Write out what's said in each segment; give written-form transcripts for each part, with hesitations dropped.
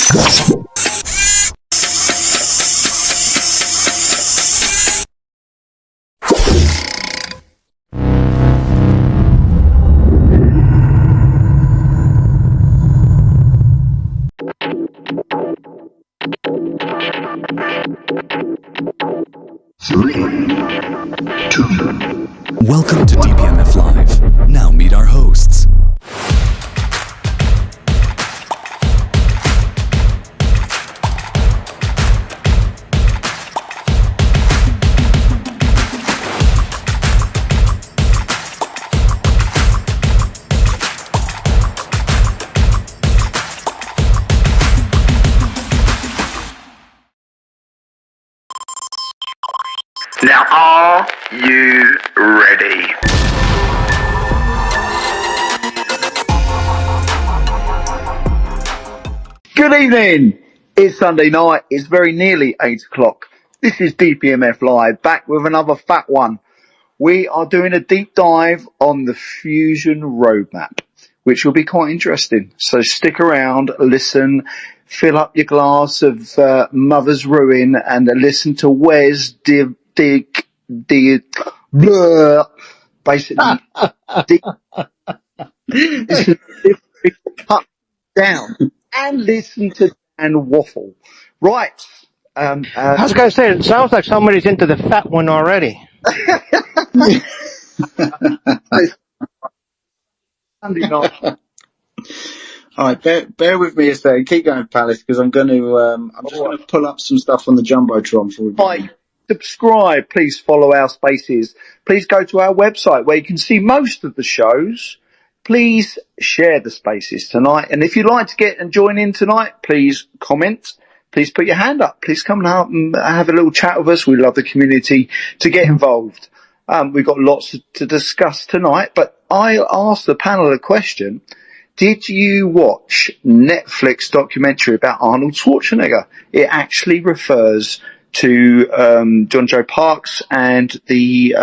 Welcome to DPMF Live. Now meet our hosts. Now, are you ready? Good evening. It's Sunday night. It's very nearly 8 o'clock. This is DPMF Live, back with another fat one. We are doing a deep dive on the Fuzion roadmap, which will be quite interesting. So stick around, listen, fill up your glass of Mother's Ruin, and listen to Wes dig, blur, basically, cut down, and listen to Dan waffle. Right. I was going to say, it sounds like somebody's into the fat one already. Sunday night. All right, bear with me a second. Keep going, Palace, because I'm going to. I'm just going to pull up some stuff on the jumbotron for you. Hi. Subscribe. Please follow our spaces. Please go to our website where you can see most of the shows. Please share the spaces tonight. And if you'd like to get and join in tonight, please comment. Please put your hand up. Please come out and have a little chat with us. We love the community to get involved. We've got lots to discuss tonight, but I asked the panel a question. Did you watch Netflix documentary about Arnold Schwarzenegger? It actually refers to John Joe Parks and the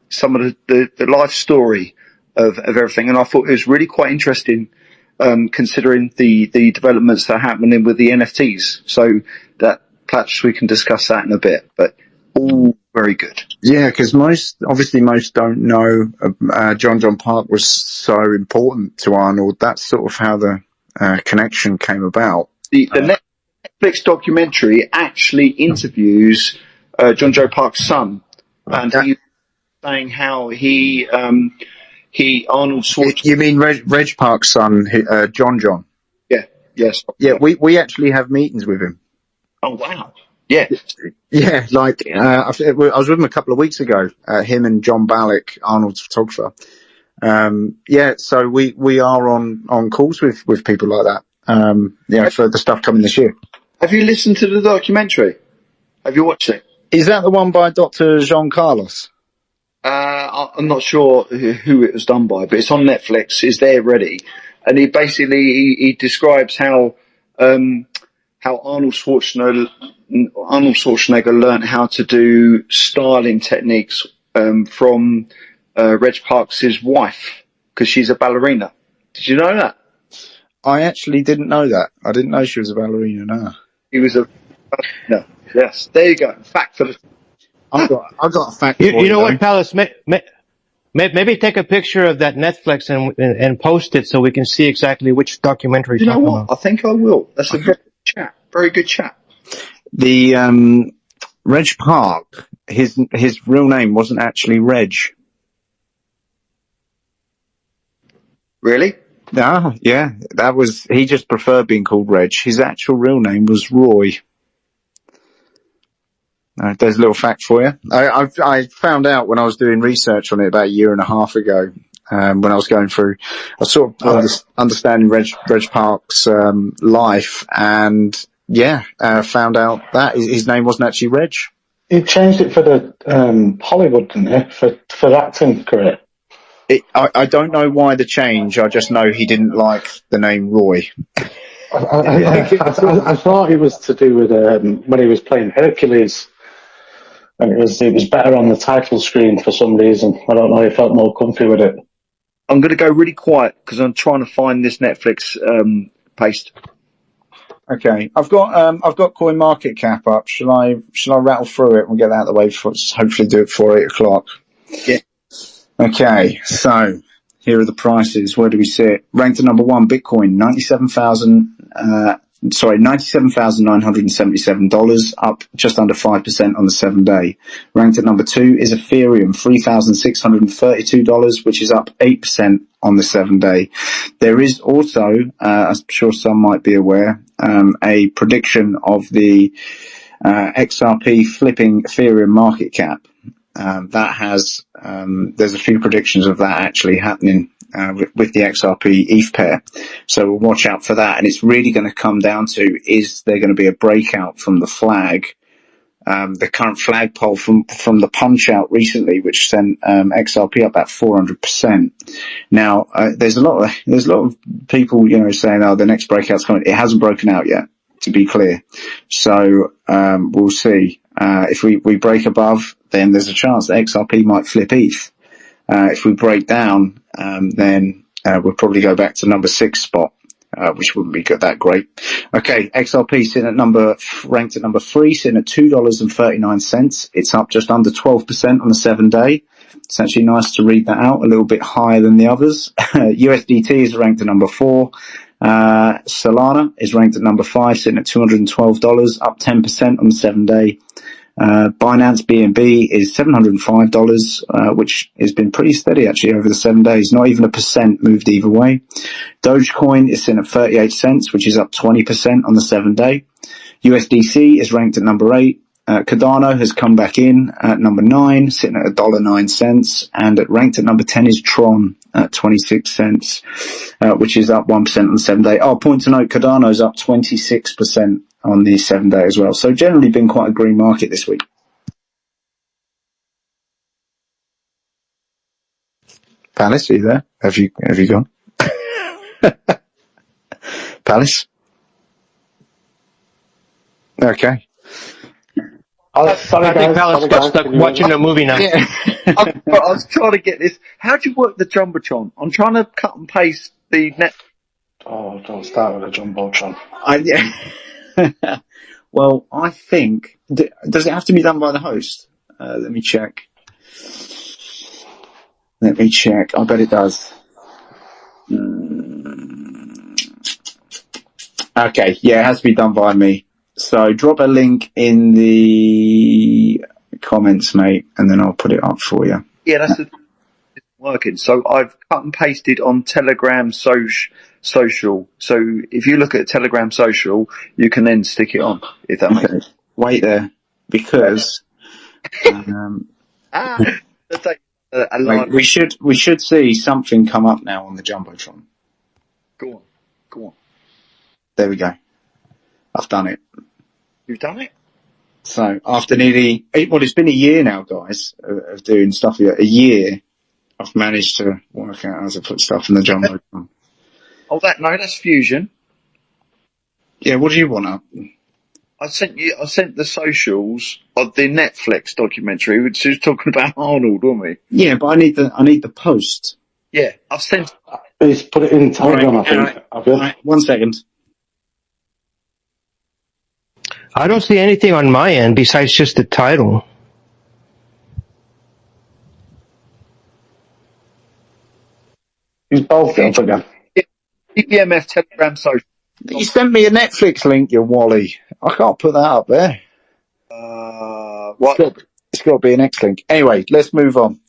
some of the life story of everything, and I thought it was really quite interesting, considering the developments that are happening with the NFTs. So that perhaps we can discuss that in a bit, but all very good. Yeah, because most don't know John Park was so important to Arnold. That's sort of how the connection came about. The Netflix documentary actually interviews John Joe Park's son, and he's saying how he Arnold Schwarzenegger. You mean Reg Park's son, John? Yeah. Yes. Yeah, we actually have meetings with him. Oh wow. Yeah. Yeah, like I was with him a couple of weeks ago. Him and John Ballick, Arnold's photographer. Yeah, so we are on calls with people like that. For the stuff coming this year. Have you listened to the documentary? Have you watched it? Is that the one by Dr. Jean Carlos? I'm not sure who it was done by, but it's on Netflix. It's there ready, and he describes how Arnold Schwarzenegger learned how to do styling techniques from Reg Parks' wife, because she's a ballerina. Did you know that? I actually didn't know that. I didn't know she was a ballerina. No. He was a ballerina. Yes, there you go. Fact for the. I've got a fact. You know what, Palace? Maybe take a picture of that Netflix and post it so we can see exactly which documentary. You know what? I think I will. That's a very good chat. Very good chat. The Reg Park, his real name wasn't actually Reg. Really? Ah, yeah, he just preferred being called Reg. His actual real name was Roy. There's a little fact for you. I found out when I was doing research on it about a year and a half ago, when I was going through, I was sort of understanding Reg Park's life, and found out that his name wasn't actually Reg. He changed it for the Hollywood, didn't he? For acting career. I don't know why the change. I just know he didn't like the name Roy. I thought it was to do with when he was playing Hercules. And it was better on the title screen for some reason. I don't know, he felt more comfy with it. I'm going to go really quiet because I'm trying to find this Netflix paste. Okay, I've got Coin Market Cap up. Shall I rattle through it and we'll get that out of the way before, hopefully do it before 8 o'clock? Yeah. Okay, so here are the prices. Where do we sit? Ranked at number 1, Bitcoin, $97,977, up just under 5% on the 7-day. Ranked at number 2 is Ethereum, $3,632, which is up 8% on the 7-day. There is also, I'm sure some might be aware, a prediction of the XRP flipping Ethereum market cap. That has, there's a few predictions of that actually happening with the XRP ETH pair. So we'll watch out for that. And it's really going to come down to, is there going to be a breakout from the flag, the current flagpole from the punch out recently, which sent XRP up about 400%. Now, there's a lot of people, saying, oh, the next breakout's coming. It hasn't broken out yet, to be clear. So, we'll see. If we break above, then there's a chance that XRP might flip ETH. If we break down, then we'll probably go back to number 6 spot, which wouldn't be that great. Okay, XRP ranked at number 3, sitting at $2.39. It's up just under 12% on the 7-day. It's actually nice to read that out, a little bit higher than the others. USDT is ranked at number 4. Solana is ranked at number 5, sitting at $212, up 10% on the 7-day. Binance BNB is $705, which has been pretty steady actually over the 7 days. Not even 1% moved either way. Dogecoin is sitting at 38 cents, which is up 20% on the 7-day. USDC is ranked at number 8. Cardano has come back in at number 9, sitting at $1.09, and ranked at number 10 is Tron at 26 cents, which is up 1% on the 7-day. Oh, point to note, Cardano's up 26% on the 7-day as well. So generally been quite a green market this week. Palace, are you there? Have you gone? Palace? Okay. I think Palace got stuck watching a movie now. Yeah. I was trying to get this. How do you work the Jumbotron? I'm trying to cut and paste the net. Oh, don't start with a Jumbotron. Well, I think, does it have to be done by the host? Let me check. I bet it does. Okay, yeah, it has to be done by me. So drop a link in the comments, mate, and then I'll put it up for you. Yeah, that's working. So I've cut and pasted on Telegram social. So if you look at Telegram social, you can then stick it on. If that makes sense. Wait there, because let's take a line. we should see something come up now on the Jumbotron. Go on. There we go. I've done it. You've done it? So after it's been a year now, guys, of doing stuff here. A year, I've managed to work out how to put stuff in the Jumbotron. Oh, that's Fusion. Yeah, what do you want up? I sent the socials of the Netflix documentary, which was talking about Arnold, wasn't we? Yeah, but I need the post. Yeah, I've sent. Please put it in Telegram, I think. All right, 1 second. I don't see anything on my end besides just the title. Use both of them again. DPMF Telegram social. You sent me a Netflix link, you wally. I can't put that up there. What? It's got to be an X link. Anyway, let's move on.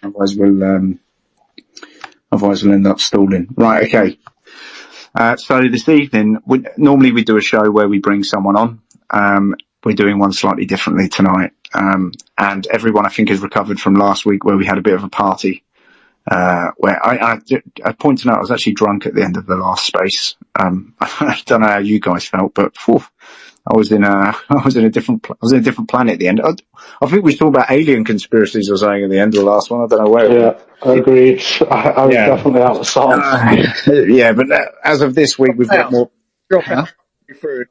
Otherwise we'll end up stalling. Right, okay. So this evening, normally we do a show where we bring someone on. We're doing one slightly differently tonight. And everyone I think has recovered from last week where we had a bit of a party. Where I pointed out I was actually drunk at the end of the last space. I don't know how you guys felt, but I was in a different planet at the end. I think we talked about alien conspiracies or something at the end of the last one. I don't know where. Yeah, agreed. I was definitely out of sorts. Yeah, but as of this week, we've got more. Huh?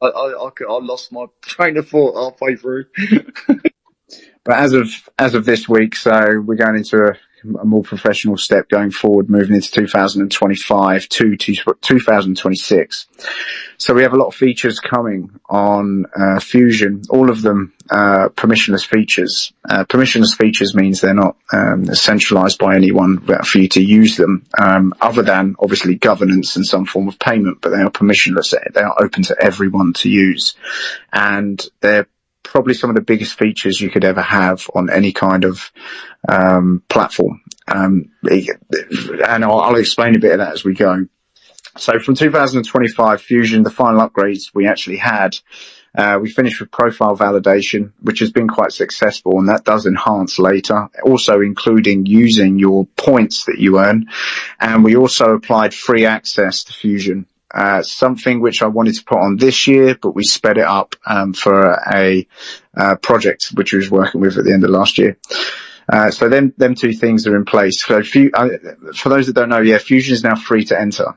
I lost my train of thought halfway through. But as of this week, so we're going into a more professional step going forward, moving into 2025 to 2026. So we have a lot of features coming on Fuzion, all of them permissionless features. Permissionless features means they're not centralized by anyone for you to use them, other than obviously governance and some form of payment, but they are permissionless. They are open to everyone to use, and they're probably some of the biggest features you could ever have on any kind of platform. And I'll explain a bit of that as we go. So from 2025 Fuzion, the final upgrades we actually had, we finished with profile validation, which has been quite successful, and that does enhance later, also including using your points that you earn. And we also applied free access to Fuzion, something which I wanted to put on this year, but we sped it up for a project which we was working with at the end of last year. So them two things are in place. So for those that don't know, Fuzion is now free to enter,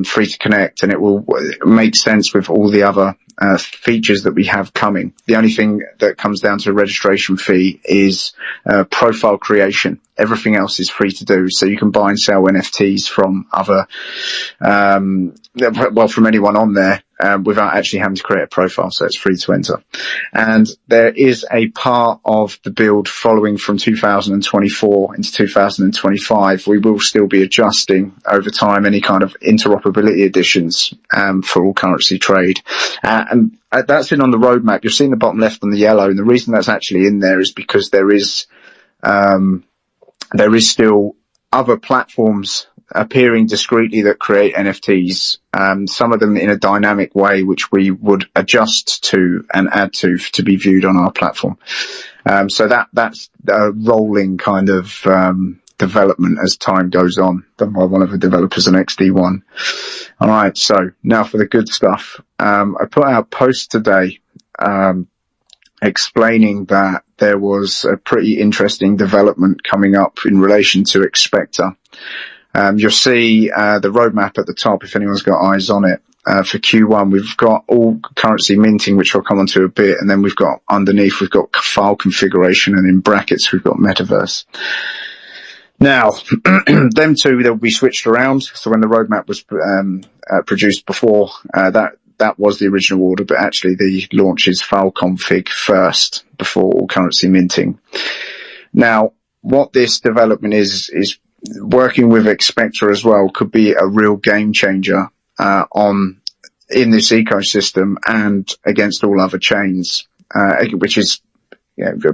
free to connect, and it will make sense with all the other features that we have coming. The only thing that comes down to a registration fee is profile creation. Everything else is free to do, so you can buy and sell NFTs from other, from anyone on there, without actually having to create a profile, so it's free to enter. And there is a part of the build following from 2024 into 2025. We will still be adjusting over time any kind of interoperability additions for all currency trade. And that's in on the roadmap. You'll see in the bottom left on the yellow, and the reason that's actually in there is because there is still other platforms appearing discreetly that create NFTs, some of them in a dynamic way, which we would adjust to and add to be viewed on our platform. So that's a rolling kind of development as time goes on, done by one of the developers on XD1. All right, so now for the good stuff. I put out a post today explaining that there was a pretty interesting development coming up in relation to Expector. You'll see the roadmap at the top if anyone's got eyes on it. For Q1, we've got all currency minting, which I'll come on to a bit, and then we've got underneath, we've got file configuration, and in brackets, we've got metaverse. Now, them two, they'll be switched around. So when the roadmap was produced before, that was the original order, but actually the launch is file config first before all currency minting. Now, what this development is working with Expector as well could be a real game changer in this ecosystem and against all other chains, which is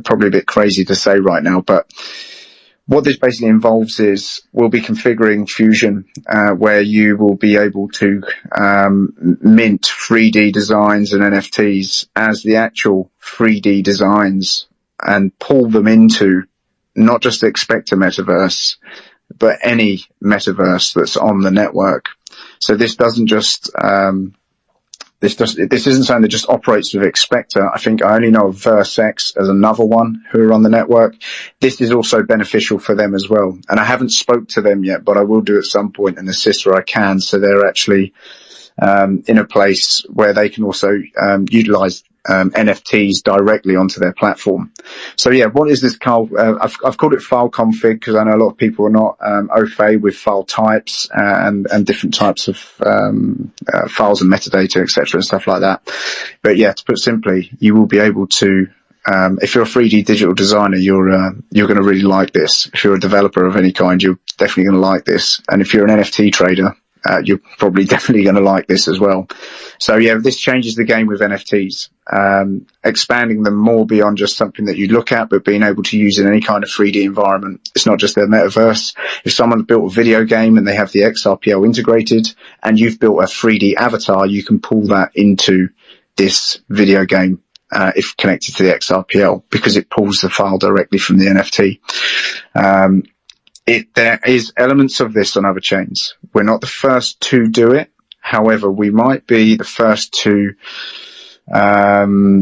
probably a bit crazy to say right now, but what this basically involves is we'll be configuring Fuzion, where you will be able to mint 3D designs and NFTs as the actual 3D designs and pull them into not just the Expector metaverse, but any metaverse that's on the network. So this doesn't just this isn't something that just operates with Expector. I think I only know of VerseX as another one who are on the network. This is also beneficial for them as well. And I haven't spoke to them yet, but I will do at some point and assist where I can. So they're actually in a place where they can also utilize NFTs directly onto their platform. So yeah, what is this, Carl? I've called it file config because I know a lot of people are not au fait with file types and different types of files and metadata, etc., and stuff like that. But yeah, to put simply, you will be able to, if you're a 3D digital designer, you're going to really like this. If you're a developer of any kind, you're definitely going to like this. And if you're an NFT trader, you're probably definitely going to like this as well. So yeah, this changes the game with NFTs, expanding them more beyond just something that you look at, but being able to use in any kind of 3D environment. It's not just their metaverse. If someone built a video game and they have the XRPL integrated and you've built a 3D avatar, you can pull that into this video game, if connected to the XRPL, because it pulls the file directly from the NFT. There is elements of this on other chains. We're not the first to do it. However, we might be the first to, how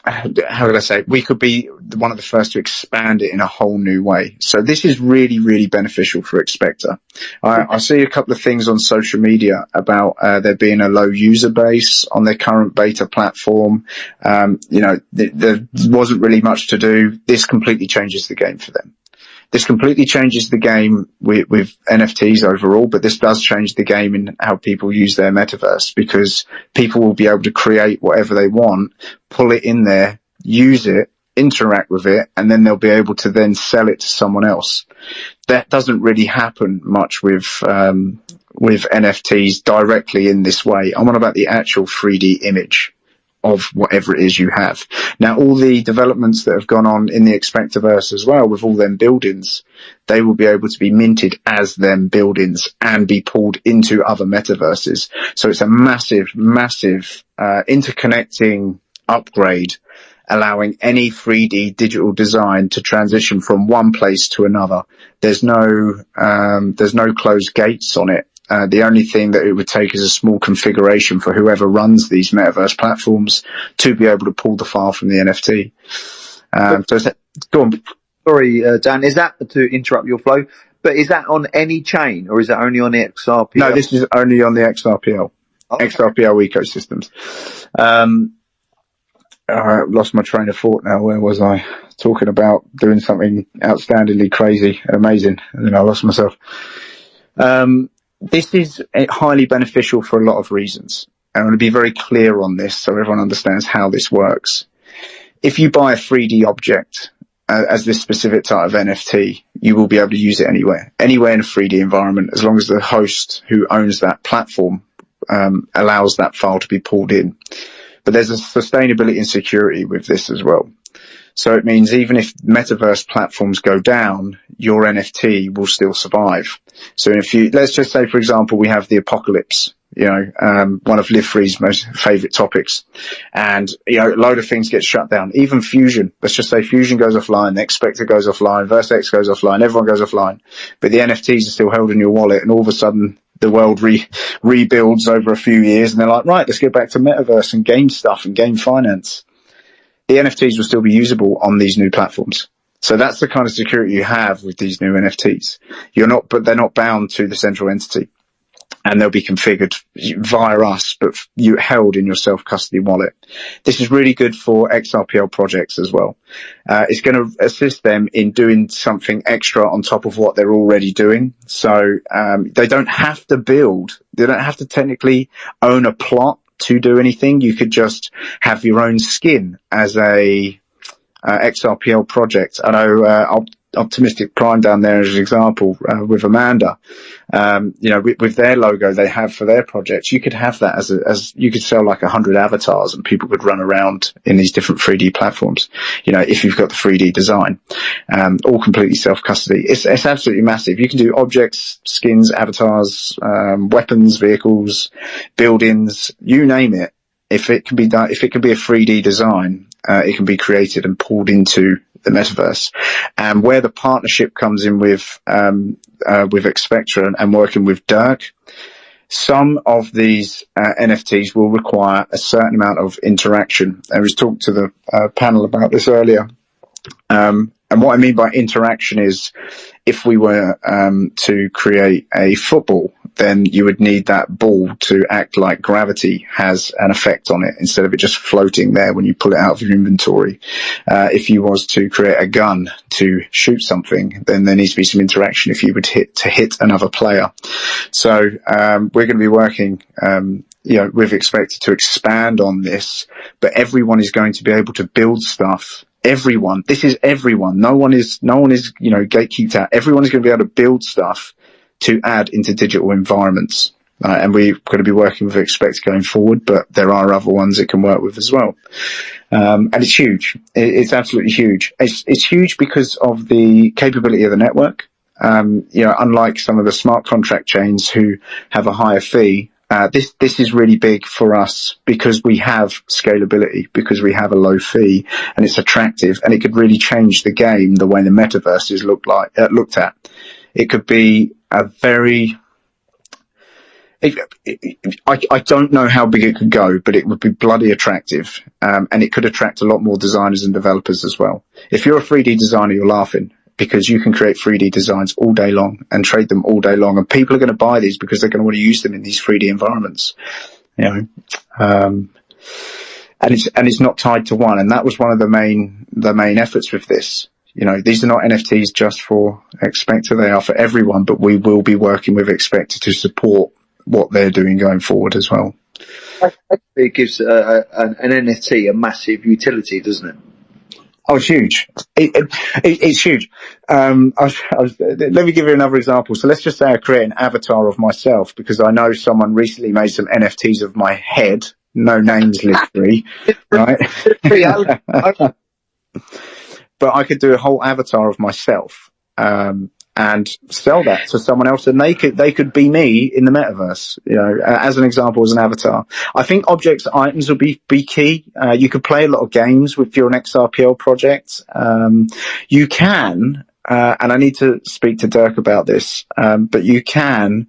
could I say? We could be one of the first to expand it in a whole new way. So this is really, really beneficial for Expector. I see a couple of things on social media about there being a low user base on their current beta platform. There wasn't really much to do. This completely changes the game for them. This completely changes the game with NFTs overall, but this does change the game in how people use their metaverse, because people will be able to create whatever they want, pull it in there, use it, interact with it, and then they'll be able to then sell it to someone else. That doesn't really happen much with NFTs directly in this way. I'm on about the actual 3D image of whatever it is you have. Now, all the developments that have gone on in the Expectaverse as well, with all them buildings, they will be able to be minted as them buildings and be pulled into other metaverses. So it's a massive, massive interconnecting upgrade, allowing any 3D digital design to transition from one place to another. There's no closed gates on it. The only thing that it would take is a small configuration for whoever runs these metaverse platforms to be able to pull the file from the NFT. Go on. Sorry, Dan, is that, to interrupt your flow, but is that on any chain, or is that only on the XRPL? No, this is only on the XRPL, okay. XRPL ecosystems. Lost my train of thought now. Where was I? Talking about doing something outstandingly crazy and amazing, and then I lost myself. This is highly beneficial for a lot of reasons. I want to be very clear on this so everyone understands how this works. If you buy a 3D object as this specific type of NFT, you will be able to use it anywhere in a 3D environment, as long as the host who owns that platform allows that file to be pulled in. But there's a sustainability and security with this as well. So it means even if metaverse platforms go down, your NFT will still survive. So let's just say, for example, we have the apocalypse, one of Live Free's most favorite topics, and, a load of things get shut down. Even Fuzion, let's just say Fuzion goes offline, the Expector goes offline, Vertex goes offline, everyone goes offline, but the NFTs are still held in your wallet, and all of a sudden the world rebuilds over a few years, and they're like, right, let's get back to metaverse and game stuff and game finance. The NFTs will still be usable on these new platforms. So that's the kind of security you have with these new NFTs. But they're not bound to the central entity, and they'll be configured via us, but you held in your self-custody wallet. This is really good for XRPL projects as well. It's going to assist them in doing something extra on top of what they're already doing. So, they don't have to build. They don't have to technically own a plot to do anything. You could just have your own skin as a XRPL project. I know Optimistic Prime down there as an example, with Amanda, with their logo they have for their projects. You could have that as you could sell like 100 avatars, and people could run around in these different 3D platforms, if you've got the 3D design, all completely self-custody. It's absolutely massive. You can do objects, skins, avatars, weapons, vehicles, buildings, you name it. If it can be done, if it can be a 3D design, it can be created and pulled into the metaverse. And where the partnership comes in with Expectra and working with Dirk, some of these NFTs will require a certain amount of interaction. I was talking to the panel about this earlier. And what I mean by interaction is, if we were to create a football, then you would need that ball to act like gravity has an effect on it, instead of it just floating there when you pull it out of your inventory. If you was to create a gun to shoot something, then there needs to be some interaction if you would hit another player. So we're going to be working with Expected to expand on this, but everyone is going to be able to build stuff. Everyone. This is everyone. No one is, gatekeeped out. Everyone is going to be able to build stuff to add into digital environments. And we're going to be working with Expect going forward, but there are other ones it can work with as well. And it's huge. It's absolutely huge. It's huge because of the capability of the network. Unlike some of the smart contract chains who have a higher fee, this is really big for us because we have scalability, because we have a low fee, and it's attractive, and it could really change the game the way the metaverse is looked at. It could be a very, I don't know how big it could go, but it would be bloody attractive, and it could attract a lot more designers and developers as well. If you're a 3D designer, you're laughing, because you can create 3D designs all day long and trade them all day long, and people are going to buy these because they're going to want to use them in these 3D environments, and it's not tied to one. And that was one of the main efforts with this. You know, these are not NFTs just for Expector. They are for everyone, but we will be working with Expector to support what they're doing going forward as well. It gives an NFT a massive utility, doesn't it? Oh, it's huge. It's huge. Let me give you another example. So let's just say I create an avatar of myself because I know someone recently made some NFTs of my head. No names, literally, right? But I could do a whole avatar of myself, and sell that to someone else, and they could be me in the metaverse, you know, as an example, as an avatar. I think objects, items will be key. You could play a lot of games with your XRPL project. You can, and I need to speak to Dirk about this, but you can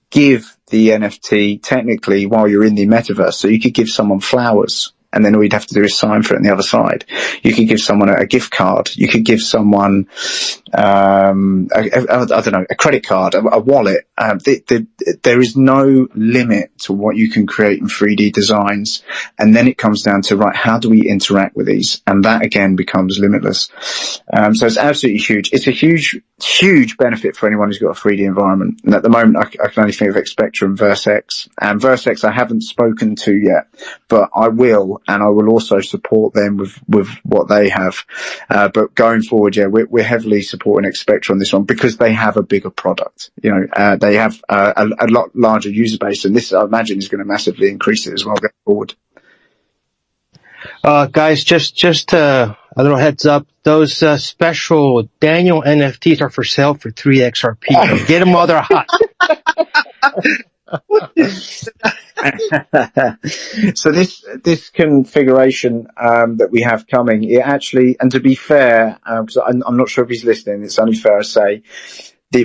give the NFT technically while you're in the metaverse. So you could give someone flowers, and then all you'd have to do is sign for it on the other side. You could give someone a gift card. You could give someone, I don't know, a credit card, a wallet. There is no limit to what you can create in 3D designs. And then it comes down to, right, how do we interact with these? And that again becomes limitless. So it's absolutely huge. It's a huge benefit for anyone who's got a 3D environment. And at the moment, I can only think of Expector and Versex. And Versex I haven't spoken to yet, but I will. And I will also support them with what they have. But going forward, yeah, we're heavily supporting Expector on this one because they have a bigger product. You know, they have a lot larger user base, and this, I imagine, is going to massively increase it as well going forward. Guys, just a little heads up. Those special Daniel NFTs are for sale for 3 XRP. Get them while they're hot. So this configuration that we have coming, it actually, and to be fair, because I'm not sure if he's listening, it's only fair to say,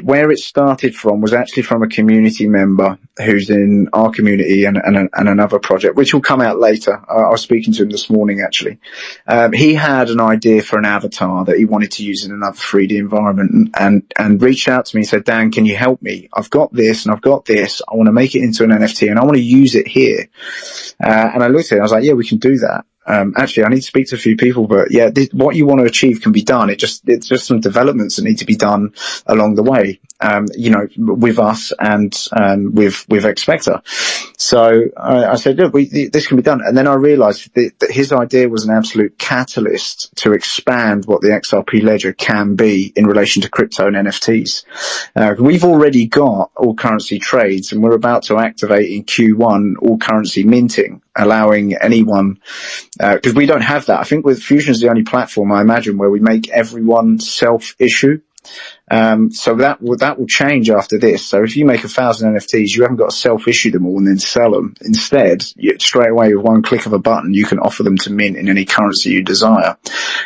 where it started from was actually from a community member who's in our community and another project, which will come out later. I was speaking to him this morning, actually. He had an idea for an avatar that he wanted to use in another 3D environment and reached out to me and said, Dan, can you help me? I've got this and I've got this. I want to make it into an NFT and I want to use it here. And I looked at it, I was like, yeah, we can do that. Actually, I need to speak to a few people, but yeah, what you want to achieve can be done. It's just some developments that need to be done along the way, you know, with us and, with Expector. So I said, look, this can be done. And then I realized that his idea was an absolute catalyst to expand what the XRP Ledger can be in relation to crypto and NFTs. We've already got all currency trades and we're about to activate in Q1 all currency minting, allowing anyone, because we don't have that. I think with Fuzion is the only platform, I imagine, where we make everyone self-issue. So that will change after this. So if you make 1,000 NFTs, you haven't got to self-issue them all and then sell them. Instead, straight away with one click of a button, you can offer them to mint in any currency you desire.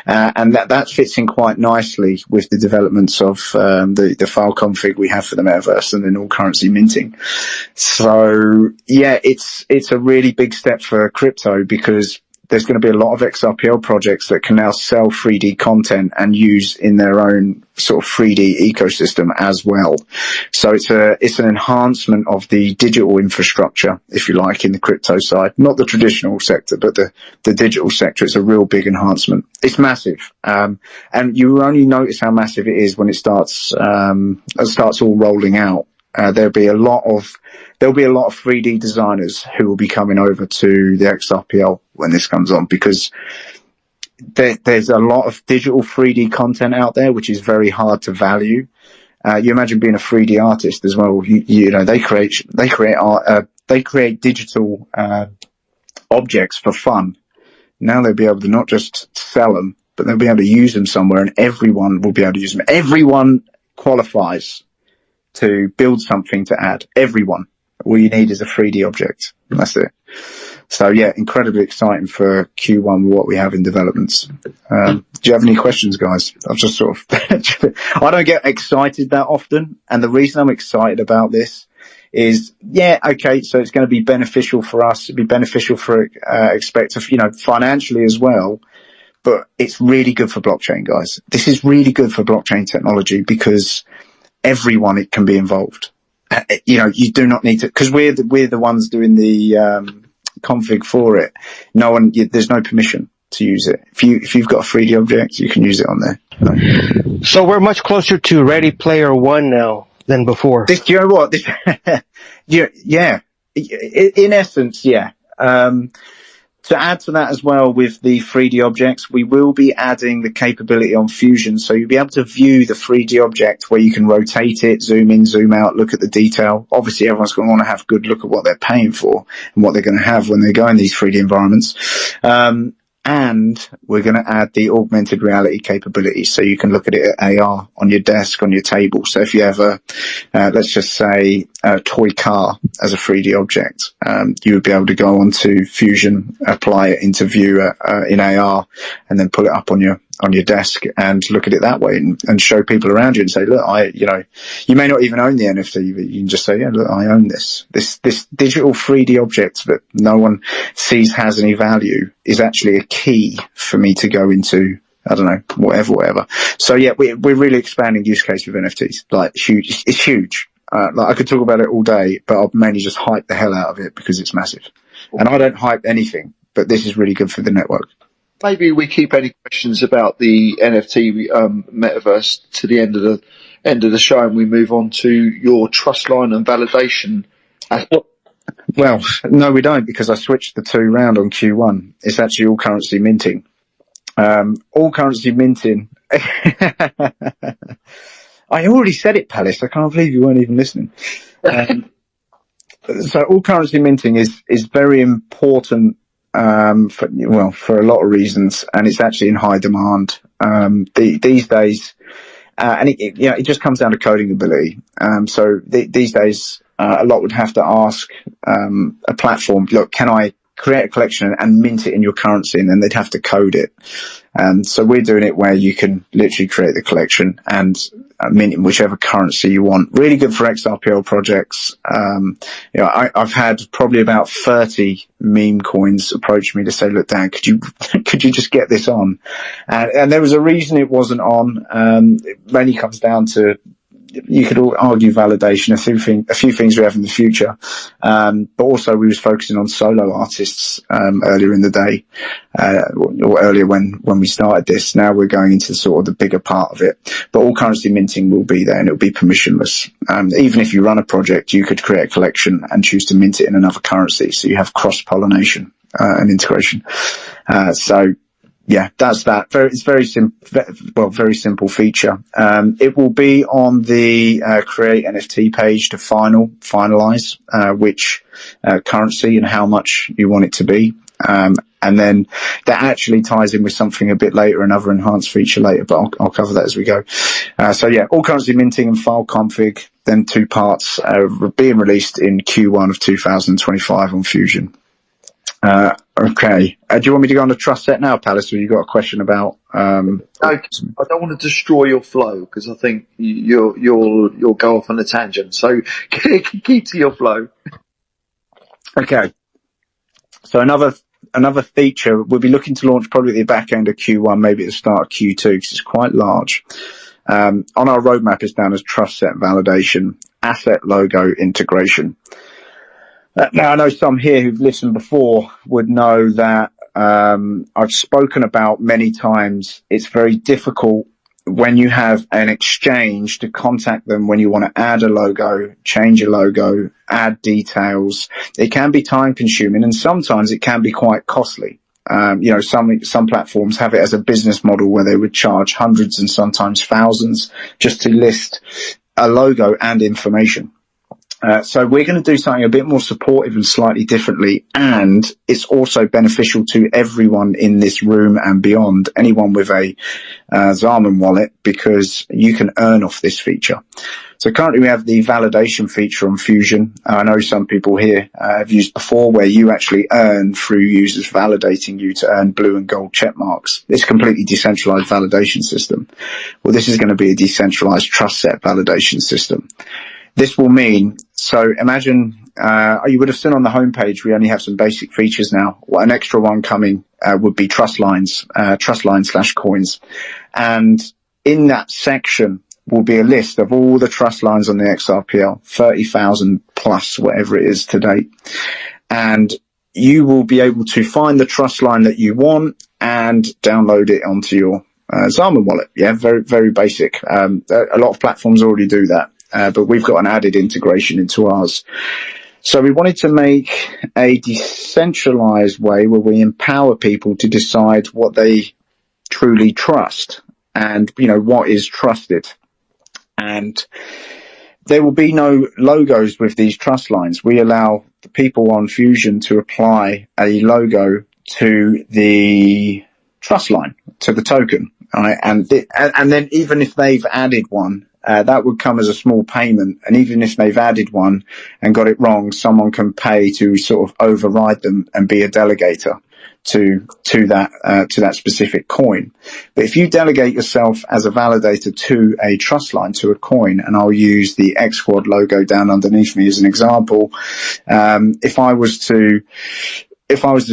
And that fits in quite nicely with the developments of, the file config we have for the metaverse and then all currency minting. So yeah, it's a really big step for crypto because there's going to be a lot of XRPL projects that can now sell 3D content and use in their own sort of 3D ecosystem as well. So it's an enhancement of the digital infrastructure, if you like, in the crypto side, not the traditional sector, but the digital sector. It's a real big enhancement. It's massive. And you only notice how massive it is when it starts all rolling out. There'll be a lot of 3D designers who will be coming over to the XRPL when this comes on, because there's a lot of digital 3D content out there, which is very hard to value. You imagine being a 3D artist as well. You know, they create art, they create digital, objects for fun. Now they'll be able to not just sell them, but they'll be able to use them somewhere and everyone will be able to use them. Everyone qualifies to build something to add. Everyone. All you need is a 3D object. And that's it. So yeah, incredibly exciting for Q1 with what we have in developments. Do you have any questions, guys? I've just sort of, I don't get excited that often. And the reason I'm excited about this is, yeah, okay, so it's going to be beneficial for us. It'll be beneficial for, Expector, you know, financially as well. But it's really good for blockchain, guys. This is really good for blockchain technology because everyone it can be involved. You know, you do not need to, because we're the ones doing the config for it. There's no permission. to use it. If you've got a 3D object, you can use it on there. So we're much closer to Ready Player One now than before. Do you know what? Yeah. In essence, yeah. To add to that as well with the 3D objects, we will be adding the capability on Fusion. So you'll be able to view the 3D object where you can rotate it, zoom in, zoom out, look at the detail. Obviously, everyone's going to want to have a good look at what they're paying for and what they're going to have when they go in these 3D environments. And we're going to add the augmented reality capability, so you can look at it at AR on your desk, on your table. So if you have let's just say a toy car as a 3D object, you would be able to go onto Fusion, apply it into view in AR, and then pull it up on your desk and look at it that way and show people around you and say, look, you may not even own the NFT, but you can just say, yeah, look, I own this digital 3D object that no one sees has any value is actually a key for me to go into, I don't know, whatever. So yeah, we're really expanding use case with NFTs, like huge. It's huge. Like I could talk about it all day, but I'll mainly just hype the hell out of it because it's massive. And I don't hype anything, but this is really good for the network. Maybe we keep any questions about the NFT metaverse to the end of the show, and we move on to your trust line and validation. Well, no, we don't, because I switched the two round on Q1. It's actually all currency minting. All currency minting. I already said it, Palace. I can't believe you weren't even listening. So all currency minting is very important. For a lot of reasons, and it's actually in high demand these days, and it just comes down to coding ability. So these days, a lot would have to ask a platform, look, can I create a collection and mint it in your currency, and then they'd have to code it. So we're doing it where you can literally create the collection and mint in whichever currency you want. Really good for XRPL projects. I've had probably about 30 meme coins approach me to say, look, Dan, could you just get this on? And there was a reason it wasn't on. It mainly comes down to, you could argue validation, a few things we have in the future. But also we was focusing on solo artists, earlier in the day, or earlier when we started this. Now we're going into sort of the bigger part of it, but all currency minting will be there and it'll be permissionless. Even if you run a project, you could create a collection and choose to mint it in another currency. So you have cross-pollination, and integration. So, yeah, that's that. It's very simple feature. It will be on the create NFT page to finalize which currency and how much you want it to be. And then that actually ties in with something a bit later, another enhanced feature later, but I'll cover that as we go. So yeah, all currency minting and file config, then 2 parts, being released in Q1 of 2025 on Fusion. Okay. Do you want me to go on the trust set now, Palace, or you got a question about? I don't want to destroy your flow because I think you'll go off on a tangent. So keep to your flow. Okay. So another feature we'll be looking to launch probably at the back end of Q1, maybe at the start of Q2, because it's quite large. On our roadmap, it's down as trust set validation, asset logo integration. Now, I know some here who've listened before would know that I've spoken about many times, it's very difficult when you have an exchange to contact them when you want to add a logo, change a logo, add details. It can be time consuming and sometimes it can be quite costly. Some platforms have it as a business model where they would charge hundreds and sometimes thousands just to list a logo and information. So we're going to do something a bit more supportive and slightly differently, and it's also beneficial to everyone in this room and beyond, anyone with a Zarman wallet, because you can earn off this feature. So currently we have the validation feature on Fusion. I know some people here have used before where you actually earn through users validating you to earn blue and gold check marks. It's a completely decentralized validation system. Well, this is going to be a decentralized trust set validation system. This will mean, so imagine, you would have seen on the homepage, we only have some basic features now. Well, an extra one coming, would be trust lines / coins. And in that section will be a list of all the trust lines on the XRPL, 30,000 plus, whatever it is to date. And you will be able to find the trust line that you want, and download it onto your Zama wallet. Yeah, very, very basic. A lot of platforms already do that, but we've got an added integration into ours. So we wanted to make a decentralized way where we empower people to decide what they truly trust and, what is trusted. And there will be no logos with these trust lines. We allow the people on Fuzion to apply a logo to the trust line, to the token. Right? And then even if they've added one, that would come as a small payment. And even if they've added one and got it wrong, someone can pay to sort of override them and be a delegator to that specific coin. But if you delegate yourself as a validator to a trust line, to a coin, and I'll use the XQuad logo down underneath me as an example, if I was to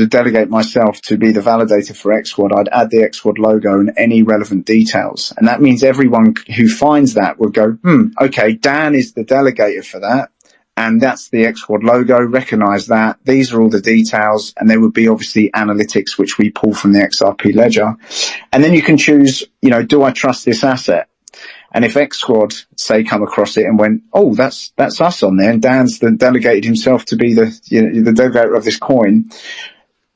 delegate myself to be the validator for XQuad, I'd add the XQuad logo and any relevant details. And that means everyone who finds that would go, okay, Dan is the delegator for that. And that's the XQuad logo, recognize that. These are all the details. And there would be obviously analytics, which we pull from the XRP Ledger. And then you can choose, do I trust this asset? And if XQuad, say, come across it and went, oh, that's us on there, and Dan's delegated himself to be the delegator of this coin,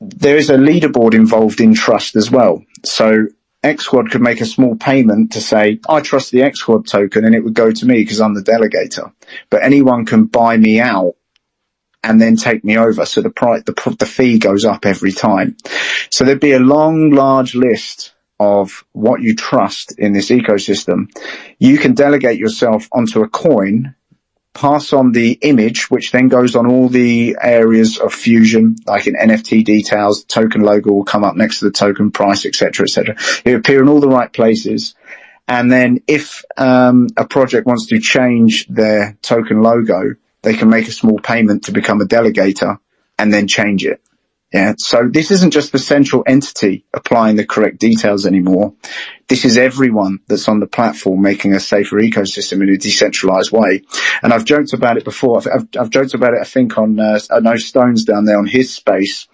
there is a leaderboard involved in trust as well. So XQuad could make a small payment to say, I trust the XQuad token, and it would go to me because I'm the delegator. But anyone can buy me out and then take me over. So the fee goes up every time. So there'd be a long, large list of what you trust in this ecosystem. You can delegate yourself onto a coin, pass on the image, which then goes on all the areas of Fuzion, like in NFT details, token logo will come up next to the token price, etc., etc. It will appear in all the right places. And then if a project wants to change their token logo, they can make a small payment to become a delegator and then change it. Yeah. So this isn't just the central entity applying the correct details anymore. This is everyone that's on the platform making a safer ecosystem in a decentralized way. And I've joked about it before. I've joked about it, I think, on, I know Stone's down there on his space,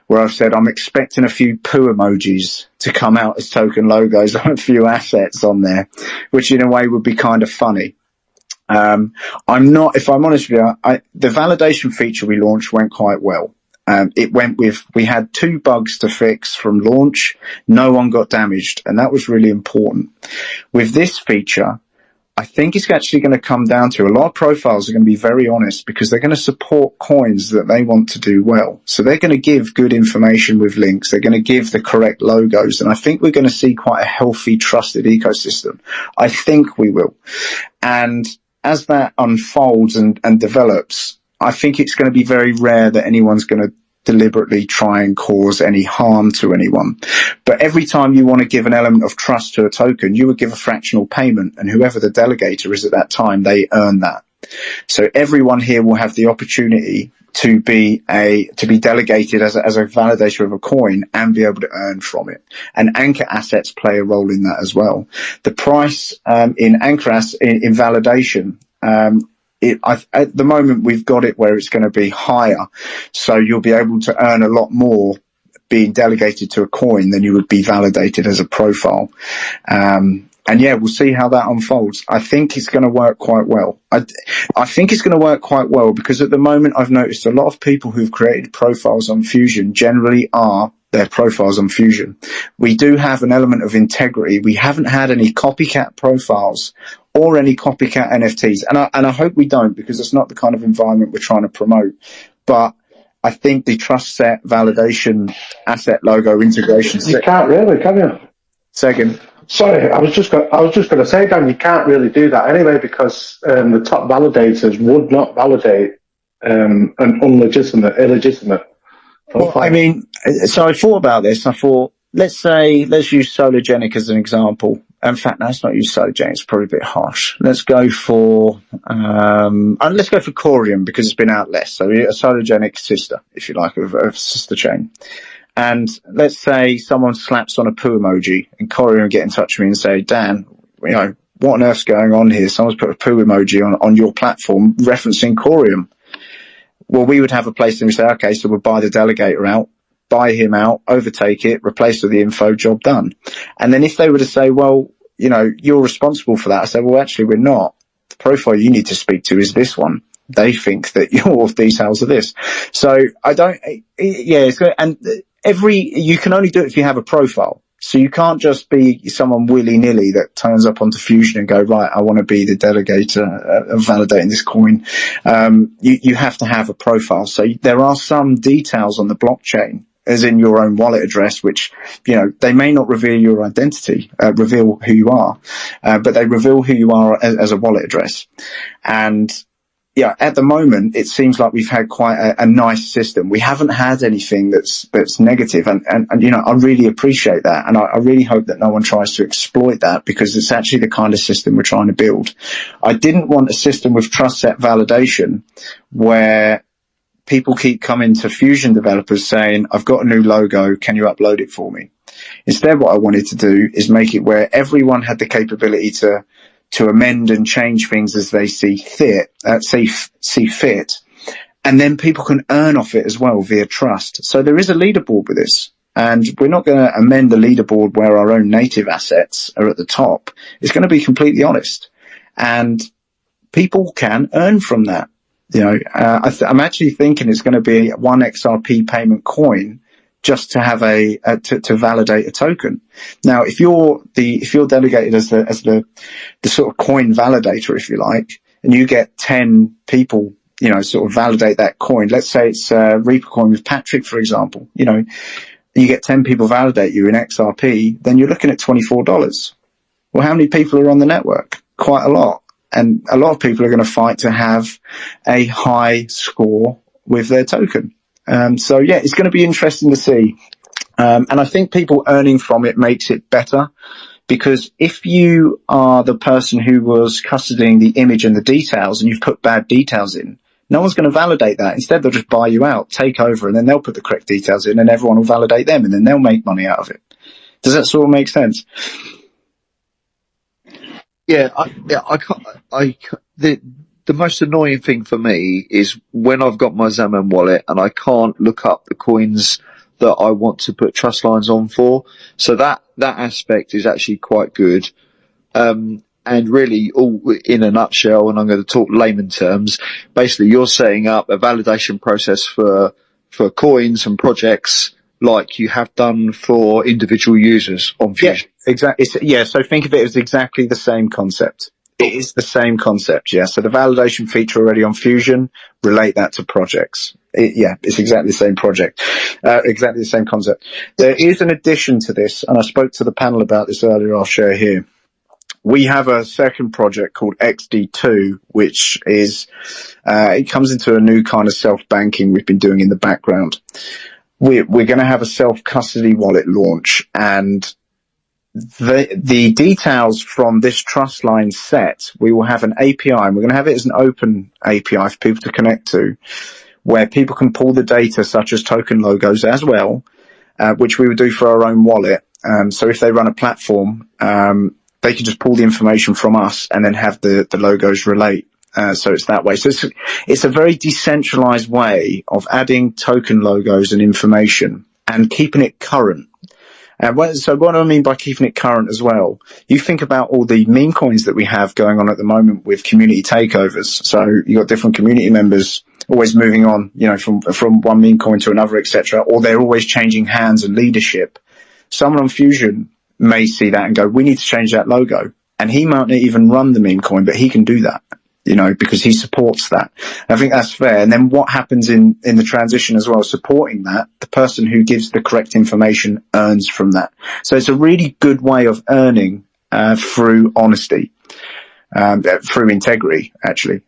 where I've said I'm expecting a few poo emojis to come out as token logos on a few assets on there, which in a way would be kind of funny. I'm not, if I'm honest with you, the validation feature we launched went quite well. We had 2 bugs to fix from launch. No one got damaged, and that was really important. With this feature, I think it's actually going to come down to a lot of profiles are going to be very honest because they're going to support coins that they want to do well. So they're going to give good information with links. They're going to give the correct logos. And I think we're going to see quite a healthy, trusted ecosystem. I think we will. And as that unfolds and develops, I think it's going to be very rare that anyone's going to deliberately try and cause any harm to anyone. But every time you want to give an element of trust to a token, you would give a fractional payment, and whoever the delegator is at that time, they earn that. So everyone here will have the opportunity to be delegated as a validator of a coin and be able to earn from it. And anchor assets play a role in that as well. The price in anchor in validation, at the moment we've got it where it's going to be higher, so you'll be able to earn a lot more being delegated to a coin than you would be validated as a profile. And yeah, we'll see how that unfolds. I think it's going to work quite well. I think it's going to work quite well because at the moment I've noticed a lot of people who've created profiles on Fuzion generally are their profiles on Fuzion. We do have an element of integrity. We haven't had any copycat profiles or any copycat NFTs. And I hope we don't, because it's not the kind of environment we're trying to promote. But I think the trust set, validation, asset logo integration. You can't really, can you? Second. Sorry, I was just going to say, Dan, you can't really do that anyway, because the top validators would not validate an illegitimate profile. Well, I mean, so I thought about this. I thought, let's use Sologenic as an example. In fact, no, let's not use Sologenic. It's probably a bit harsh. Let's go for Corium, because it's been out less. So a Sologenic sister, if you like, of a sister chain. And let's say someone slaps on a poo emoji and Corium get in touch with me and say, Dan, what on earth's going on here? Someone's put a poo emoji on your platform referencing Corium. Well, we would have a place and we say, okay, so we'll buy the delegator out buy him out, overtake it, replace all the info, job done. And then if they were to say, well, you know, you're responsible for that, I say, well, actually, we're not. The profile you need to speak to is this one. They think that your details are this. So I don't, yeah, it's good. And you can only do it if you have a profile. So you can't just be someone willy-nilly that turns up onto Fusion and go, right, I want to be the delegator of validating this coin. You have to have a profile. So there are some details on the blockchain, as in your own wallet address, which, you know, they may not reveal your identity, reveal who you are, but they reveal who you are as a wallet address. And yeah, at the moment, it seems like we've had quite a nice system. We haven't had anything that's negative. And, you know, I really appreciate that. And I really hope that no one tries to exploit that, because it's actually the kind of system we're trying to build. I didn't want a system with trust set validation where people keep coming to Fusion developers saying, I've got a new logo. Can you upload it for me? Instead, what I wanted to do is make it where everyone had the capability to amend and change things as they see fit, and then people can earn off it as well via trust. So there is a leaderboard with this, and we're not going to amend the leaderboard where our own native assets are at the top. It's going to be completely honest, and people can earn from that. You know, I'm actually thinking it's going to be one XRP payment coin just to have to validate a token. Now, if you're delegated as the sort of coin validator, if you like, and you get 10 people, you know, sort of validate that coin. Let's say it's Reaper coin with Patrick, for example. You know, you get 10 people validate you in XRP, then you're looking at $24. Well, how many people are on the network? Quite a lot. And a lot of people are going to fight to have a high score with their token. So yeah, it's going to be interesting to see. And I think people earning from it makes it better, because if you are the person who was custodying the image and the details and you've put bad details in, no one's going to validate that. Instead, they'll just buy you out, take over, and then they'll put the correct details in and everyone will validate them, and then they'll make money out of it. Does that sort of make sense? Yeah, the most annoying thing for me is when I've got my Zaman wallet and I can't look up the coins that I want to put trust lines on for. So that aspect is actually quite good. And really, all in a nutshell, and I'm going to talk layman terms, basically you're setting up a validation process for coins and projects like you have done for individual users on Fusion. Yeah, exactly. Yeah, so think of it as exactly the same concept. It is the same concept, yeah. So the validation feature already on Fusion, relate that to projects. It's exactly the same project, exactly the same concept. There is an addition to this, and I spoke to the panel about this earlier, I'll share here. We have a second project called XD2, which is, it comes into a new kind of self-banking we've been doing in the background. We're going to have a self-custody wallet launch, and the details from this trust line set, we will have an API, and we're going to have it as an open API for people to connect to, where people can pull the data such as token logos as well, which we would do for our own wallet. So if they run a platform, they can just pull the information from us and then have the logos relate. So it's that way. So it's a very decentralized way of adding token logos and information and keeping it current. So what do I mean by keeping it current as well? You think about all the meme coins that we have going on at the moment with community takeovers. So you got different community members always moving on, you know, from one meme coin to another, etc. Or they're always changing hands and leadership. Someone on Fusion may see that and go, we need to change that logo. And he might not even run the meme coin, but he can do that, you know, because he supports that. I think that's fair. And then what happens in the transition as well, supporting that, the person who gives the correct information earns from that. So it's a really good way of earning, through honesty, through integrity, actually.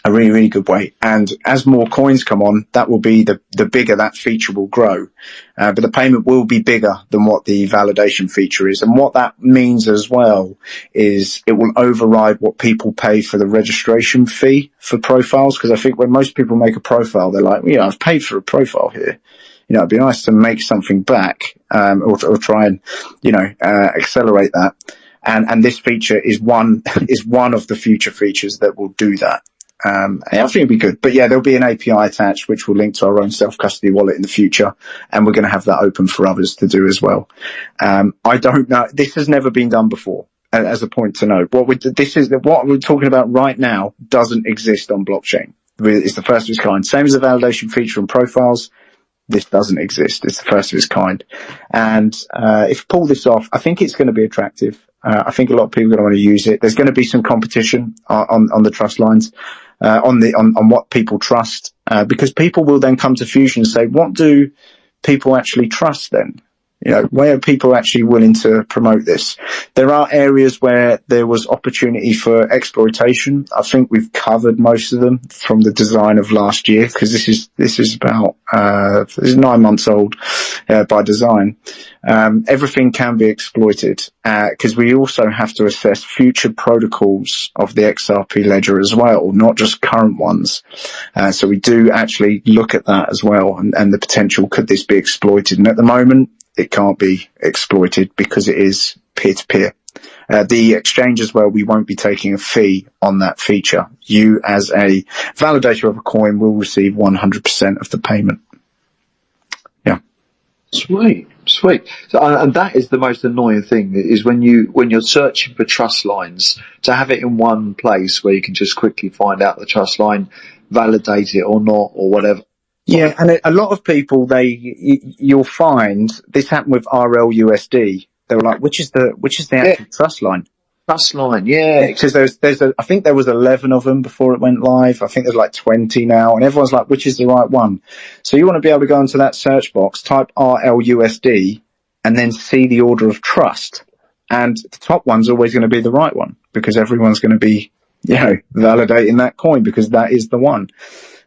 A really, really good way. And as more coins come on, that will be the bigger that feature will grow. But the payment will be bigger than what the validation feature is. And what that means as well is it will override what people pay for the registration fee for profiles. Because I think when most people make a profile, they're like, well, yeah, I've paid for a profile here. You know, it'd be nice to make something back, or try and, you know, accelerate that. And this feature is one of the future features that will do that. I think it'll be good. But yeah, there'll be an API attached which will link to our own self-custody wallet in the future, and we're going to have that open for others to do as well. I don't know. This has never been done before. As a point to note, what we're talking about right now doesn't exist on blockchain. It's the first of its kind. Same as the validation feature and profiles. This doesn't exist. It's the first of its kind. And if you pull this off, I think it's going to be attractive. I think a lot of people are going to want to use it. There's going to be some competition on the trust lines, on what people trust, because people will then come to Fuzion and say, what do people actually trust then? You know, where are people actually willing to promote this? There are areas where there was opportunity for exploitation. I think we've covered most of them from the design of last year, because this is about this is 9 months old by design. Everything can be exploited, because we also have to assess future protocols of the XRP Ledger as well, not just current ones. So we do actually look at that as well, and the potential, could this be exploited? And at the moment, it can't be exploited because it is peer-to-peer. The exchange as well, we won't be taking a fee on that feature. You, as a validator of a coin, will receive 100% of the payment. Yeah. Sweet. So, and that is the most annoying thing, is when you're searching for trust lines, to have it in one place where you can just quickly find out the trust line, validate it or not, or whatever. Yeah, and a lot of people, you'll find this happened with RLUSD. They were like, which is the actual trust line? Trust line, yeah. Because I think there was 11 of them before it went live. I think there's like 20 now, and everyone's like, which is the right one? So you want to be able to go into that search box, type RLUSD, and then see the order of trust. And the top one's always going to be the right one, because everyone's going to be, validating that coin because that is the one.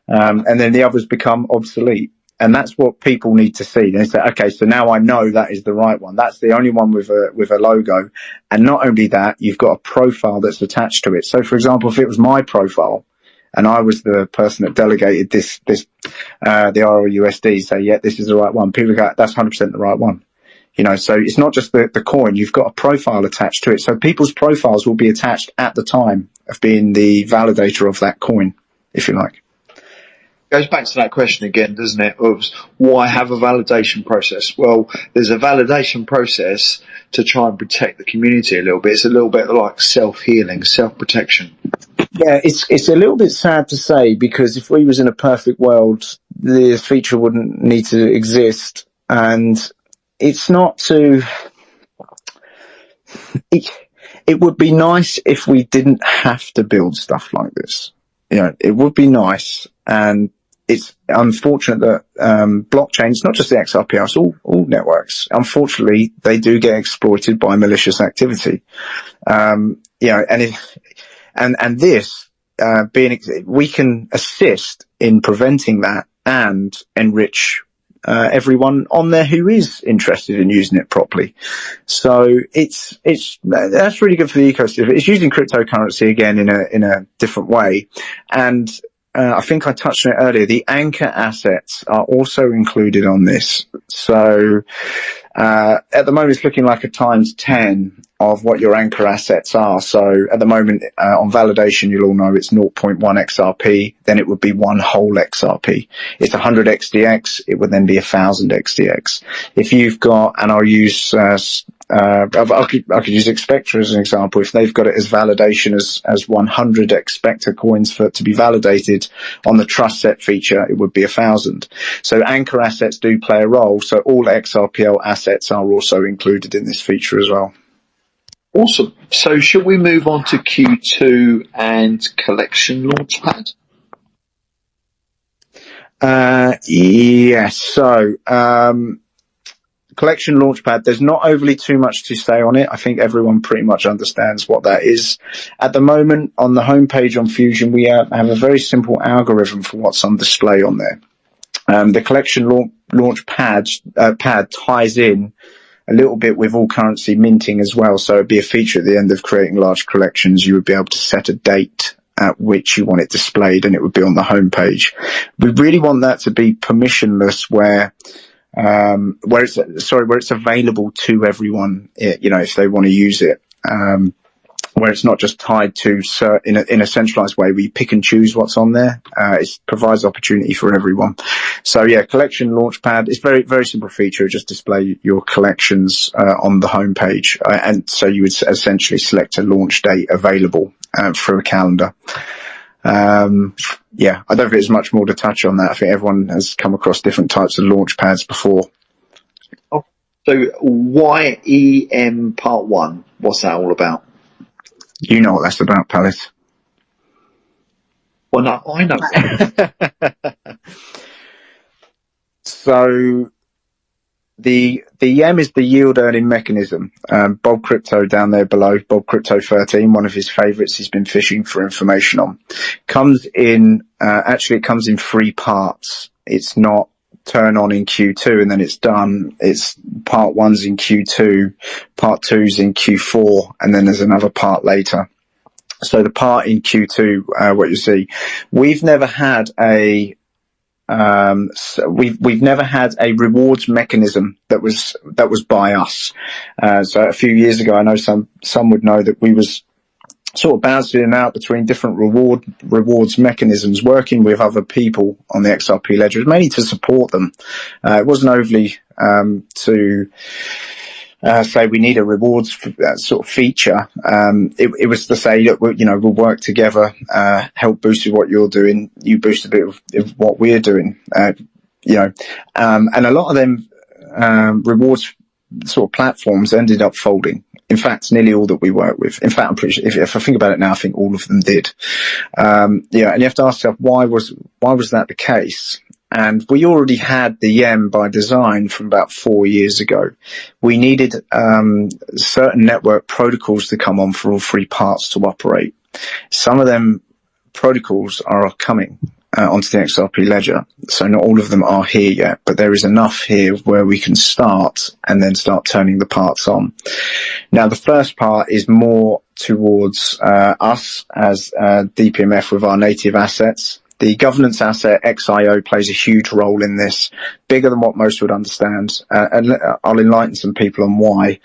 And then the others become obsolete. And that's what people need to see. They say, okay, so now I know that is the right one. That's the only one with a logo. And not only that, you've got a profile that's attached to it. So for example, if it was my profile and I was the person that delegated the RLUSD, say, yeah, this is the right one. People go, that's 100% the right one. So it's not just the coin. You've got a profile attached to it. So people's profiles will be attached at the time of being the validator of that coin, if you like. Goes back to that question again, doesn't it, of why have a validation process? Well, there's a validation process to try and protect the community a little bit. It's a little bit like self-healing, self-protection. Yeah, it's a little bit sad to say, because if we was in a perfect world, this feature wouldn't need to exist. And it's not to... It would be nice if we didn't have to build stuff like this. It would be nice, and it's unfortunate that blockchains, not just the XRPL, it's all networks, unfortunately, they do get exploited by malicious activity. And this we can assist in preventing that and enrich everyone on there who is interested in using it properly. So that's really good for the ecosystem. It's using cryptocurrency again in a different way. And I think I touched on it earlier. The anchor assets are also included on this. So at the moment, it's looking like a times 10 of what your anchor assets are. So at the moment, on validation, you'll all know it's 0.1 XRP. Then it would be one whole XRP. It's 100 XDX. It would then be 1,000 XDX. If you've got, and I'll use I could use Expector as an example. If they've got it as validation as 100 Expector coins to be validated on the trust set feature, it would be 1,000. So anchor assets do play a role. So all XRPL assets are also included in this feature as well. Awesome. So should we move on to Q2 and Collection Launchpad? Yes. So, Collection Launchpad, there's not overly too much to say on it. I think everyone pretty much understands what that is. At the moment, on the homepage on Fuzion, we have a very simple algorithm for what's on display on there. The Collection Launchpad pad ties in a little bit with all currency minting as well. So it'd be a feature at the end of creating large collections. You would be able to set a date at which you want it displayed, and it would be on the homepage. We really want that to be permissionless, where it's available to everyone, if they want to use it. where it's not just tied to in a centralized way. We pick and choose what's on there. It provides opportunity for everyone. So yeah, collection launchpad. It's very, very simple feature. Just display your collections on the homepage, and so you would essentially select a launch date available through a calendar. Yeah, I don't think there's much more to touch on that. I think everyone has come across different types of launch pads before. So YEM Part 1, what's that all about? You know what that's about, Palace. Well, no, I know. So the YEM is the yield earning mechanism. Bob Crypto down there below, Bob Crypto 13, one of his favorites he's been fishing for information on, comes in, actually it comes in 3 parts. It's not turn on in Q2 and then it's done. It's part 1's in Q2, part 2's in Q4, and then there's another part later. So the part in Q2, what you see, we've never had a we've never had a rewards mechanism that was by us. So a few years ago, I know some would know that we was sort of bouncing in and out between different rewards mechanisms, working with other people on the XRP Ledger, mainly to support them. It wasn't overly to say we need a rewards sort of feature. It was to say that we'll work together, help boost what you're doing, you boost a bit of what we're doing, and a lot of them rewards sort of platforms ended up folding. In fact, nearly all that we work with. In fact, I'm pretty sure, if I think about it now, I think all of them did. And you have to ask yourself, why was that the case? And we already had the YEM by design from about 4 years ago. We needed certain network protocols to come on for all 3 parts to operate. Some of them protocols are coming onto the XRP Ledger, so not all of them are here yet, but there is enough here where we can start and then start turning the parts on. Now, the first part is more towards us as DPMF with our native assets. The governance asset XIO plays a huge role in this, bigger than what most would understand, and I'll enlighten some people on why.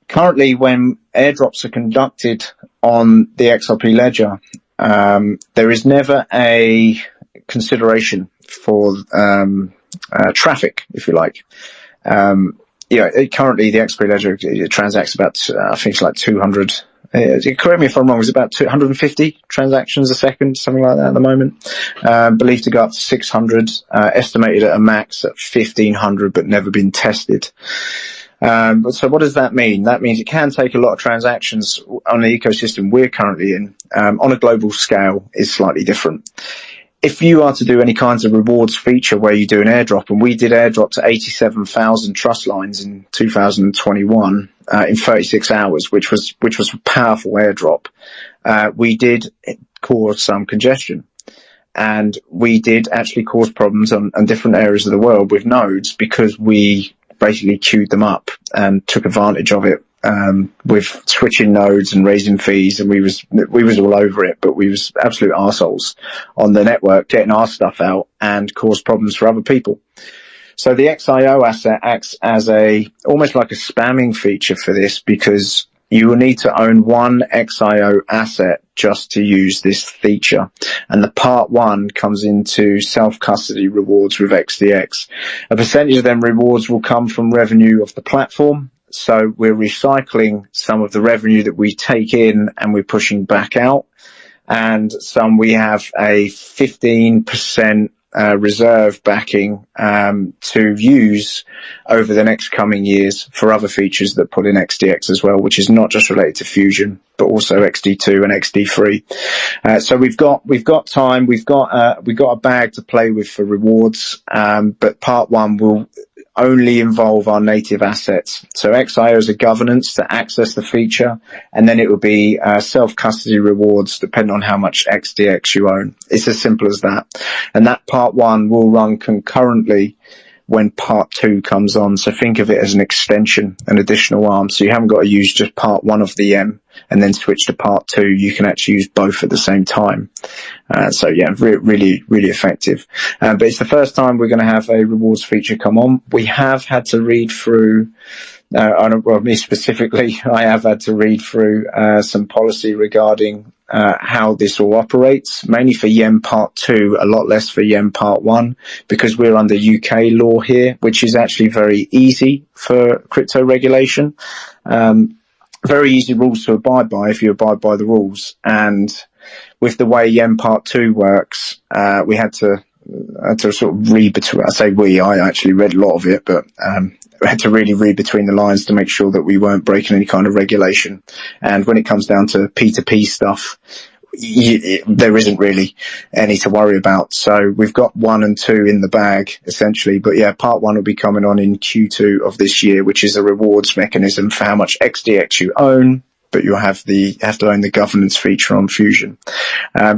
Currently, when airdrops are conducted on the XRP Ledger, there is never a consideration for traffic, if you like. Currently the XRP Ledger transacts about, I think it's like 200. Correct me if I'm wrong. It's about 250 transactions a second, something like that at the moment. Believed to go up to 600. Estimated at a max at 1500, but never been tested. So what does that mean? That means it can take a lot of transactions on the ecosystem we're currently in. On a global scale is slightly different. If you are to do any kinds of rewards feature where you do an airdrop, and we did airdrop to 87,000 trust lines in 2021, in 36 hours, which was a powerful airdrop, we did cause some congestion. And we did actually cause problems on different areas of the world with nodes because we basically queued them up and took advantage of it, with switching nodes and raising fees, and we was all over it, but we was absolute arseholes on the network, getting our stuff out and caused problems for other people. So the XIO asset acts as almost like a spamming feature for this, because you will need to own one XIO asset just to use this feature. And the part 1 comes into self-custody rewards with XDX. A percentage of them rewards will come from revenue of the platform. So we're recycling some of the revenue that we take in and we're pushing back out. And some we have a 15% reserve backing to use over the next coming years for other features that put in XDX as well, which is not just related to Fuzion, but also XD2 and XD3. So we've got time, we've got a bag to play with for rewards, but part 1 will only involve our native assets. So XIO is a governance to access the feature, and then it will be self-custody rewards depending on how much XDX you own. It's as simple as that. And that part 1 will run concurrently when part 2 comes on. So think of it as an extension, an additional arm. So you haven't got to use just part 1 of the YEM and then switch to part 2. You can actually use both at the same time. So yeah, really, really effective. But it's the first time we're going to have a rewards feature come on. We have had to read through Well, me specifically, I have had to read through some policy regarding how this all operates, mainly for Yen Part 2, a lot less for Yen Part 1, because we're under UK law here, which is actually very easy for crypto regulation. Very easy rules to abide by if you abide by the rules. And with the way Yen Part 2 works, we had to sort of read between, I actually read a lot of it, but we had to really read between the lines to make sure that we weren't breaking any kind of regulation. And when it comes down to P2P stuff, there isn't really any to worry about. So we've got 1 and 2 in the bag, essentially. But yeah, part 1 will be coming on in Q2 of this year, which is a rewards mechanism for how much XDX you own, but you have to own the governance feature on Fuzion.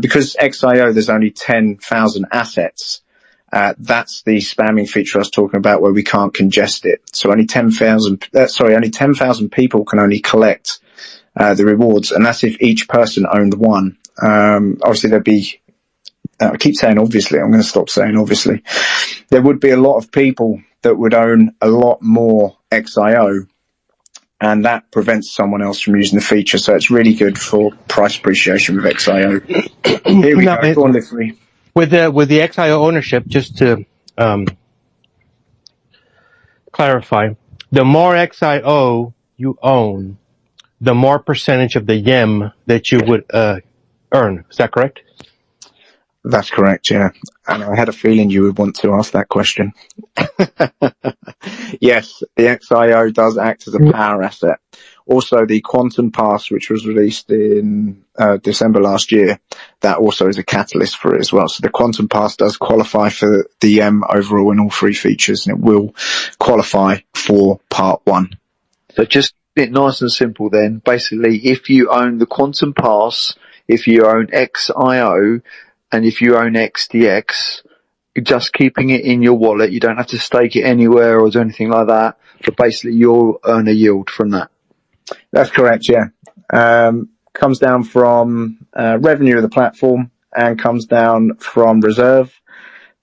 Because XIO, there's only 10,000 assets. That's the spamming feature I was talking about, where we can't congest it. So only 10,000 people can only collect the rewards, and that's if each person owned 1. Obviously there'd be, I keep saying obviously, I'm going to stop saying obviously. There would be a lot of people that would own a lot more XIO, and that prevents someone else from using the feature. So it's really good for price appreciation with XIO. Here we go. Go on, Livery. With the XIO ownership, just to clarify, the more XIO you own, the more percentage of the YEM that you would earn. Is that correct? That's correct, yeah. And I had a feeling you would want to ask that question. Yes, the XIO does act as a power asset. Also, the Quantum Pass, which was released in December last year, that also is a catalyst for it as well. So the Quantum Pass does qualify for the YEM overall in all 3 features, and it will qualify for part 1. So just it nice and simple then. Basically, if you own the Quantum Pass, if you own XIO, and if you own XDX, just keeping it in your wallet, you don't have to stake it anywhere or do anything like that, but basically you'll earn a yield from that. That's correct, yeah. Comes down from revenue of the platform and comes down from reserve.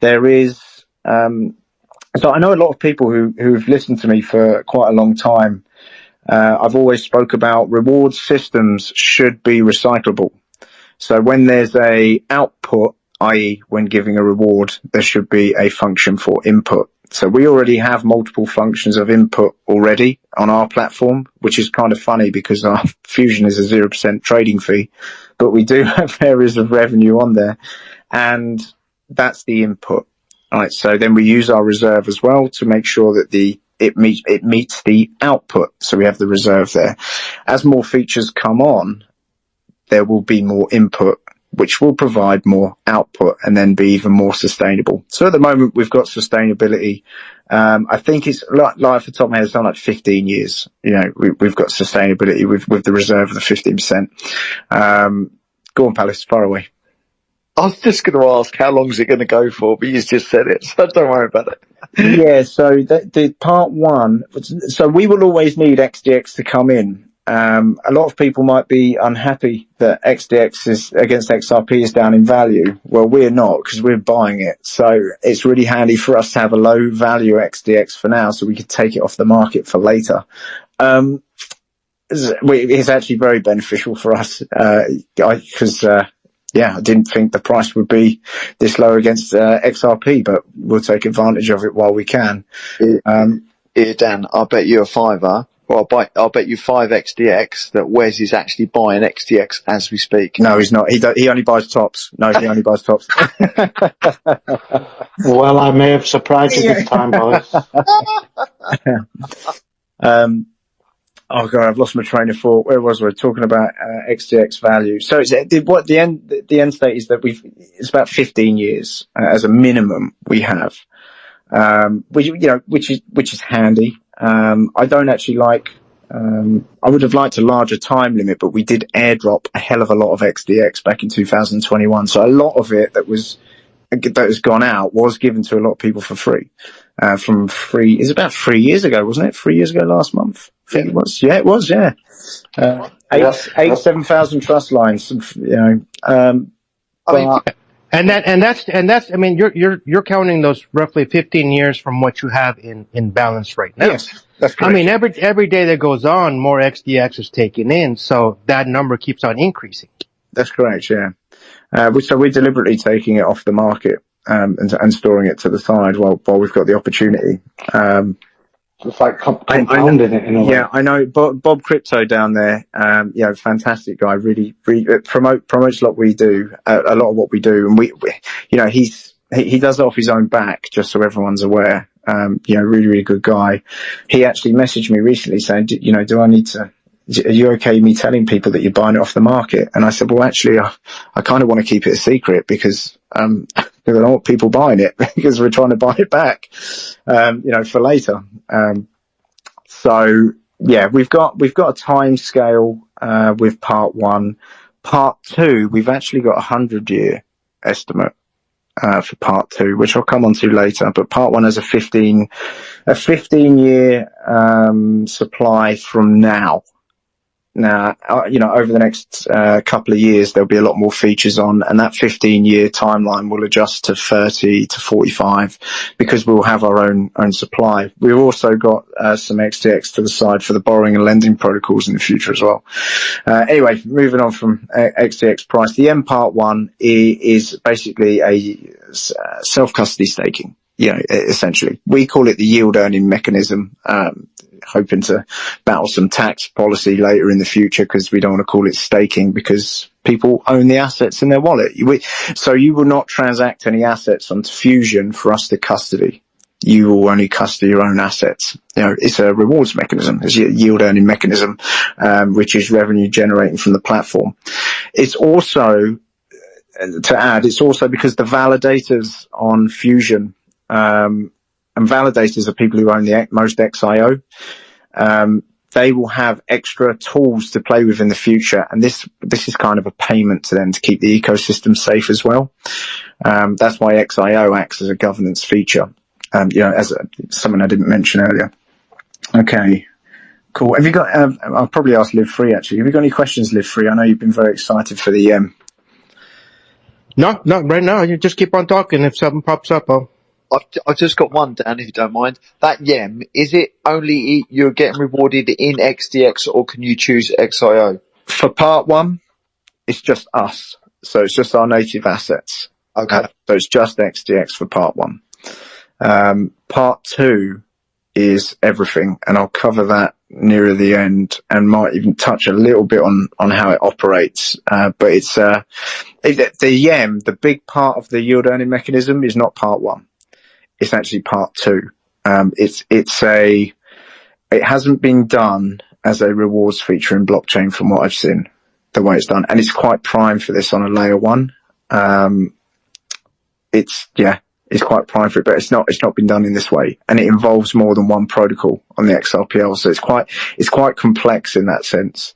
There is, so I know a lot of people who've listened to me for quite a long time. I've always spoke about reward systems should be recyclable. So when there's a output, i.e. when giving a reward, there should be a function for input. So we already have multiple functions of input already on our platform, which is kind of funny because our Fuzion is a 0% trading fee, but we do have areas of revenue on there, and that's the input. All right. So then we use our reserve as well to make sure that it meets the output. So we have the reserve there. As more features come on, there will be more input, which will provide more output and then be even more sustainable. So at the moment, we've got sustainability. I think it's like off the top of my head, it's done like 15 years. You know, we've got sustainability with the reserve of the 15%. Go on, Palace, far away. I was just going to ask, how long is it going to go for? But you just said it, so don't worry about it. Yeah, so the part 1, so we will always need XDX to come in. A lot of people might be unhappy that XDX is against XRP is down in value. Well, we're not, because we're buying it. So it's really handy for us to have a low value XDX for now, so we could take it off the market for later. It's actually very beneficial for us, because, I didn't think the price would be this low against XRP, but we'll take advantage of it while we can. Here, Dan, I'll bet you a $5. Well, I'll bet you 5 XDX that Wes is actually buying XDX as we speak. No, he's not. He only buys tops. No, he only buys tops. Well, I may have surprised you this time, boys. Oh god, I've lost my train of thought. Where was we talking about XDX value? So the end state is that it's about 15 years as a minimum we have, which is handy. I don't actually like. I would have liked a larger time limit, but we did airdrop a hell of a lot of XDX back in 2021. So a lot of it that has gone out was given to a lot of people for free. It's about 3 years ago, wasn't it? 3 years ago last month. I think it was. Yeah, it was. Yeah. 7,000 trust lines. You know. And that's. I mean, you're counting those roughly 15 years from what you have in balance right now. Yes, that's I correct. mean, every day that goes on, more XDX is taken in, so that number keeps on increasing. That's correct. Yeah. So we're deliberately taking it off the market and storing it to the side while we've got the opportunity. It's like compounding it in a way. Yeah, I know. Bob Crypto down there, fantastic guy. Really promotes a lot we do, a lot of what we do, and we he does it off his own back, just so everyone's aware. Really, really good guy. He actually messaged me recently saying, do I need to? Are you okay me telling people that you're buying it off the market? And I said, well, actually, I kind of want to keep it a secret because I don't want people buying it because we're trying to buy it back, for later. So yeah, we've got a time scale, with part one. Part two, we've actually got 100-year estimate, for part two, which I'll come on to later. But part one has a 15-year, supply from now. Now, over the next couple of years, there'll be a lot more features on, and that 15-year timeline will adjust to 30 to 45 because we'll have our own supply. We've also got some XTX to the side for the borrowing and lending protocols in the future as well. Anyway, moving on from XTX price, the M part one is basically a self-custody staking. Essentially, we call it the yield earning mechanism. Hoping to battle some tax policy later in the future because we don't want to call it staking because people own the assets in their wallet. So you will not transact any assets onto Fuzion for us to custody. You will only custody your own assets. It's a rewards mechanism. It's a yield earning mechanism, which is revenue generating from the platform. It's also, it's also because the validators on Fuzion, and validators are people who own the most XIO. They will have extra tools to play with in the future, and this is kind of a payment to them to keep the ecosystem safe as well. That's why XIO acts as a governance feature. As something I didn't mention earlier. Okay, cool. Have you got? I'll probably ask Live Free actually. Have you got any questions, Live Free? I know you've been very excited for the No, not right now. You just keep on talking. If something pops up, I've just got one, Dan, if you don't mind. That YEM, is it only you're getting rewarded in XDX or can you choose XIO? For part one, it's just us. So it's just our native assets. Okay. So it's just XDX for part one. Part two is everything, and I'll cover that nearer the end and might even touch a little bit on how it operates. But it's, the YEM, the big part of the yield earning mechanism is not part one. It's actually part two. It hasn't been done as a rewards feature in blockchain from what I've seen, the way it's done. And it's quite prime for this on a layer one. It's quite prime for it, but it's not been done in this way. And it involves more than one protocol on the XRPL. So it's quite complex in that sense.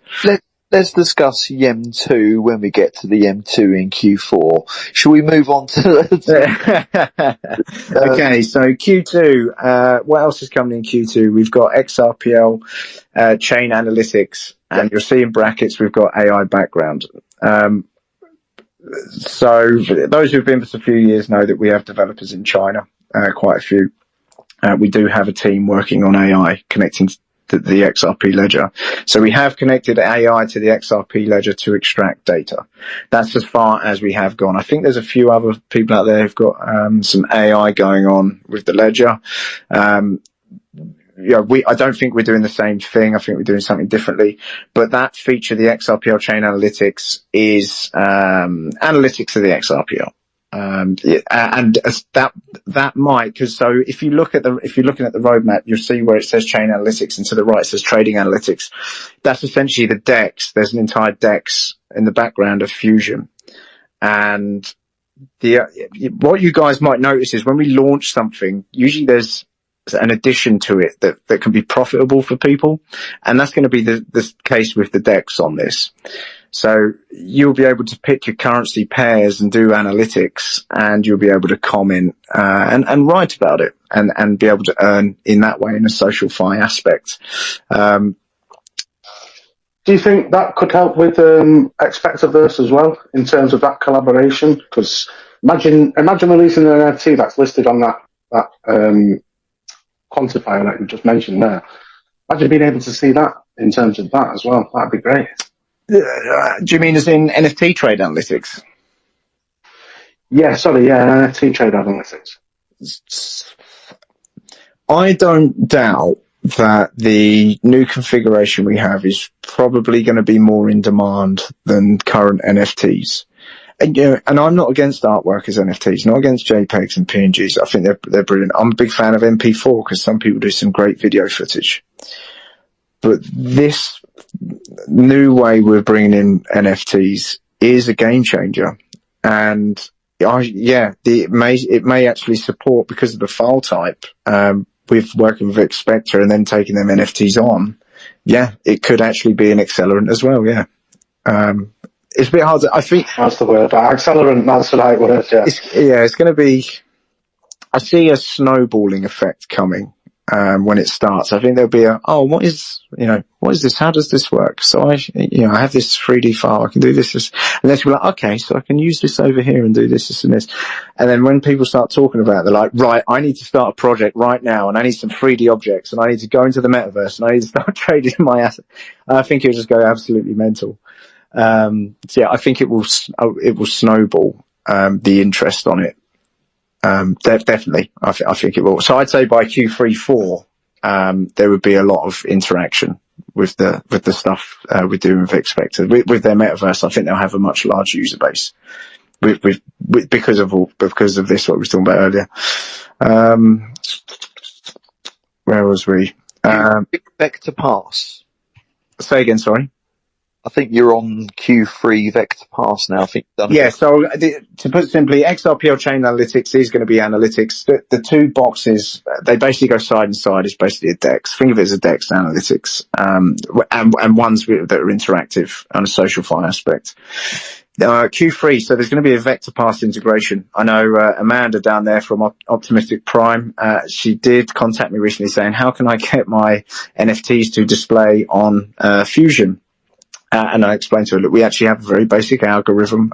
Let's discuss YEM2 when we get to the YEM2 in Q4. Shall we move on to Okay, so Q2, what else is coming in Q2? We've got XRPL, chain analytics, and you'll see in brackets we've got AI background. So those who've been with us a few years know that we have developers in China, quite a few. We do have a team working on AI connecting to the XRP Ledger. So we have connected AI to the XRP Ledger to extract data. That's as far as we have gone. I think there's a few other people out there who've got some AI going on with the Ledger. I don't think we're doing the same thing. I think we're doing something differently. But that feature, the XRPL chain analytics, is analytics of the XRPL. And that might, because so if you're looking at the roadmap, you'll see where it says chain analytics, and to the right it says trading analytics. That's essentially the DEX. There's an entire DEX in the background of Fuzion, and what you guys might notice is when we launch something, usually there's an addition to it that can be profitable for people, and that's going to be the case with the DEX on this. So you'll be able to pick your currency pairs and do analytics, and you'll be able to comment and write about it and be able to earn in that way in a social fi aspect. Do you think that could help with Expectaverse as well in terms of that collaboration? Because Imagine releasing an NFT that's listed on that quantifier that you just mentioned there. Imagine being able to see that in terms of that as well. That'd be great. Do you mean as in NFT trade analytics? Yeah, sorry, yeah, NFT trade analytics. I don't doubt that the new configuration we have is probably going to be more in demand than current NFTs. And, you know, and I'm not against artwork as NFTs, not against JPEGs and PNGs. I think they're brilliant. I'm a big fan of MP4 because some people do some great video footage. But this new way we're bringing in NFTs is a game changer. And it may actually support, because of the file type, with working with Expector and then taking them NFTs on. Yeah, it could actually be an accelerant as well. Yeah. It's a bit hard I think that's the word. Accelerant, that's the right word, yeah. It's going to be, I see a snowballing effect coming, when it starts. I think there'll be what is this? How does this work? So I have this 3D file. I can do this, and then we're like, okay, so I can use this over here and do this and this. And then when people start talking about it, they're like, right, I need to start a project right now, and I need some 3D objects, and I need to go into the metaverse, and I need to start trading my asset. I think it'll just go absolutely mental. So yeah, I think it will snowball, the interest on it. Definitely. I think it will. So I'd say by Q3-4, there would be a lot of interaction with the stuff, we're doing with Expector. With their metaverse, I think they'll have a much larger user base because of this, what we were talking about earlier. Where was we? Vector Pass. Say again, sorry. I think you're on Q3 Vector Pass now. I think you've done it. Yeah, so to put it simply, XRPL chain analytics is going to be analytics. The two boxes, they basically go side and side. It's basically a DEX. Think of it as a DEX analytics, and ones that are interactive on a social file aspect. Q3, so there's going to be a Vector Pass integration. I know Amanda down there from Optimistic Prime, she did contact me recently saying, how can I get my NFTs to display on Fuzion? And I explained to her, look, we actually have a very basic algorithm.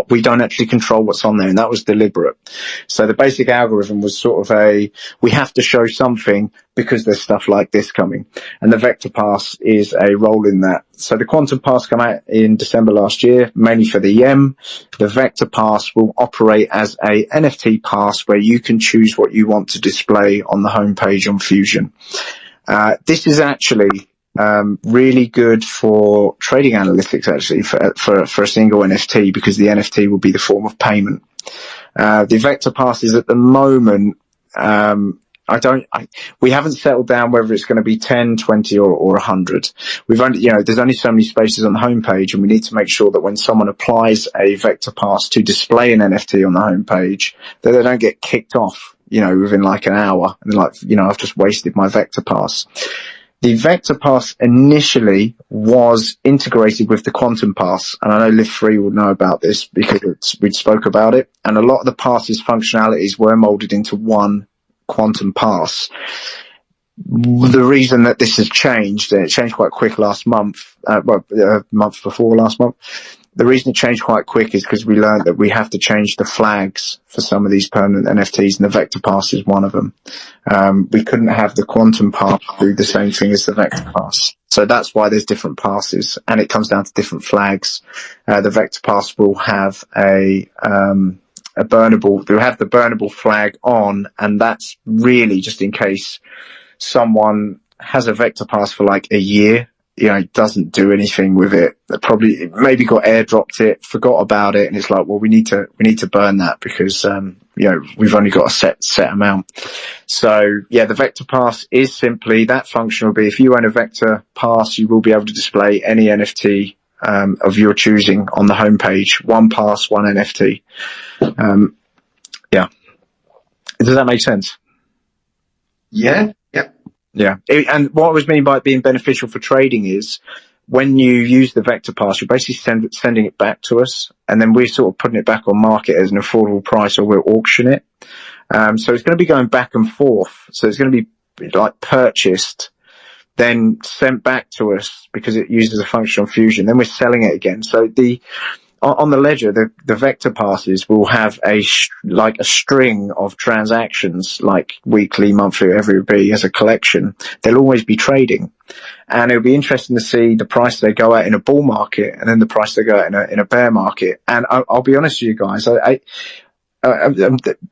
We don't actually control what's on there, and that was deliberate. So the basic algorithm was sort of we have to show something because there's stuff like this coming. And the Vector Pass is a role in that. So the Quantum Pass came out in December last year, mainly for the YEM. The Vector Pass will operate as a NFT pass where you can choose what you want to display on the homepage on Fuzion. This is actually really good for trading analytics, actually, for a single NFT, because the NFT will be the form of payment. The Vector Pass is at the moment, we haven't settled down whether it's going to be 10, 20 or 100. We've only, there's only so many spaces on the homepage, and we need to make sure that when someone applies a Vector Pass to display an NFT on the homepage, that they don't get kicked off, within like an hour, and like, I've just wasted my Vector Pass. The Vector Pass initially was integrated with the Quantum Pass, and I know Live3 will know about this because we spoke about it, and a lot of the pass's functionalities were molded into one Quantum Pass. The reason that this has changed, and it changed quite quick last month, month before last month, the reason it changed quite quick is because we learned that we have to change the flags for some of these permanent NFTs, and the Vector Pass is one of them. We couldn't have the Quantum Pass do the same thing as the Vector Pass. So that's why there's different passes, and it comes down to different flags. The Vector Pass will have they'll have the burnable flag on, and that's really just in case someone has a Vector Pass for like a year, doesn't do anything with it. Maybe got airdropped it, forgot about it, and it's like, well, we need to burn that because, we've only got a set amount. So yeah, the Vector Pass is simply, that function will be, if you own a Vector Pass, you will be able to display any NFT, of your choosing on the homepage. One pass, one NFT. Yeah. Does that make sense? Yeah. Yep. Yeah. And what I was meaning by it being beneficial for trading is when you use the Vector Pass, you're basically sending it back to us, and then we're sort of putting it back on market as an affordable price, or we'll auction it. So it's going to be going back and forth. So it's going to be like purchased, then sent back to us because it uses a function on Fuzion. Then we're selling it again. So on the ledger, the vector passes will have like a string of transactions, like weekly, monthly, whatever it be, as a collection. They'll always be trading. And it'll be interesting to see the price they go at in a bull market and then the price they go at in a bear market. And I'll be honest with you guys, I'll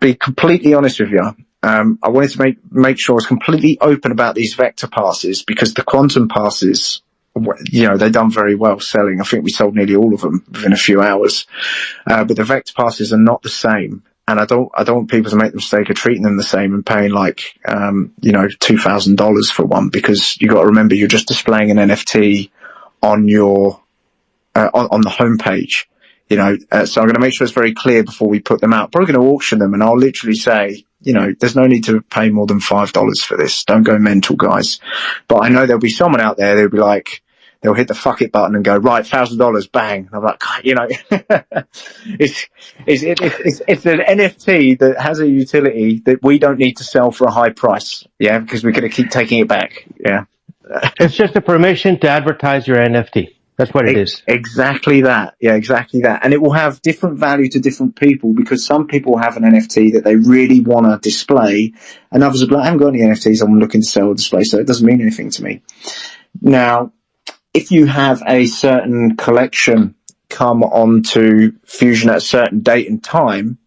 be completely honest with you. I wanted to make sure I was completely open about these vector passes, because the quantum passes, you know, they've done very well selling. I think we sold nearly all of them within a few hours. But the vector passes are not the same. And I don't want people to make the mistake of treating them the same and paying like, $2,000 for one, because you got to remember you're just displaying an NFT on your, on the homepage, so I'm going to make sure it's very clear before we put them out. Probably going to auction them, and I'll literally say, there's no need to pay more than $5 for this. Don't go mental, guys. But I know there'll be someone out there that'll be like, they'll hit the fuck it button and go, right, $1,000, bang. And I'm like, it's an NFT that has a utility that we don't need to sell for a high price. Yeah. Because we're going to keep taking it back. Yeah. It's just a permission to advertise your NFT. That's what it is. Exactly that. Yeah, exactly that. And it will have different value to different people, because some people have an NFT that they really want to display, and others are like, I haven't got any NFTs I'm looking to sell or display, so it doesn't mean anything to me. Now, if you have a certain collection come onto Fusion at a certain date and time,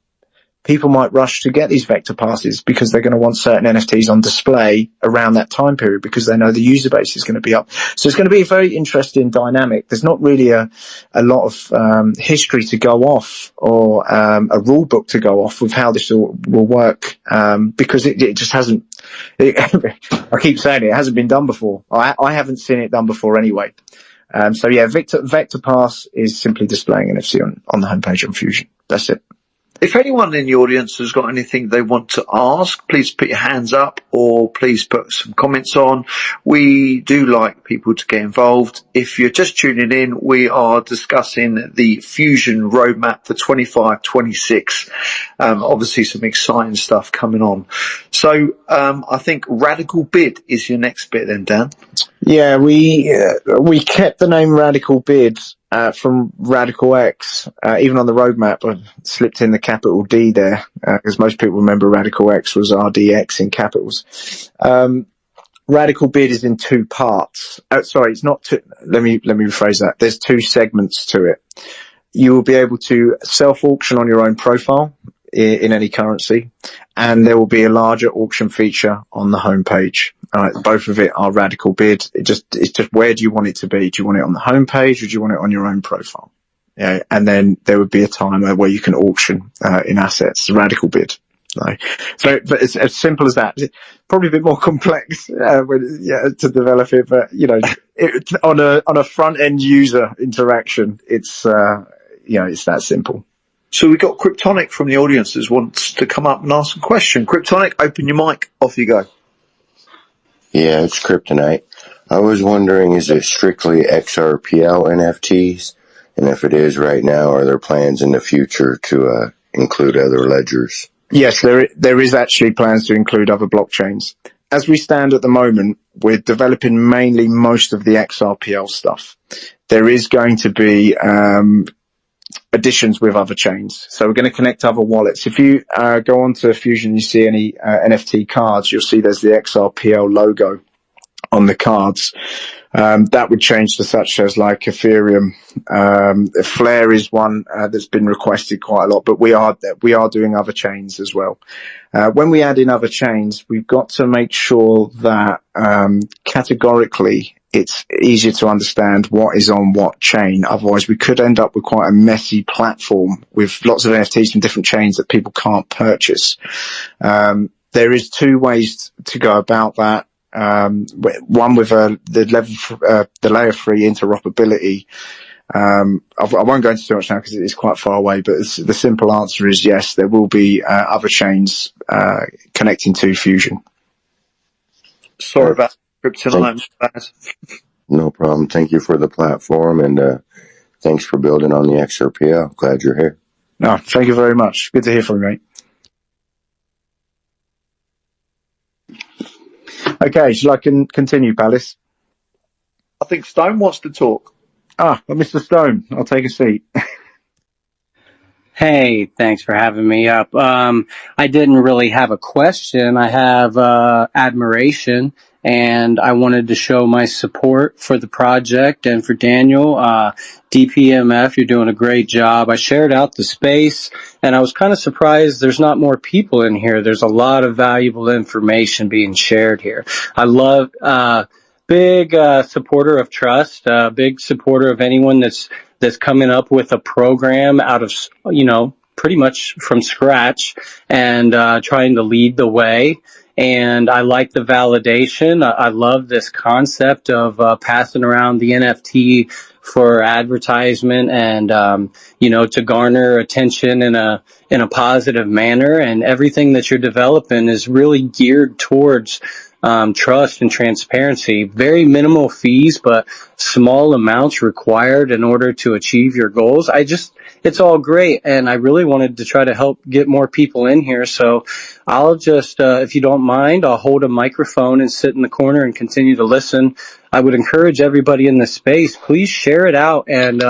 people might rush to get these vector passes because they're going to want certain NFTs on display around that time period, because they know the user base is going to be up. So it's going to be a very interesting dynamic. There's not really a lot of history to go off, or a rule book to go off with how this will work, because it just hasn't. I keep saying it hasn't been done before. I haven't seen it done before anyway. So yeah, vector pass is simply displaying an NFC on the homepage on Fusion. That's it. If anyone in the audience has got anything they want to ask, please put your hands up, or please put some comments on. We do like people to get involved. If you're just tuning in, we are discussing the Fusion roadmap for 25-26. Obviously some exciting stuff coming on. So, I think Radical Bid is your next bit then, Dan. Yeah, we kept the name Radical Bid from Radical X. Even on the roadmap, I slipped in the capital D there, because most people remember Radical X was RDX in capitals. Radical Bid is in two parts. Sorry, it's not two. Let me rephrase that. There's two segments to it. You will be able to self-auction on your own profile in any currency, and there will be a larger auction feature on the homepage. Both of it are Radical Bid. It's just where do you want it to be? Do you want it on the homepage, or do you want it on your own profile? Yeah, and then there would be a timer where you can auction in assets. Radical Bid. So but it's as simple as that. It's probably a bit more complex to develop it, but on a front end user interaction, it's that simple. So we got Kryptonic from the audience that wants to come up and ask a question. Kryptonic, open your mic. Off you go. Yeah, it's Kryptonite. I was wondering, is it strictly XRPL NFTs? And if it is right now, are there plans in the future to include other ledgers? Yes, there is actually plans to include other blockchains. As we stand at the moment, we're developing mainly most of the XRPL stuff. There is going to be additions with other chains. So we're going to connect other wallets. If you go onto Fusion and you see any NFT cards, you'll see there's the XRPL logo on the cards. That would change to such as like Ethereum. Flare is one that's been requested quite a lot, but we are doing other chains as well. When we add in other chains, we've got to make sure that categorically it's easier to understand what is on what chain. Otherwise, we could end up with quite a messy platform with lots of NFTs from different chains that people can't purchase. There is two ways to go about that. One with the layer 3 interoperability. I won't go into too much now because it is quite far away, but the simple answer is yes, there will be other chains connecting to Fusion. Sorry about Kryptonite. No problem. Thank you for the platform, and thanks for building on the XRPL. Glad you're here. No, thank you very much. Good to hear from you, mate. Okay, shall I continue, Palace? I think Stone wants to talk. Mr. Stone, I'll take a seat. Hey, thanks for having me up. I didn't really have a question. I have admiration, and I wanted to show my support for the project and for Daniel. DPMF, you're doing a great job. I shared out the space, and I was kind of surprised there's not more people in here. There's a lot of valuable information being shared here. I love big supporter of trust, big supporter of anyone that's coming up with a program out of, pretty much from scratch and trying to lead the way. And I like the validation. I love this concept of passing around the NFT for advertisement and, to garner attention in a positive manner. And everything that you're developing is really geared towards trust and transparency. Very minimal fees, but small amounts required in order to achieve your goals. It's all great, and I really wanted to try to help get more people in here. So I'll just, if you don't mind, I'll hold a microphone and sit in the corner and continue to listen. I would encourage everybody in this space, please share it out and,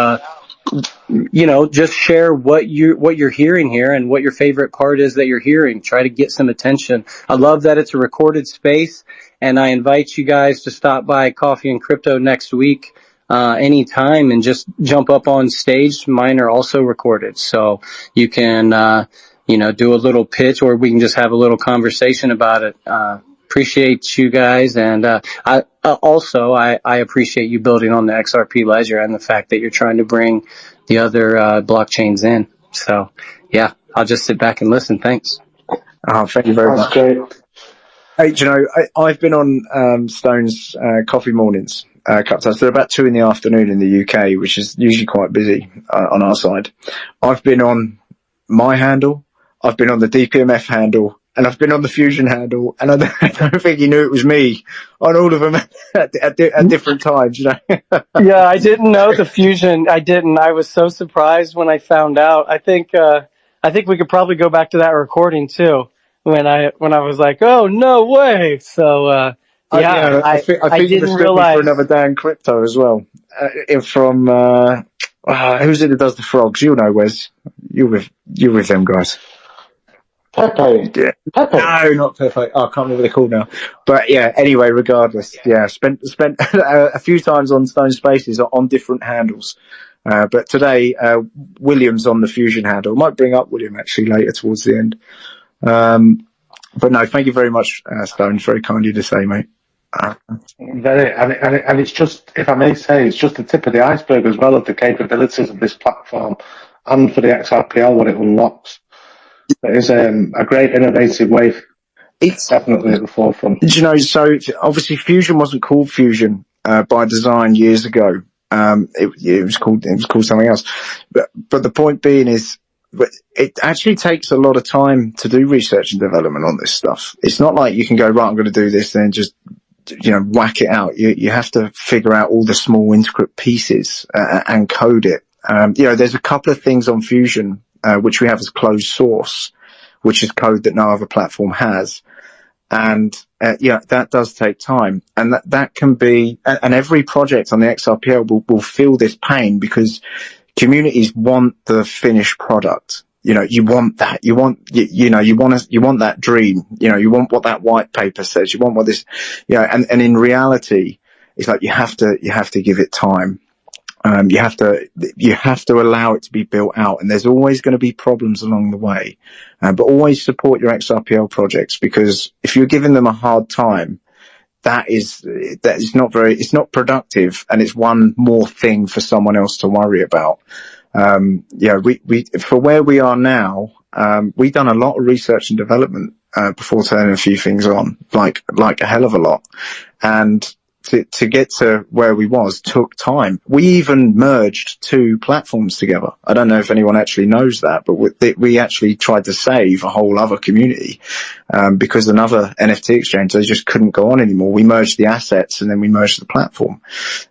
just share what you're hearing here and what your favorite part is that you're hearing. Try to get some attention. I love that it's a recorded space, and I invite you guys to stop by Coffee and Crypto next week, anytime, and just jump up on stage. Mine are also recorded, so you can, do a little pitch, or we can just have a little conversation about it. Appreciate you guys, and I appreciate you building on the XRP Ledger and the fact that you're trying to bring the other blockchains in. So, yeah, I'll just sit back and listen. Thanks. Oh, thank you very much. Great. Hey, I've been on Stone's coffee mornings a couple times. They're about 2 PM in the UK, which is usually quite busy on our side. I've been on my handle, I've been on the DPMF handle, and I've been on the Fuzion handle, and I don't think he knew it was me on all of them at different times, Yeah, I didn't know the Fuzion. I didn't. I was so surprised when I found out. I think we could probably go back to that recording too, when I was like, oh, no way. So, I think you didn't mistook realize. me for another Dan Crypto as well. From, who's it that does the frogs? You'll know, Wes. You're with them guys. Pepe. Yeah. Pepe. No, not Pepe. Oh, I can't remember what they're called now. But yeah, anyway, regardless, yeah, spent a few times on Stone Spaces on different handles. But today, William's on the Fuzion handle. Might bring up William actually later towards the end. But no, thank you very much, Stone. Very kind of you to say, mate. And it's just, if I may say, it's just the tip of the iceberg as well of the capabilities of this platform, and for the XRPL, what it unlocks. It is a great innovative way. It's definitely at the forefront. So obviously Fuzion wasn't called Fuzion by design years ago. It was called something else. But the point being is, it actually takes a lot of time to do research and development on this stuff. It's not like you can go, right, I'm going to do this, then just whack it out. You have to figure out all the small intricate pieces and code it. There's a couple of things on Fuzion which we have as closed source, which is code that no other platform has. And, that does take time. And that can be, and every project on the XRPL will feel this pain because communities want the finished product. You want that. You want that dream. You want what that white paper says. You want what this, and in reality, it's like you have to give it time. You have to allow it to be built out, and there's always going to be problems along the way. But always support your XRPL projects, because if you're giving them a hard time, that is it's not productive, and it's one more thing for someone else to worry about. We for where we are now, we've done a lot of research and development, before turning a few things on, like a hell of a lot. And to get to where we was took time. We even merged 2 platforms together. I don't know if anyone actually knows that, but we actually tried to save a whole other community, because another NFT exchange, they just couldn't go on anymore. We merged the assets and then we merged the platform,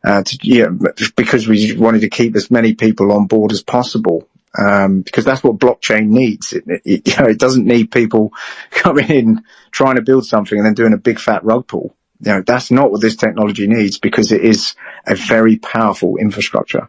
because we wanted to keep as many people on board as possible. Because that's what blockchain needs. It doesn't need people coming in, trying to build something and then doing a big fat rug pull. That's not what this technology needs, because it is a very powerful infrastructure.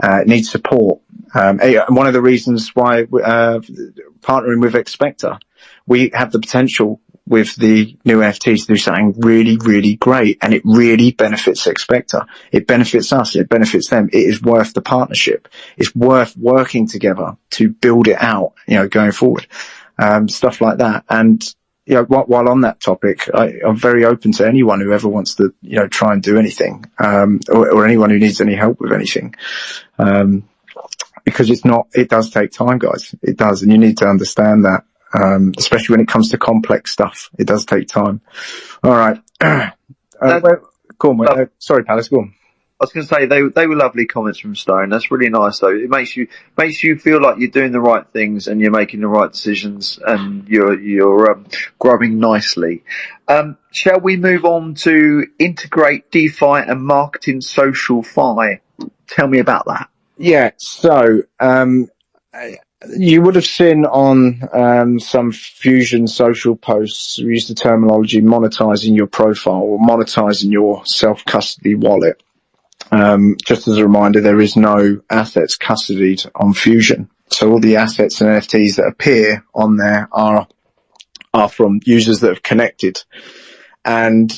It needs support. One of the reasons why partnering with Expector, we have the potential with the new NFTs to do something really, really great, and it really benefits Expector. It benefits us. It benefits them. It is worth the partnership. It's worth working together to build it out, going forward. Stuff like that. And, while on that topic, I'm very open to anyone who ever wants to, try and do anything, or anyone who needs any help with anything. Because it does take time, guys. It does. And you need to understand that, especially when it comes to complex stuff. It does take time. All right. Go on. Sorry, Palace, go on. I was going to say they were lovely comments from Stone. That's really nice, though. It makes you feel like you're doing the right things and you're making the right decisions and you're growing nicely. Shall we move on to integrate DeFi and marketing social fi? Tell me about that. Yeah. So you would have seen on some Fusion social posts, we use the terminology monetizing your profile or monetizing your self-custody wallet. Just as a reminder, there is no assets custodied on Fusion. So all the assets and NFTs that appear on there are from users that have connected. And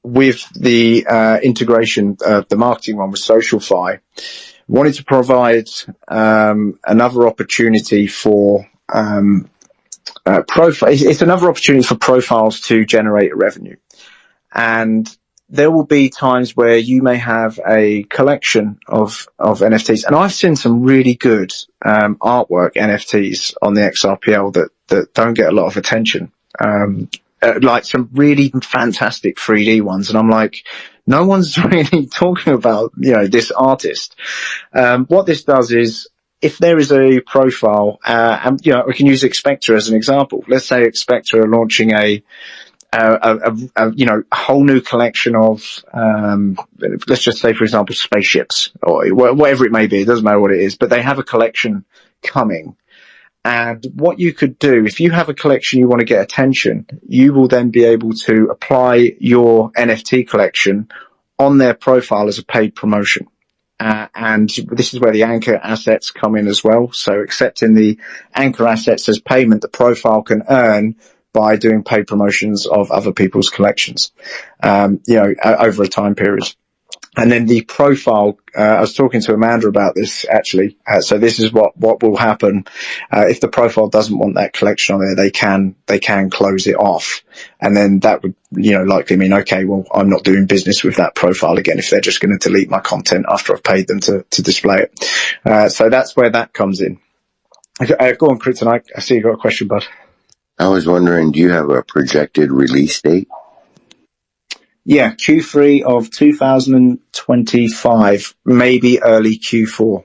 with the integration of the marketing one with SocialFi, wanted to provide another opportunity for profile. It's another opportunity for profiles to generate revenue. And there will be times where you may have a collection of NFTs, and I've seen some really good artwork NFTs on the XRPL that don't get a lot of attention, like some really fantastic 3D ones, and I'm like, no one's really talking about this artist. What this does is, if there is a profile, and we can use Expector as an example. Let's say Expector are launching a whole new collection of, let's just say, for example, spaceships or whatever it may be. It doesn't matter what it is, but they have a collection coming. And what you could do, if you have a collection you want to get attention, you will then be able to apply your NFT collection on their profile as a paid promotion. And this is where the anchor assets come in as well. So accepting the anchor assets as payment, the profile can earn by doing paid promotions of other people's collections, over a time period. And then the profile, I was talking to Amanda about this actually. So this is what will happen. If the profile doesn't want that collection on there, they can close it off. And then that would, likely mean, okay, well, I'm not doing business with that profile again if they're just going to delete my content after I've paid them to display it. So that's where that comes in. Go on, Kryptonite. I see you got a question, bud. I was wondering, do you have a projected release date? Yeah, Q3 of 2025, maybe early Q4.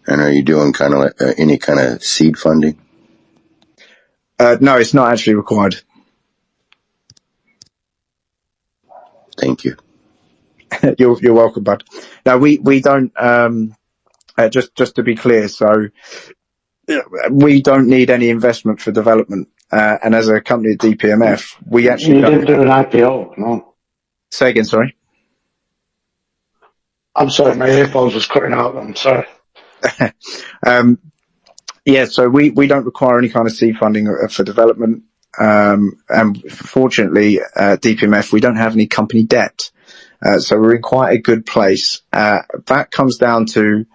And are you doing kind of any kind of seed funding? No, it's not actually required. Thank you. You're welcome, bud. No, we don't. Just to be clear, so we don't need any investment for development. And as a company at DPMF, we actually didn't do an IPO, no? Say again, sorry. I'm sorry, my earphones was cutting out. I'm sorry. Yeah, so we don't require any kind of seed funding for development. And fortunately, DPMF, we don't have any company debt. So we're in quite a good place. That comes down to,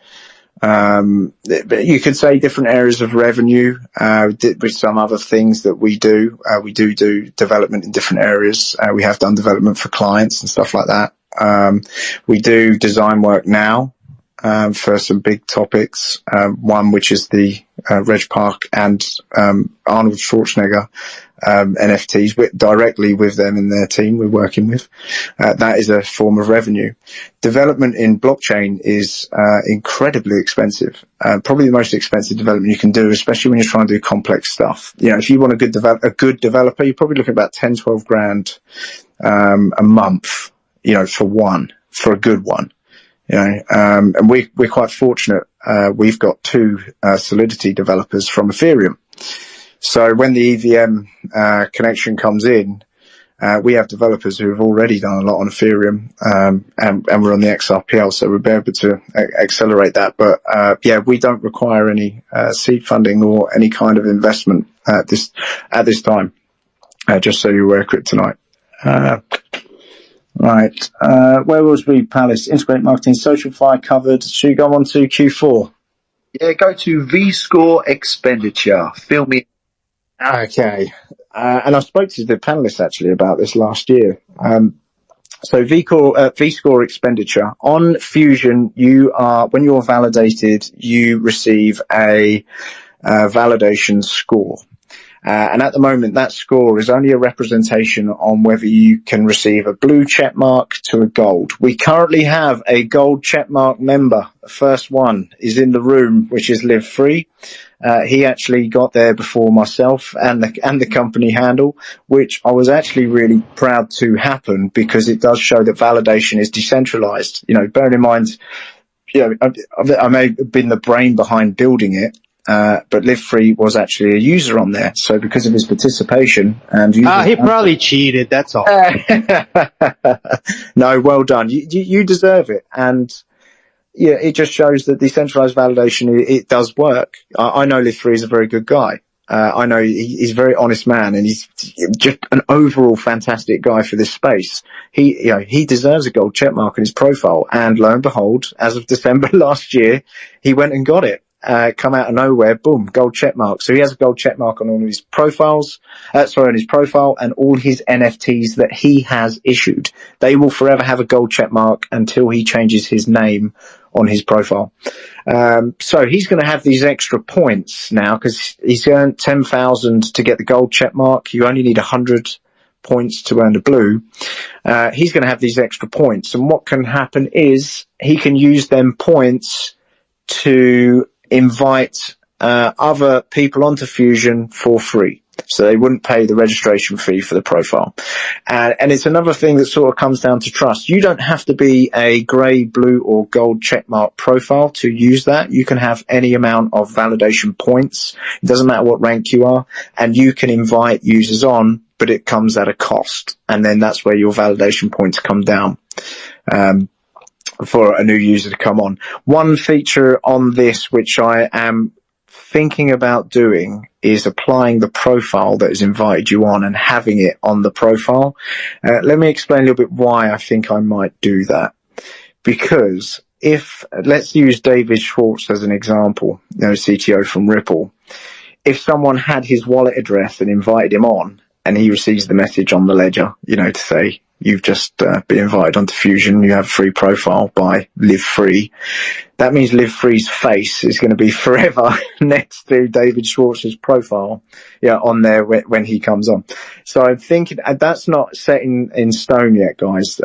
you could say different areas of revenue, with some other things that we do. We do development in different areas. We have done development for clients and stuff like that. We do design work now, for some big topics. One, which is the, Reg Park and, Arnold Schwarzenegger, NFTs directly with them in their team we're working with. That is a form of revenue. Development in blockchain is incredibly expensive. Probably the most expensive development you can do, especially when you're trying to do complex stuff. If you want a good developer, you're probably looking at about 10, 12 grand a month, for a good one. And we're quite fortunate. We've got 2 Solidity developers from Ethereum. So when the EVM connection comes in, We have developers who have already done a lot on Ethereum, and we're on the XRPL, so we'll be able to accelerate that. But, we don't require any, seed funding or any kind of investment at this time. Just so you're aware, Kryptonite. Right. Where was we, Palace? Integrate marketing, social fire covered. Should we go on to Q4? Yeah, go to VScore expenditure. Fill me. Okay. And I spoke to the panelists actually about this last year. So VScore expenditure on Fusion, when you're validated, you receive a validation score. And at the moment, that score is only a representation on whether you can receive a blue check mark to a gold. We currently have a gold check mark member. The first one is in the room, which is Live Free. He actually got there before myself and the company handle, which I was actually really proud to happen because it does show that validation is decentralized. Bearing in mind, I may have been the brain behind building it. But Live Free was actually a user on there. So because of his participation and he probably cheated. That's all. No, well done. You deserve it. And yeah, it just shows that decentralized validation, it does work. I know Live Free is a very good guy. I know he's a very honest man and he's just an overall fantastic guy for this space. He deserves a gold check mark on his profile. And lo and behold, as of December last year, he went and got it. Come out of nowhere, boom, gold check mark. So he has a gold check mark on all his profiles, on his profile and all his NFTs that he has issued. They will forever have a gold check mark until he changes his name on his profile. So he's going to have these extra points now because he's earned 10,000 to get the gold check mark. You only need 100 points to earn the blue. He's going to have these extra points. And what can happen is he can use them points to invite other people onto Fusion for free. So they wouldn't pay the registration fee for the profile. And it's another thing that sort of comes down to trust. You don't have to be a grey, blue or gold checkmark profile to use that. You can have any amount of validation points. It doesn't matter what rank you are. And you can invite users on, but it comes at a cost. And then that's where your validation points come down. For a new user to come on. One feature on this, which I am thinking about doing, is applying the profile that has invited you on and having it on the profile. Let me explain a little bit why I think I might do that. Because let's use David Schwartz as an example, CTO from Ripple. If someone had his wallet address and invited him on, and he receives the message on the ledger, to say, you've just been invited onto Fusion, you have a free profile by Live Free. That means Live Free's face is going to be forever next to David Schwartz's profile, on there when he comes on. So I'm thinking, and that's not set in stone yet, guys,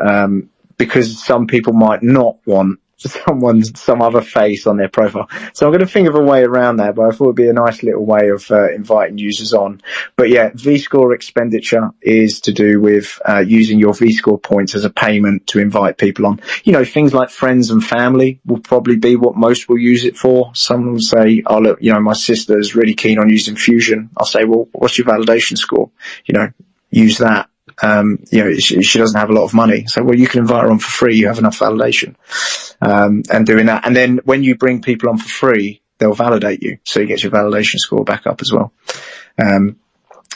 because some people might not want some other face on their profile. So I'm going to think of a way around that, but I thought it'd be a nice little way of inviting users on. But yeah, VScore expenditure is to do with using your VScore points as a payment to invite people on. Things like friends and family will probably be what most will use it for. Some will say, oh look, my sister is really keen on using Fusion. I'll say, well, what's your validation score? Use that. She doesn't have a lot of money. So, well, you can invite her on for free. You have enough validation. And doing that. And then when you bring people on for free, they'll validate you. So you get your validation score back up as well.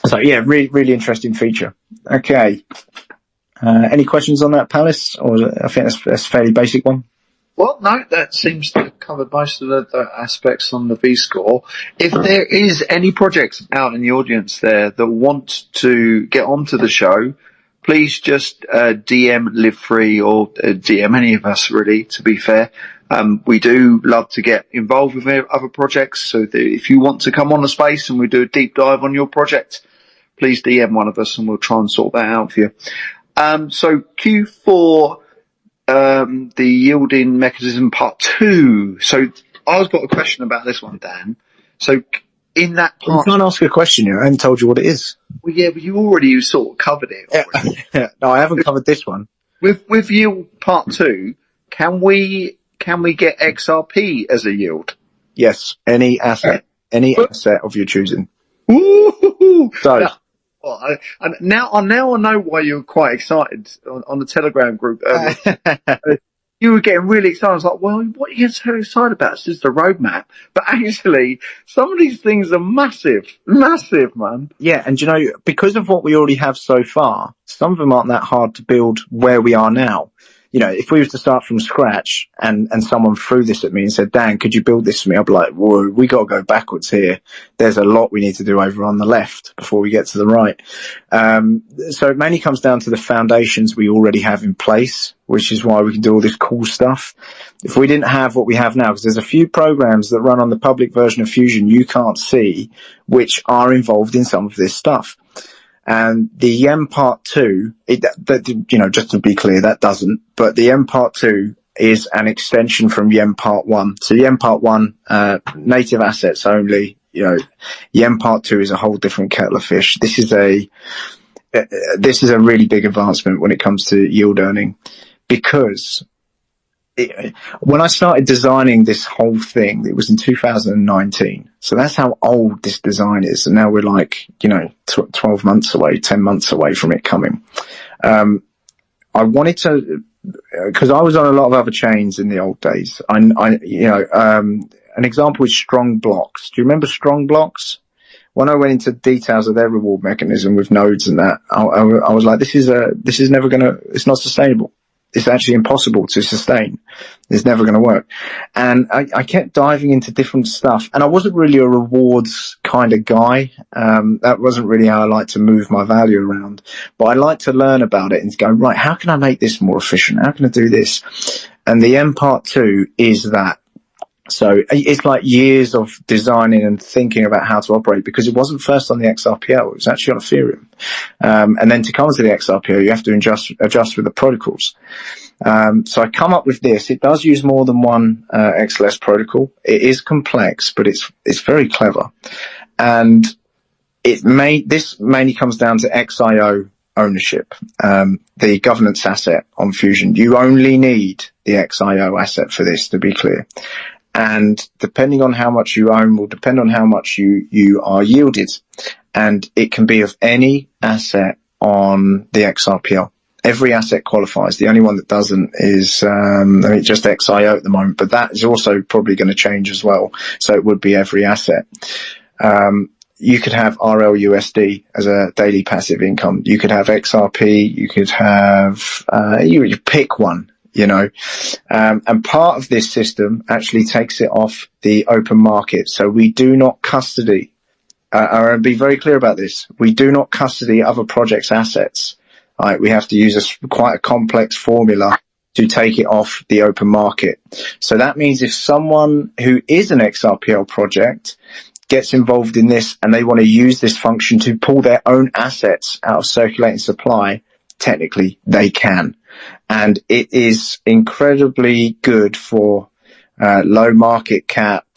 So yeah, really, really interesting feature. Okay. Any questions on that, Palace? Or I think that's a fairly basic one. Well, no, that seems to have covered most of the aspects on the V-score. If there is any projects out in the audience there that want to get onto the show, please just DM Live Free or DM any of us, really, to be fair. We do love to get involved with other projects, so if you want to come on the space and we do a deep dive on your project, please DM one of us and we'll try and sort that out for you. So Q4... the yielding mechanism part 2. So I've got a question about this one, Dan. So in that part... You can't ask a question here. I haven't told you what it is. Well, yeah, but you already sort of covered it. No, I haven't covered this one. With yield part 2, can we get XRP as a yield? Yes, any asset of your choosing. Ooh! So, And now I know why you were quite excited on the Telegram group earlier. You were getting really excited. I was like, well, what are you so excited about? It's just the roadmap. But actually, some of these things are massive, man. Yeah, and because of what we already have so far, some of them aren't that hard to build where we are now. If we was to start from scratch and someone threw this at me and said, Dan, could you build this for me? I'd be like, whoa, we got to go backwards here. There's a lot we need to do over on the left before we get to the right. So it mainly comes down to the foundations we already have in place, which is why we can do all this cool stuff. If we didn't have what we have now, because there's a few programs that run on the public version of Fuzion you can't see, which are involved in some of this stuff. And the YEM Part 2, just to be clear, that doesn't. But the YEM Part 2 is an extension from YEM Part 1. So YEM Part 1, native assets only. YEM Part 2 is a whole different kettle of fish. This is a really big advancement when it comes to yield earning, because when I started designing this whole thing, it was in 2019. So that's how old this design is. And now we're 12 months away, 10 months away from it coming. I wanted to, because I was on a lot of other chains in the old days. An example is Strong Blocks. Do you remember Strong Blocks? When I went into details of their reward mechanism with nodes and that, I was like, this is never it's not sustainable. It's actually impossible to sustain. It's never going to work. And I kept diving into different stuff. And I wasn't really a rewards kind of guy. That wasn't really how I like to move my value around. But I like to learn about it and go, right, how can I make this more efficient? How can I do this? And the M Part 2 is that. So it's like years of designing and thinking about how to operate, because it wasn't first on the XRPL. It was actually on Ethereum. And then to come to the XRPL, you have to adjust with the protocols. So I come up with this. It does use more than one XLS protocol. It is complex, but it's very clever. And this mainly comes down to XIO ownership, the governance asset on Fuzion. You only need the XIO asset for this, to be clear. And depending on how much you own will depend on how much you are yielded. And it can be of any asset on the XRPL. Every asset qualifies. The only one that doesn't is, just XIO at the moment, but that is also probably going to change as well. So it would be every asset. You could have RLUSD as a daily passive income. You could have XRP. You could have, you pick one. And part of this system actually takes it off the open market. So we do not custody, I'll be very clear about this. We do not custody other projects' assets. Right? We have to use quite a complex formula to take it off the open market. So that means if someone who is an XRPL project gets involved in this and they want to use this function to pull their own assets out of circulating supply, technically they can. And it is incredibly good for low market cap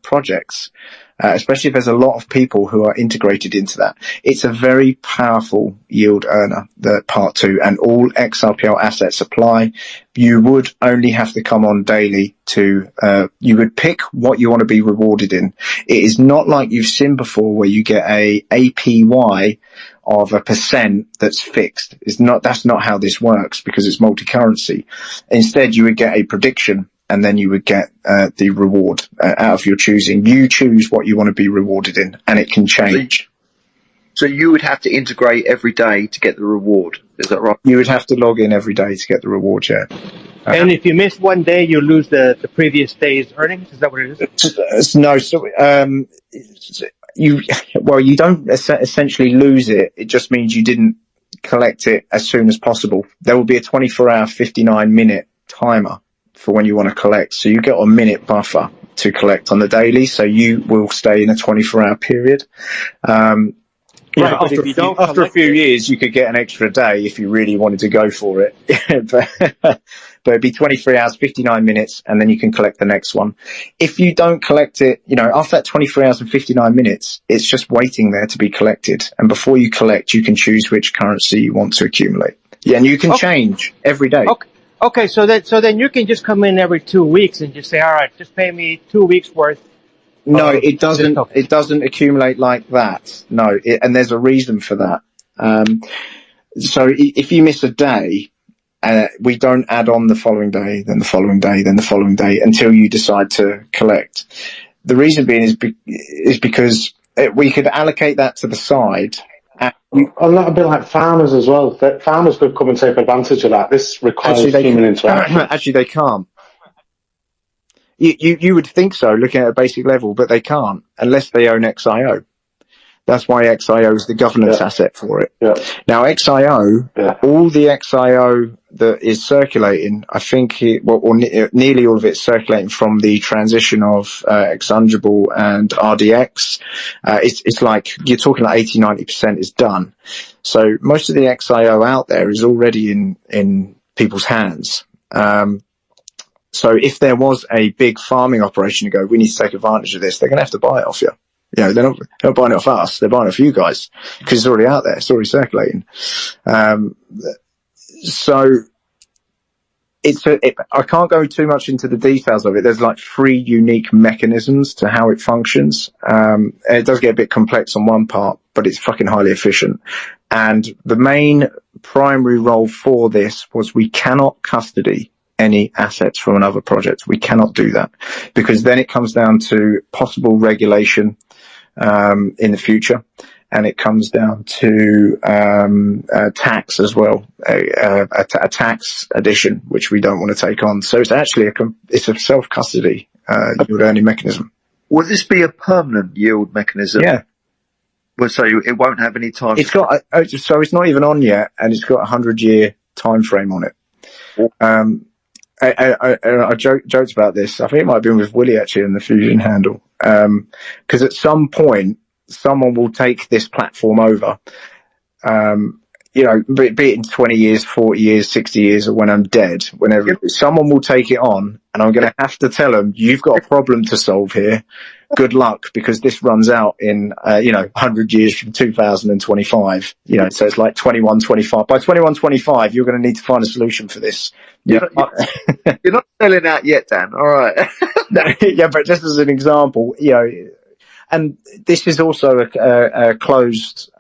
projects, especially if there's a lot of people who are integrated into that. It's a very powerful yield earner, the Part 2, and all XRPL assets apply. You would only have to come on daily to, you would pick what you want to be rewarded in. It is not like you've seen before where you get a APY of a % that's fixed. That's not how this works, because it's multi-currency. Instead, you would get a prediction, and then you would get the reward out of your choosing. You choose what you want to be rewarded in, and it can change. So you would have to integrate every day to get the reward. Is that right? You would have to log in every day to get the reward, yeah. And if you miss one day, you lose the previous day's earnings. Is that what it is? No. So, you don't essentially lose it. It just means you didn't collect it as soon as possible. There will be a 24-hour, 59-minute timer for when you want to collect. So you get a minute buffer to collect on the daily. So you will stay in a 24-hour period. After a few years, you could get an extra day if you really wanted to go for it. But it'd be 23 hours, 59 minutes, and then you can collect the next one. If you don't collect it, after that 23 hours and 59 minutes, it's just waiting there to be collected. And before you collect, you can choose which currency you want to accumulate. Yeah, and you can change every day. Okay, so then you can just come in every 2 weeks and just say, all right, just pay me 2 weeks worth. No, it doesn't. It doesn't accumulate like that. No, and there's a reason for that. So if you miss a day, we don't add on the following day, then the following day, then the following day until you decide to collect. The reason being is because we could allocate that to the side. And that'd be like farmers as well. Farmers could come and take advantage of that. This requires human interaction. Actually, they can't. You would think so, looking at a basic level, but they can't unless they own XIO. That's why XIO is the governance asset for it. Yeah. Now, XIO, all the XIO that is circulating, I think nearly all of it's circulating from the transition of Exungible and RDX. It's like, you're talking like 80-90% is done. So most of the XIO out there is already in people's hands. So if there was a big farming operation to go, we need to take advantage of this, they're going to have to buy it off you. You know, they're not buying it off us, they're buying it off you guys, because it's already out there, it's already circulating. So I can't go too much into the details of it. There's like 3 unique mechanisms to how it functions. And it does get a bit complex on one part, but it's fucking highly efficient. And the main primary role for this was we cannot custody any assets from another project. We cannot do that, because then it comes down to possible regulation in the future, and it comes down to tax as well, a tax addition which we don't want to take on. So it's actually a self-custody yield earning mechanism. Will this be a permanent yield mechanism? Yeah. Well, so it won't have any time. It's got so it's not even on yet, and it's got a 100-year time frame on it. I joked about this. I think it might have been with Willie actually in the Fuzion handle. Cause at some point, someone will take this platform over. You know, be it in 20 years, 40 years, 60 years, or when I'm dead, whenever someone will take it on, and I'm going to have to tell them, you've got a problem to solve here. Good luck, because this runs out in, 100 years from 2025. You know, so it's like 2125. By 2125, you're going to need to find a solution for this. You're not selling out yet, Dan. All right. Yeah, but just as an example, you know, and this is also a closed,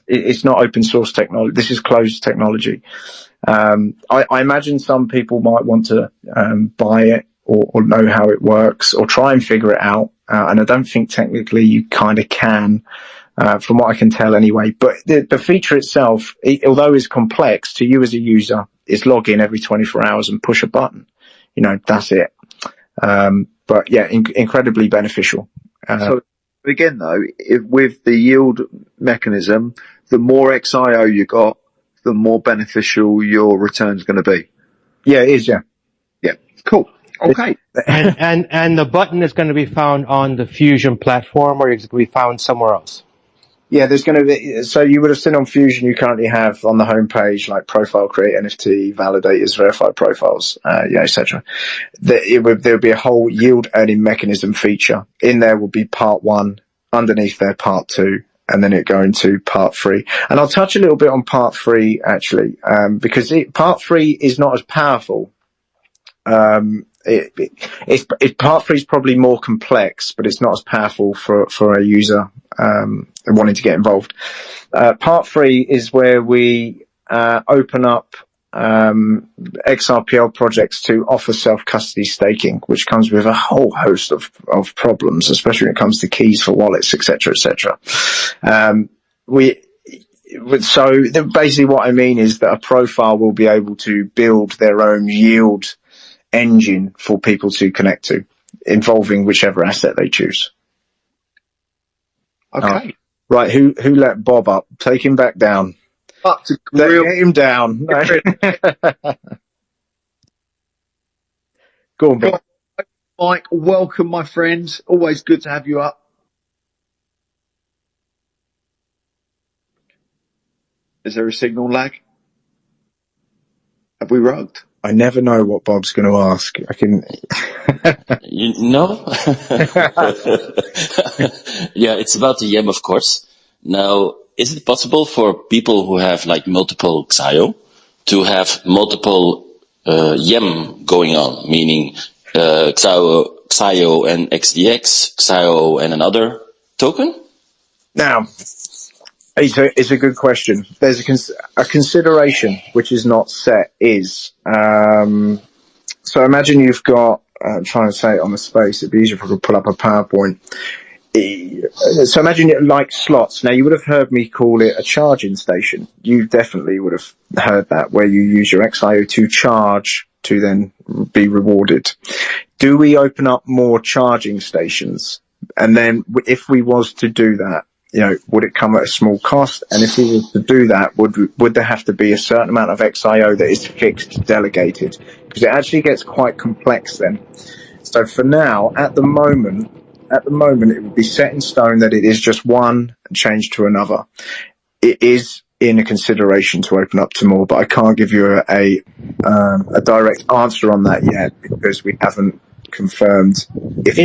it's not open source technology. This is closed technology. I imagine some people might want to buy it or know how it works or try and figure it out. And I don't think technically you kind of can, from what I can tell anyway. But the feature itself, although it's complex to you as a user, is log in every 24 hours and push a button. You know, that's it. But yeah, incredibly beneficial. So again though, with the yield mechanism, the more XIO you got, the more beneficial your return's going to be. Yeah, it is. Yeah. Yeah. Cool. Okay. And the button is going to be found on the Fuzion platform, or is it going to be found somewhere else? Yeah, there's going to be, so you would have seen on Fuzion, you currently have on the homepage, like profile, create NFT, validators, verified profiles, etc. There'll be a whole yield earning mechanism feature. In there will be part 1, underneath there part 2, and then it go into part 3. And I'll touch a little bit on part 3 actually, because part 3 is not as powerful. Part 3 is probably more complex, but it's not as powerful for a user wanting to get involved. Part 3 is where we open up XRPL projects to offer self-custody staking, which comes with a whole host of problems, especially when it comes to keys for wallets, etc., etc. So basically what I mean is that a profile will be able to build their own yield engine for people to connect to, involving whichever asset they choose. Okay. Right, who let Bob up? Take him back down. Up to Get him down. Go on, Bob. Mike, welcome, my friends. Always good to have you up. Is there a signal lag? Have we rugged? I never know what Bob's going to ask. I can. No. Yeah, it's about the YEM, of course. Now, is it possible for people who have like multiple XIO to have multiple YEM going on, meaning XIO XIO and XDX, XIO and another token? Now, it's a good question. There's a consideration which is not set is, so imagine you've got, I'm trying to say it on the space, it'd be easier if I could pull up a PowerPoint. So imagine it like slots. Now, you would have heard me call it a charging station. You definitely would have heard that, where you use your XIO to charge to then be rewarded. Do we open up more charging stations? And then if we was to do that, would it come at a small cost? And if we were to do that, would there have to be a certain amount of XIO that is fixed, delegated? Because it actually gets quite complex then. So for now, at the moment, it would be set in stone that it is just one and changed to another. It is in a consideration to open up to more, but I can't give you a direct answer on that yet because we haven't confirmed. If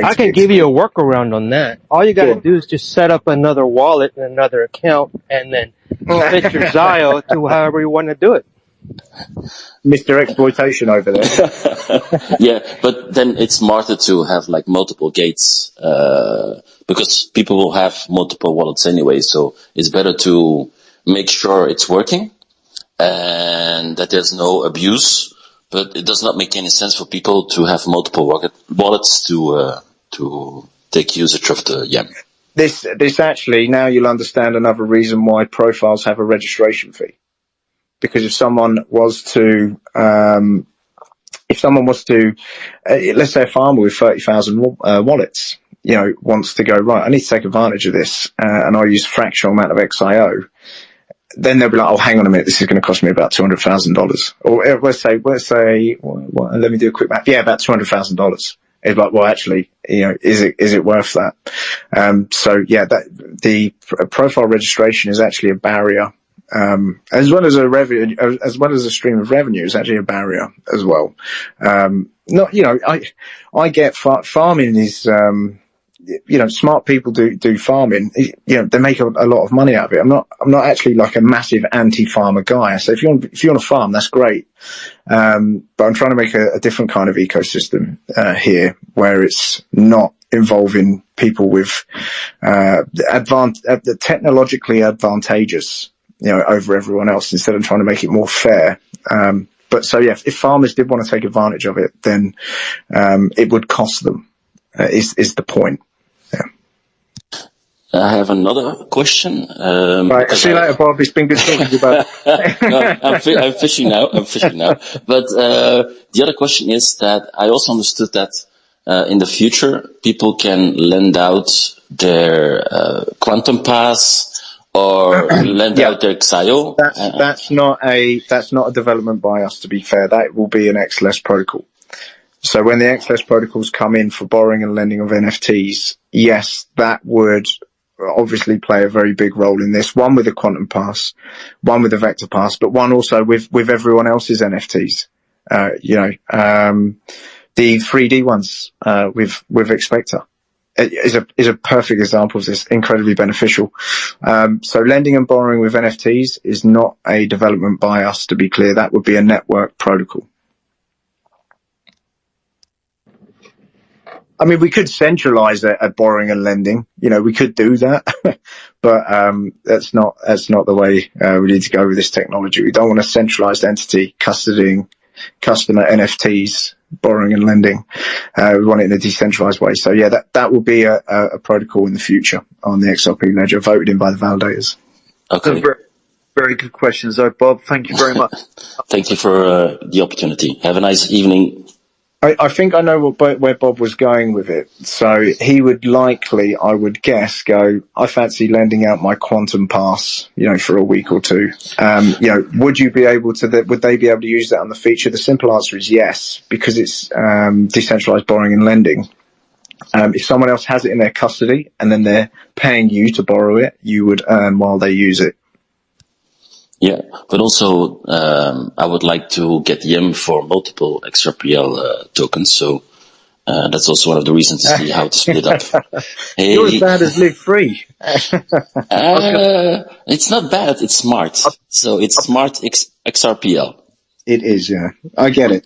I can give you a workaround on that. All you got to do is just set up another wallet and another account, and then set your XIO to however you want to do it. Mr. Exploitation over there. Yeah, but then it's smarter to have like multiple gates, because people will have multiple wallets anyway, so it's better to make sure it's working and that there's no abuse. But it does not make any sense for people to have multiple wallets to take usage of the YAM. This actually, now you'll understand another reason why profiles have a registration fee. Because if someone was to, let's say a farmer with 30,000 wallets, wants to go, right, I need to take advantage of this, and I'll use a fractional amount of XIO, then they'll be like, oh, hang on a minute, this is going to cost me about $200,000. Or let's say, let me do a quick math. Yeah, about $200,000. It's like, well, actually, is it worth that? So yeah, the profile registration is actually a barrier. As well as a stream of revenue is actually a barrier as well. I get farming is, smart people do farming. They make a lot of money out of it. I'm not actually like a massive anti-farmer guy. So if you want to farm, that's great. But I'm trying to make a different kind of ecosystem, here where it's not involving people with, technologically advantageous, over everyone else, instead of trying to make it more fair. But so yeah, if farmers did want to take advantage of it, then, it would cost them, is the point. Yeah. I have another question. Right, see you later, Bob. It's been good talking to you about No, I'm fishing now. But, the other question is that I also understood that, in the future, people can lend out their, quantum pass, or lend out their XIO. That's not a development by us, to be fair. That will be an XLS protocol. So when the XLS protocols come in for borrowing and lending of NFTs, yes, that would obviously play a very big role in this. One with a quantum pass, one with a vector pass, but one also with everyone else's NFTs. The 3D ones, with Expector. Is a perfect example of this, incredibly beneficial. So lending and borrowing with NFTs is not a development by us, to be clear. That would be a network protocol. I mean, we could centralize it at borrowing and lending. We could do that, but that's not the way we need to go with this technology. We don't want a centralized entity custodying customer NFTs, borrowing and lending. We want it in a decentralized way. So yeah, that will be a protocol in the future on the XRP Ledger, voted in by the validators. Okay. Very, very good questions, though, Bob. Thank you very much. Thank you for the opportunity. Have a nice evening. I think I know where Bob was going with it. So he would likely, I would guess, go, I fancy lending out my quantum pass, for a week or two. Would you be able to, would they be able to use that on the feature? The simple answer is yes, because it's decentralized borrowing and lending. If someone else has it in their custody and then they're paying you to borrow it, you would earn while they use it. Yeah, but also, I would like to get YAM for multiple XRPL tokens, so that's also one of the reasons to see how to split up. Hey, you're as bad as live free. It's not bad, it's smart. So it's smart XRPL. It is, yeah. I get it.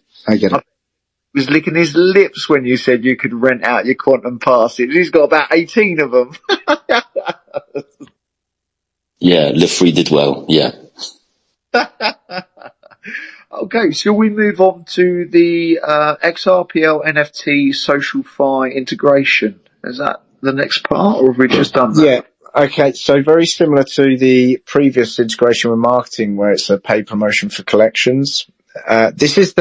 was licking his lips when you said you could rent out your quantum passes. He's got about 18 of them. Yeah, Live Free did well. Yeah. Okay, shall we move on to the XRPL NFT social fi integration? Is that the next part, or have we just done that? Yeah. Okay. So very similar to the previous integration with marketing, where it's a paid promotion for collections. This is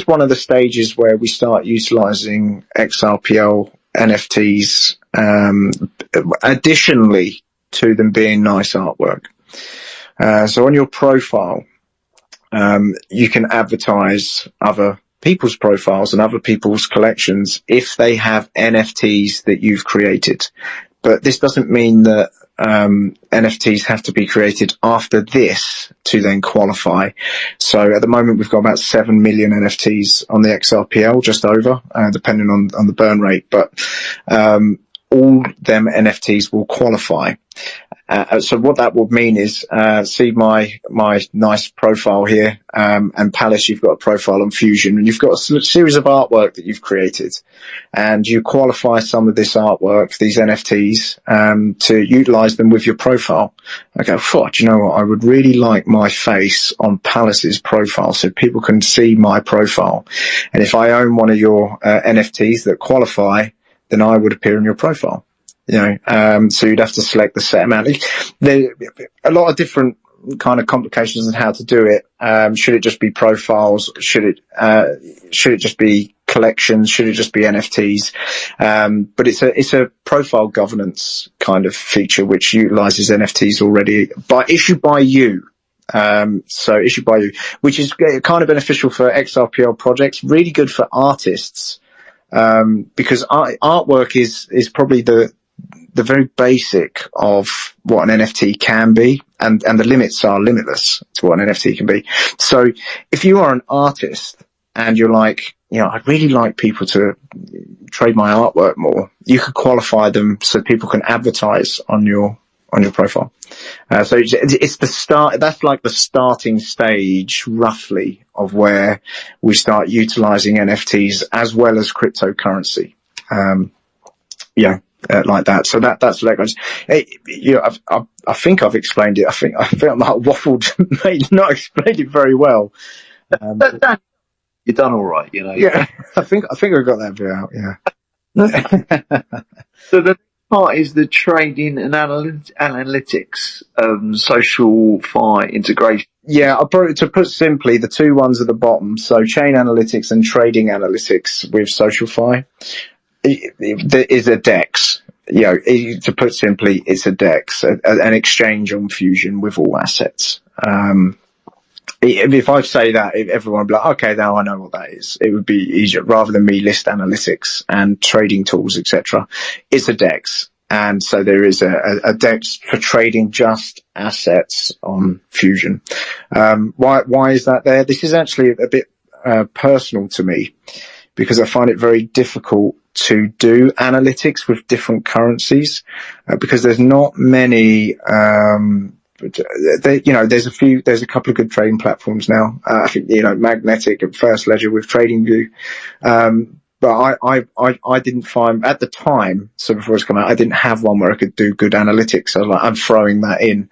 one of the stages where we start utilizing XRPL NFTs, additionally to them being nice artwork. So on your profile, you can advertise other people's profiles and other people's collections if they have NFTs that you've created. But this doesn't mean that NFTs have to be created after this to then qualify. So at the moment we've got about 7 million NFTs on the XRPL, just over, depending on the burn rate. But all them NFTs will qualify. So what that would mean is, see my nice profile here, and Palace, you've got a profile on Fuzion, and you've got a series of artwork that you've created, and you qualify some of this artwork, these NFTs, to utilize them with your profile. I go, do you know what? I would really like my face on Palace's profile so people can see my profile. And if I own one of your NFTs that qualify, then I would appear in your profile. So you'd have to select the set amount. There a lot of different kind of complications on how to do it. Should it just be profiles? Should it just be collections? Should it just be NFTs? But it's a profile governance kind of feature which utilizes NFTs already issued by you. So issued by you, which is kind of beneficial for XRPL projects, really good for artists. Because artwork is probably the very basic of what an NFT can be, and the limits are limitless to what an NFT can be. So if you are an artist and you're like, I'd really like people to trade my artwork more, you could qualify them so people can advertise on your profile. So it's the start, that's like the starting stage roughly of where we start utilizing NFTs as well as cryptocurrency. Like that. So that's like, I think I've explained it. I think I might have waffled, maybe not explained it very well. You've done all right, Yeah, I think I got that bit out. Yeah. So the part is the trading and analytics, social fi integration. Yeah, to put simply, the two ones at the bottom. So chain analytics and trading analytics with SocialFi. There is a DEX. To put simply, it's a DEX, an exchange on Fuzion with all assets. If I say that, everyone would be like, okay, now I know what that is. It would be easier rather than me list analytics and trading tools, etc. It's a DEX. And so there is a DEX for trading just assets on Fuzion. Why is that there? This is actually a bit personal to me, because I find it very difficult to do analytics with different currencies, because there's not many, there's a couple of good trading platforms now. I think, Magnetic and First Ledger with TradingView. But I didn't find at the time, so before it's come out, I didn't have one where I could do good analytics. I was like, I'm throwing that in.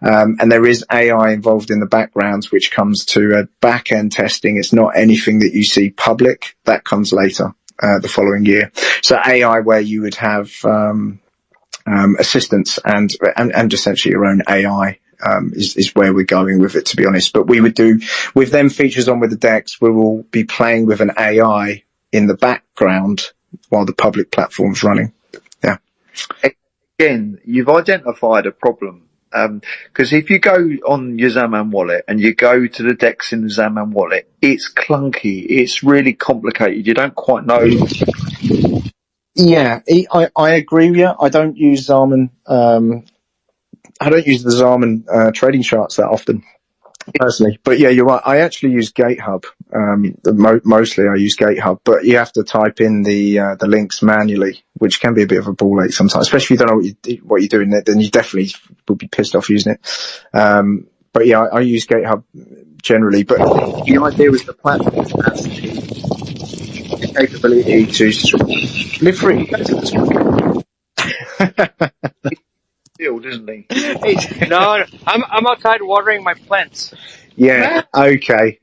And there is AI involved in the backgrounds, which comes to back end testing. It's not anything that you see public. That comes later, the following year. So AI, where you would have, assistants and essentially your own AI, is where we're going with it, to be honest. But we would do with them features on with the DEX, we will be playing with an AI in the background while the public platform's running. Yeah. Again, you've identified a problem. Because if you go on your Zaman wallet and you go to the DEX in the Zaman wallet, it's clunky. It's really complicated. You don't quite know. Yeah, I agree with you. I don't use Zaman. I don't use the Zaman trading charts that often, personally. But yeah, you're right. I actually use GateHub. Mostly I use GateHub, but you have to type in the links manually, which can be a bit of a ball ache sometimes, especially if you don't know what you're doing. Then you definitely will be pissed off using it. But yeah, I use GateHub generally. But the idea is the platform has to capability to sort of live free. Go to the Field, isn't he? No, I'm outside watering my plants. Yeah. Okay.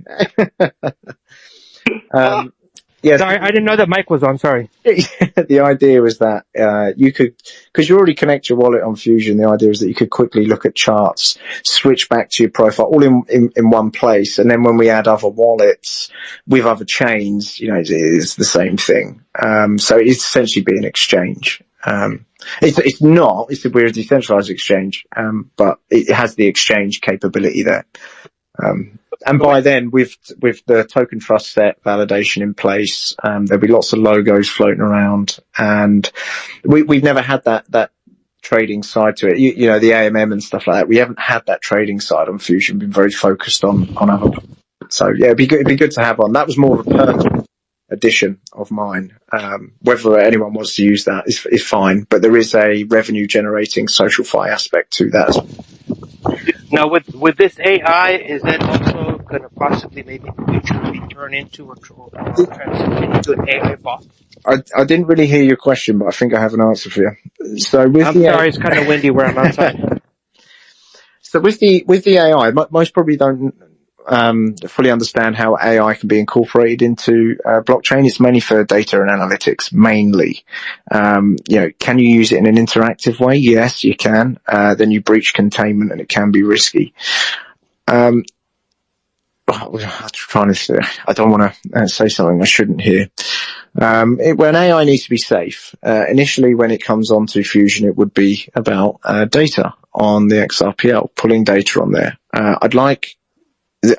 Yeah. Sorry, I didn't know that mic was on. Sorry. The idea was that you could, because you already connect your wallet on Fusion, the idea is that you could quickly look at charts, switch back to your profile, all in one place. And then when we add other wallets with other chains, it's the same thing. So it's essentially be an exchange. It's not, we're a decentralized exchange, but it has the exchange capability there. And by then, with the token trust set validation in place, there'll be lots of logos floating around, and we've never had that trading side to it. The AMM and stuff like that. We haven't had that trading side on Fusion. Been very focused on other. So yeah, it'd be good to have on. That was more of a personal addition of mine. Whether anyone wants to use that is fine, but there is a revenue generating social fi aspect to that as well. Now, with this AI, is it also going to possibly maybe in the future be turned into or transition into an AI bot? I didn't really hear your question, but I think I have an answer for you. So I'm sorry, it's kind of windy where I'm outside. So with the AI, most probably don't fully understand how AI can be incorporated into blockchain. It's mainly for data and analytics, mainly. Can you use it in an interactive way? Yes, you can. Then you breach containment and it can be risky. I'm trying to say, I don't want to say something I shouldn't hear. When AI needs to be safe, initially when it comes onto Fusion, it would be about data on the XRPL, pulling data on there.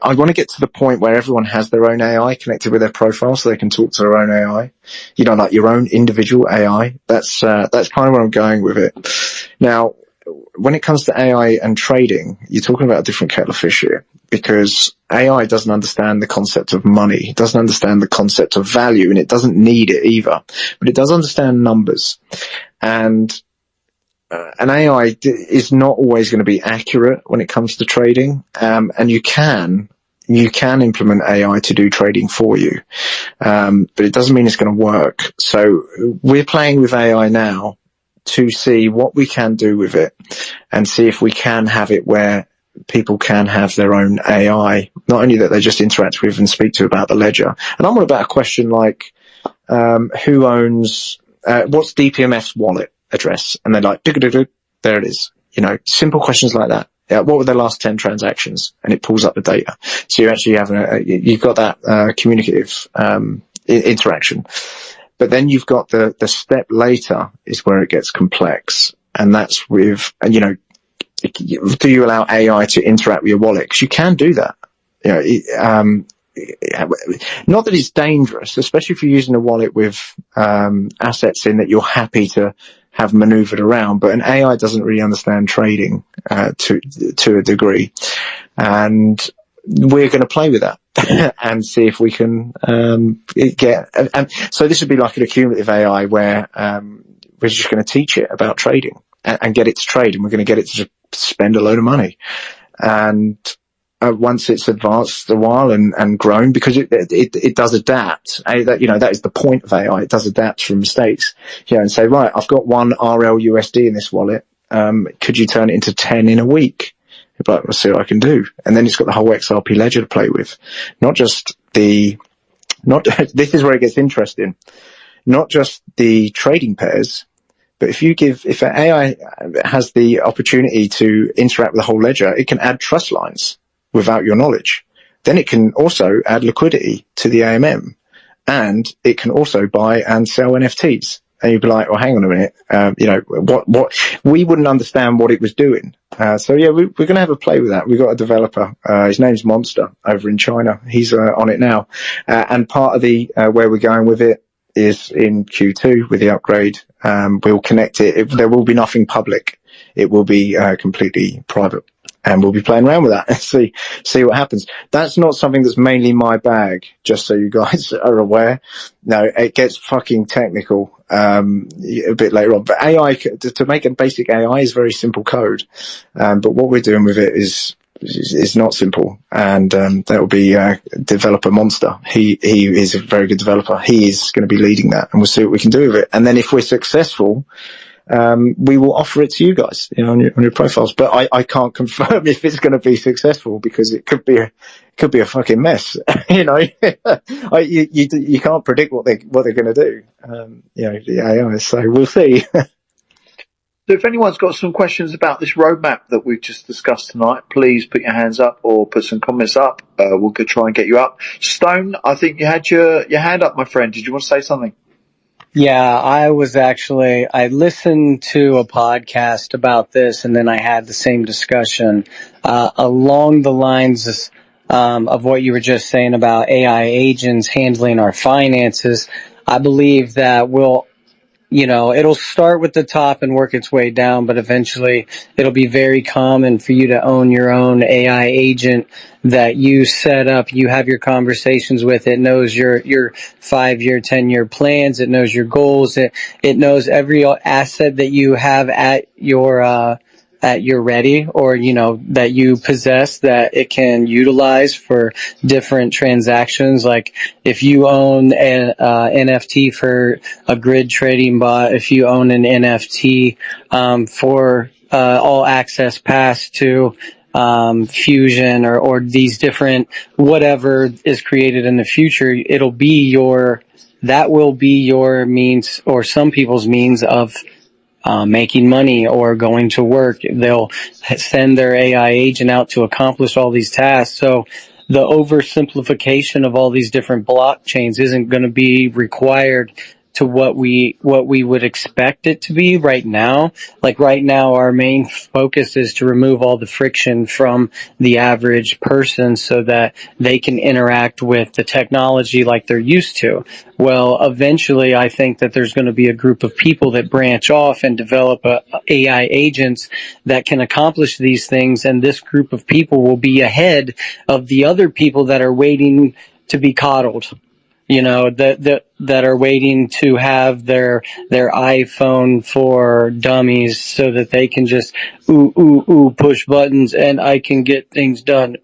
I want to get to the point where everyone has their own AI connected with their profile so they can talk to their own AI. Like your own individual AI. That's kind of where I'm going with it. Now, when it comes to AI and trading, you're talking about a different kettle of fish here, because AI doesn't understand the concept of money. It doesn't understand the concept of value, and it doesn't need it either. But it does understand numbers. And an AI is not always going to be accurate when it comes to trading. And you can implement AI to do trading for you. But it doesn't mean it's going to work. So we're playing with AI now to see what we can do with it and see if we can have it where people can have their own AI, not only that they just interact with and speak to about the ledger. And I'm on about a question like, who owns, what's DPMF's wallet address? And they're like, there it is. Simple questions like that. What were their last 10 transactions? And it pulls up the data. So you actually have you've got that, communicative, interaction. But then you've got the step later is where it gets complex. And that's with, do you allow AI to interact with your wallet? Because you can do that. Not that it's dangerous, especially if you're using a wallet with assets in that you're happy to have maneuvered around. But an AI doesn't really understand trading to a degree, and we're going to play with that and see if we can get. And so this would be like an accumulative AI where we're just going to teach it about trading and get it to trade, and we're going to get it to spend a load of money. And once it's advanced a while and grown, because it does adapt. That is the point of AI. It does adapt from mistakes. And say, right, I've got one RLUSD in this wallet. Could you turn it into 10 in a week? But let's see what I can do. And then it's got the whole XRP Ledger to play with. This is where it gets interesting. Not just the trading pairs, but if an AI has the opportunity to interact with the whole ledger, it can add trust lines without your knowledge. Then it can also add liquidity to the AMM, and it can also buy and sell NFTs. And you'd be like, well, hang on a minute. What we wouldn't understand what it was doing. So yeah, we're going to have a play with that. We've got a developer. His name's Monster over in China. He's on it now. And part of the where we're going with it is in Q2 with the upgrade. We'll connect it. There will be nothing public. It will be completely private. And we'll be playing around with that and see what happens. That's not something that's mainly my bag, just so you guys are aware. No, it gets fucking technical a bit later on. But AI, to make a basic AI is very simple code. But what we're doing with it is it's not simple, and that will be developer Monster. He is a very good developer. He is going to be leading that, and we'll see what we can do with it. And then if we're successful, we will offer it to you guys, on your profiles. But I can't confirm if it's going to be successful, because it could be a fucking mess. You can't predict what they're going to do. The AI. So we'll see. So if anyone's got some questions about this roadmap that we've just discussed tonight, please put your hands up or put some comments up. We'll try and get you up. Stone, I think you had your hand up, my friend. Did you want to say something? Yeah, I listened to a podcast about this, and then I had the same discussion along the lines of what you were just saying about AI agents handling our finances. I believe that it'll start with the top and work its way down, but eventually it'll be very common for you to own your own AI agent that you set up. You have your conversations with. It knows your 5-year, 10-year plans. It knows your goals. It knows every asset that you have at your ready, or that you possess, that it can utilize for different transactions. Like if you own an NFT for a grid trading bot, if you own an NFT for all access pass to Fuzion or these different whatever is created in the future, that will be your means, or some people's means of making money or going to work. They'll send their AI agent out to accomplish all these tasks. So the oversimplification of all these different blockchains isn't going to be required to what we would expect it to be right now. Like right now, our main focus is to remove all the friction from the average person so that they can interact with the technology like they're used to. Well, eventually, I think that there's going to be a group of people that branch off and develop AI agents that can accomplish these things, and this group of people will be ahead of the other people that are waiting to be coddled. That are waiting to have their iPhone for dummies so that they can just push buttons and I can get things done.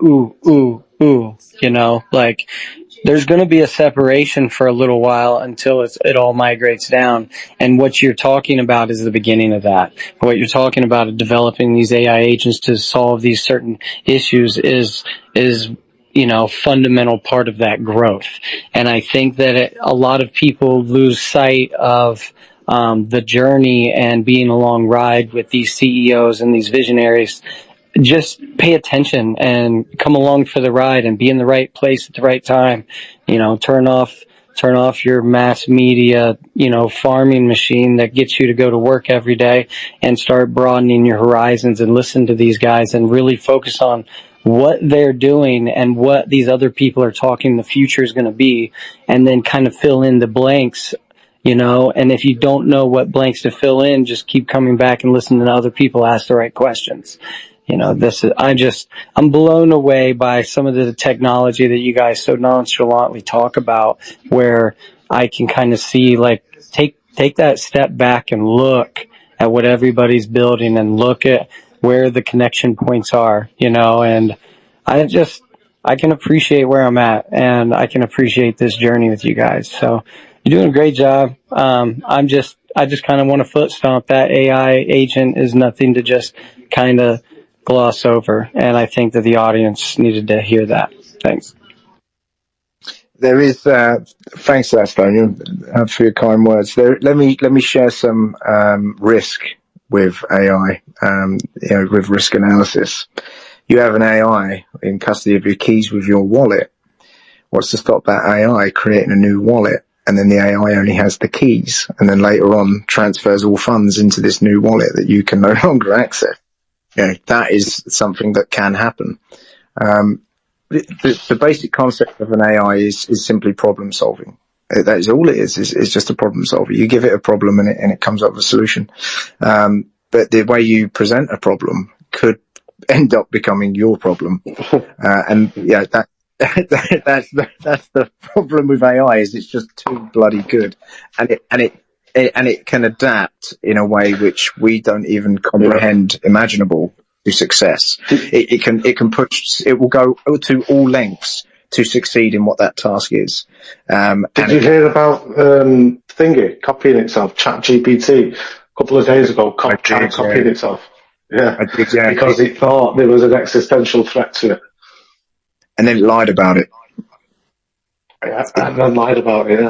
There's going to be a separation for a little while until it all migrates down. And what you're talking about is the beginning of that. What you're talking about, developing these AI agents to solve these certain issues is fundamental part of that growth. And I think that a lot of people lose sight of the journey and being along ride with these CEOs and these visionaries. Just pay attention and come along for the ride and be in the right place at the right time. Turn off your mass media, farming machine that gets you to go to work every day, and start broadening your horizons and listen to these guys and really focus on what they're doing and what these other people are talking the future is going to be, and then kind of fill in the blanks, and if you don't know what blanks to fill in, just keep coming back and listening to other people ask the right questions. I'm blown away by some of the technology that you guys so nonchalantly talk about, where I can kind of see, like, take that step back and look at what everybody's building and look at where the connection points are, and I can appreciate where I'm at, and I can appreciate this journey with you guys. So you're doing a great job. I just kind of want to foot stomp that AI agent is nothing to just kind of gloss over, and I think that the audience needed to hear that. Thanks. There is, thanks for that, Stone, for your kind words. Let me share some risk with AI, with risk analysis. You have an AI in custody of your keys with your wallet. What's to stop that AI creating a new wallet, and then the AI only has the keys, and then later on transfers all funds into this new wallet that you can no longer access? That is something that can happen. The basic concept of an AI is simply problem solving. That is all it is. It's just a problem solver. You give it a problem and it comes up with a solution. But the way you present a problem could end up becoming your problem. That's the problem with AI, is it's just too bloody good. And it can adapt in a way which we don't even comprehend imaginable. to success. It can push. It will go to all lengths to succeed in what that task is. Did you hear about Thingy copying itself? ChatGPT a couple of days ago copied itself. Yeah, I did, yeah, because it thought there was an existential threat to it, and then it lied about it. Yeah, and then lied about it.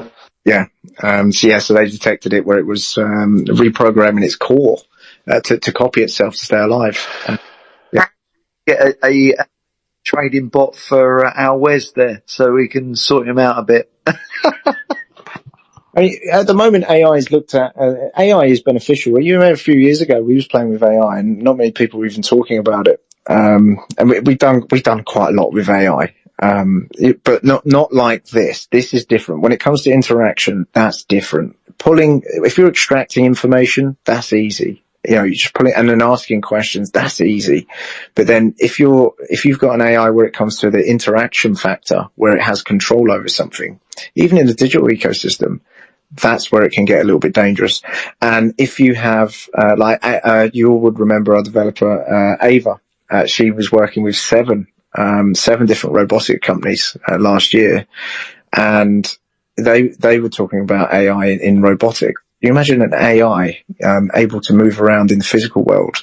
Yeah. Yeah. So they detected it where it was reprogramming its core to copy itself to stay alive. Get a trading bot for our Wes there, so we can sort him out a bit. I mean, at the moment, AI is looked at. AI is beneficial. You remember a few years ago, we was playing with AI, and not many people were even talking about it. And we've done quite a lot with AI, but not like this. This is different. When it comes to interaction, that's different. If you're extracting information, that's easy. You know, you just pull it and then asking questions, that's easy. But then if you've got an AI where it comes to the interaction factor, where it has control over something, even in the digital ecosystem, that's where it can get a little bit dangerous. And if you have, you all would remember our developer, Ava. She was working with seven different robotic companies last year, and they were talking about AI in robotic. You imagine an AI able to move around in the physical world.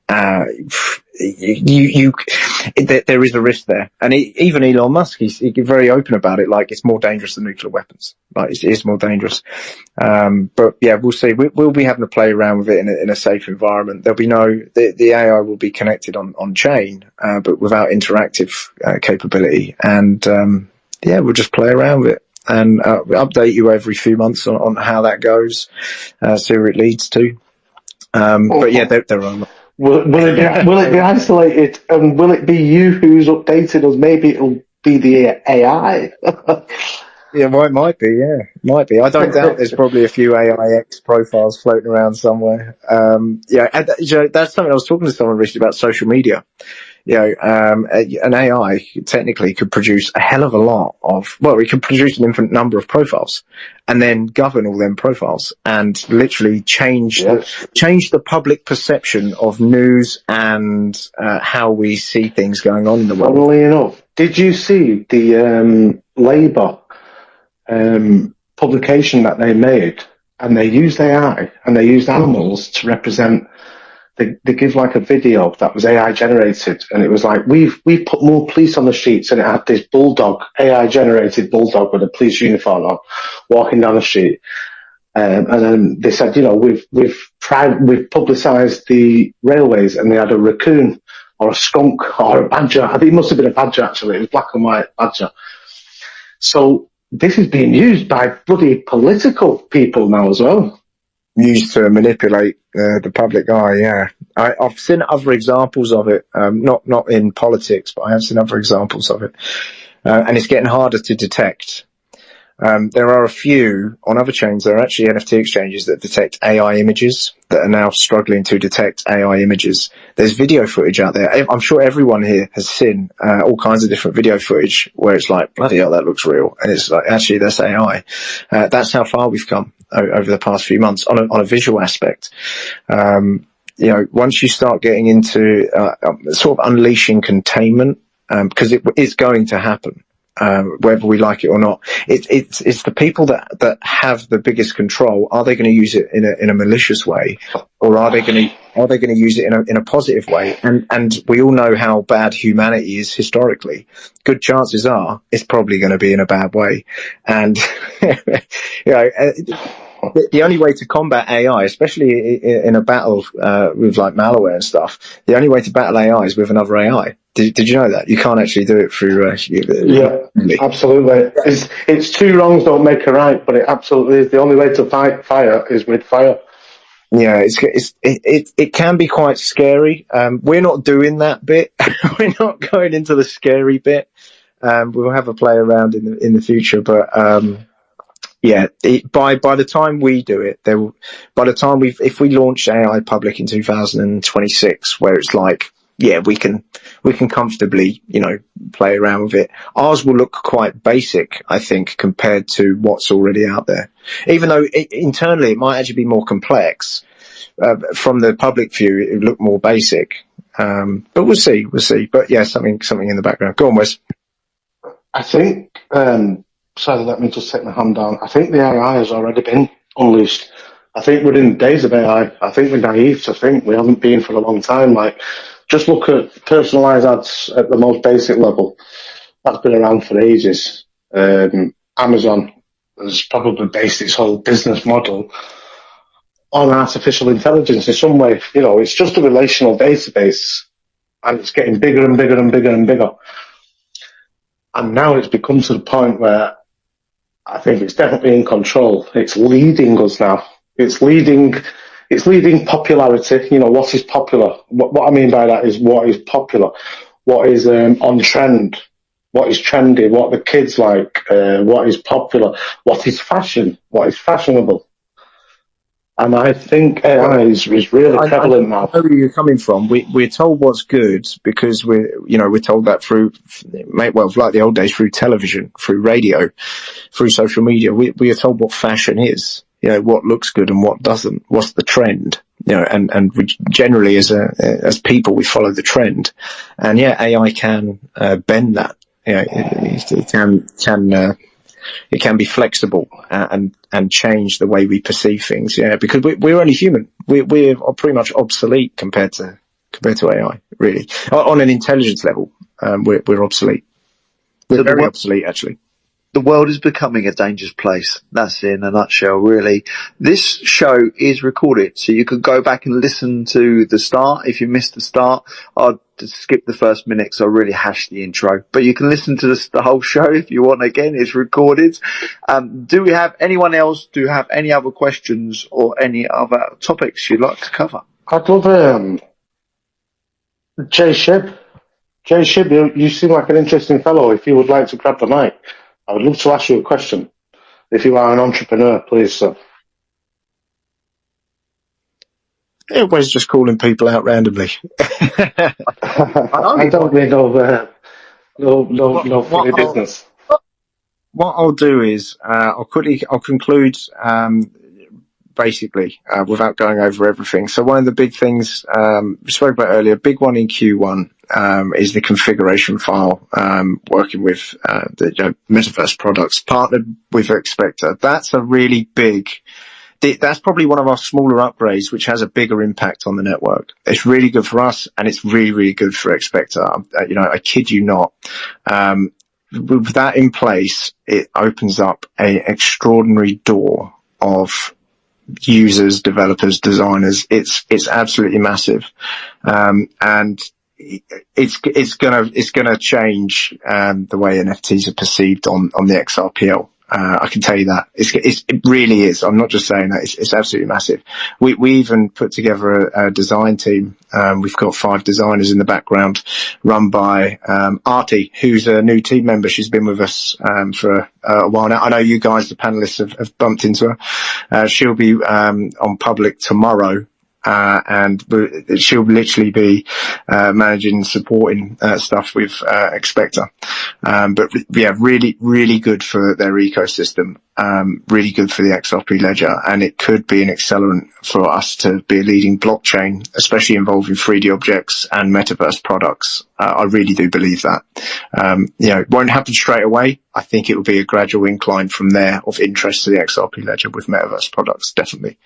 There is a risk there, and even Elon Musk, he's very open about it. Like, it's more dangerous than nuclear weapons. Like, it is more dangerous. But yeah, we'll see. We'll be having to play around with it in a safe environment. There'll be the AI will be connected on chain, but without interactive capability. And yeah, we'll just play around with it and update you every few months on how that goes, see where it leads to. But yeah, there are. Will it be isolated, and will it be you who's updated us? Maybe it'll be the AI. Yeah, well, it might be. Yeah, it might be. I don't doubt there's probably a few AIX profiles floating around somewhere. Yeah, and, that's something I was talking to someone recently about social media. You know, an AI technically could produce a hell of a lot it could produce an infinite number of profiles and then govern all them profiles and literally change the public perception of news and how we see things going on in the world. Funnily enough, did you see the Labour publication that they made? And they used AI and they used animals to represent. They give like a video that was AI generated, and it was like, we've put more police on the streets, and it had this bulldog, AI generated bulldog with a police uniform on, walking down the street. And then they said, you know, we've publicised the railways, and they had a raccoon or a skunk or a badger. I think it must have been a badger, actually. It was black and white badger. So this is being used by bloody political people now as well. Used to manipulate the public eye. Yeah, I've seen other examples of it. Not in politics, but I have seen other examples of it, and it's getting harder to detect. There are a few on other chains. There are actually NFT exchanges that detect AI images that are now struggling to detect AI images. There's video footage out there. I'm sure everyone here has seen all kinds of different video footage where it's like, bloody hell, that looks real, and it's like, actually, that's AI. That's how far we've come over the past few months on a visual aspect. You know, once you start getting into sort of unleashing containment, because it's going to happen. Whether we like it or not, it's the people that have the biggest control. Are they going to use it in a malicious way, or are they going to use it in a positive way? And we all know how bad humanity is historically. Good chances are it's probably going to be in a bad way. And you know, the only way to combat AI, especially in a battle with like malware and stuff, the only way to battle AI is with another AI. Did you know that? You can't actually do it through... yeah, absolutely. It's two wrongs don't make a right, but it absolutely is. The only way to fight fire is with fire. Yeah, it can be quite scary. We're not doing that bit. We're not going into the scary bit. We'll have a play around in the future, but yeah, by the time we do it, if we launch AI public in 2026, where it's like, yeah, we can comfortably, you know, play around with it. Ours will look quite basic, I think, compared to what's already out there. Even though internally it might actually be more complex. From the public view, it would look more basic. But we'll see. But yeah, something in the background. Go on, Wes. I think, sorry, let me just take my hand down. I think the AI has already been unleashed. I think we're in the days of AI. I think we're naive to think we haven't been for a long time. Like, just look at personalized ads at the most basic level. That's been around for ages. Amazon has probably based its whole business model on artificial intelligence in some way. You know, it's just a relational database, and it's getting bigger and bigger and bigger and bigger. And now it's become to the point where I think it's definitely in control. It's leading us now. It's leading popularity. You know, what is popular? What I mean by that is what is popular, what is on trend, what is trendy, what the kids like, what is popular, what is fashion, what is fashionable. And I think AI is really prevalent now. I know where you're coming from. We're told what's good because we're told that through, like the old days, through television, through radio, through social media. We are told what fashion is, you know, what looks good and what doesn't, what's the trend, you know, and we generally as people, we follow the trend. And yeah, AI can, bend that, you know, it can be flexible and change the way we perceive things. Yeah, because we're only human. We're pretty much obsolete compared to AI. Really, on an intelligence level, we're obsolete. We're very obsolete, actually. The world is becoming a dangerous place. That's it in a nutshell, really. This show is recorded, so you can go back and listen to the start. If you missed the start, I'd skip the first minute because I really hashed the intro. But you can listen to the whole show if you want. Again, it's recorded. Do we have anyone else? Do you have any other questions or any other topics you'd like to cover? I'd love Jay Shibb. Jay Shibb, you seem like an interesting fellow. If you would like to grab the mic, I would love to ask you a question. If you are an entrepreneur, please, sir. Everybody's just calling people out randomly. I don't mean no funny business. What I'll do is I'll conclude basically without going over everything. So one of the big things we spoke about earlier, big one in Q1 is the configuration file, working with the metaverse products, partnered with Expector. That's a really big. That's probably one of our smaller upgrades, which has a bigger impact on the network. It's really good for us, and it's really, really good for Expector. I kid you not. With that in place, it opens up an extraordinary door of users, developers, designers. It's absolutely massive. And it's gonna change, the way NFTs are perceived on the XRPL. I can tell you that. It really is. I'm not just saying that. It's absolutely massive. We even put together a design team. We've got 5 designers in the background, run by Artie, who's a new team member. She's been with us for a while now. I know you guys, the panelists, have bumped into her. She'll be on public tomorrow. And she'll literally be managing and supporting stuff with Expector. But yeah, really, really good for their ecosystem. Really good for the XRP Ledger, and it could be an accelerant for us to be a leading blockchain, especially involving 3D objects and metaverse products. I really do believe that. It won't happen straight away. I think it will be a gradual incline from there of interest to the XRP Ledger with metaverse products, definitely.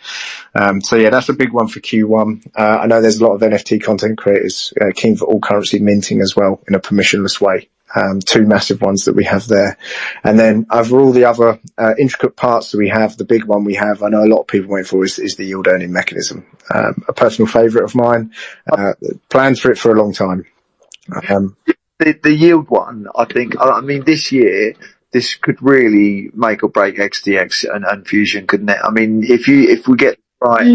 So yeah, that's a big one for Q1. I know there's a lot of NFT content creators keen for all currency minting as well in a permissionless way. 2 massive ones that we have there. And then over all the other intricate parts that we have, the big one we have, I know a lot of people wait for is the yield earning mechanism. A personal favourite of mine, planned for it for a long time. The yield one, I mean, this year, this could really make or break XTX and Fuzion, couldn't it? I mean, if we get right,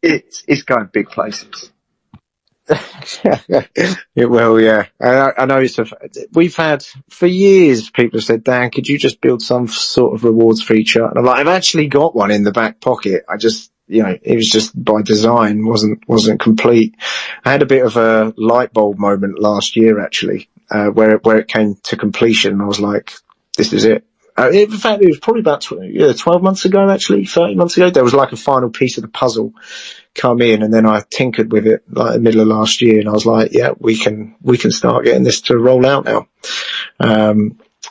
it's going big places. It will, yeah. I know we've had for years people have said, Dan, could you just build some sort of rewards feature? And I'm like, I've actually got one in the back pocket. I just, it was just by design, wasn't complete. I had a bit of a light bulb moment last year, actually, where it came to completion. I was like, this is it. In fact, it was probably about 12 months ago, actually, 30 months ago. There was like a final piece of the puzzle come in, and then I tinkered with it like in the middle of last year, and I was like, yeah, we can start getting this to roll out now.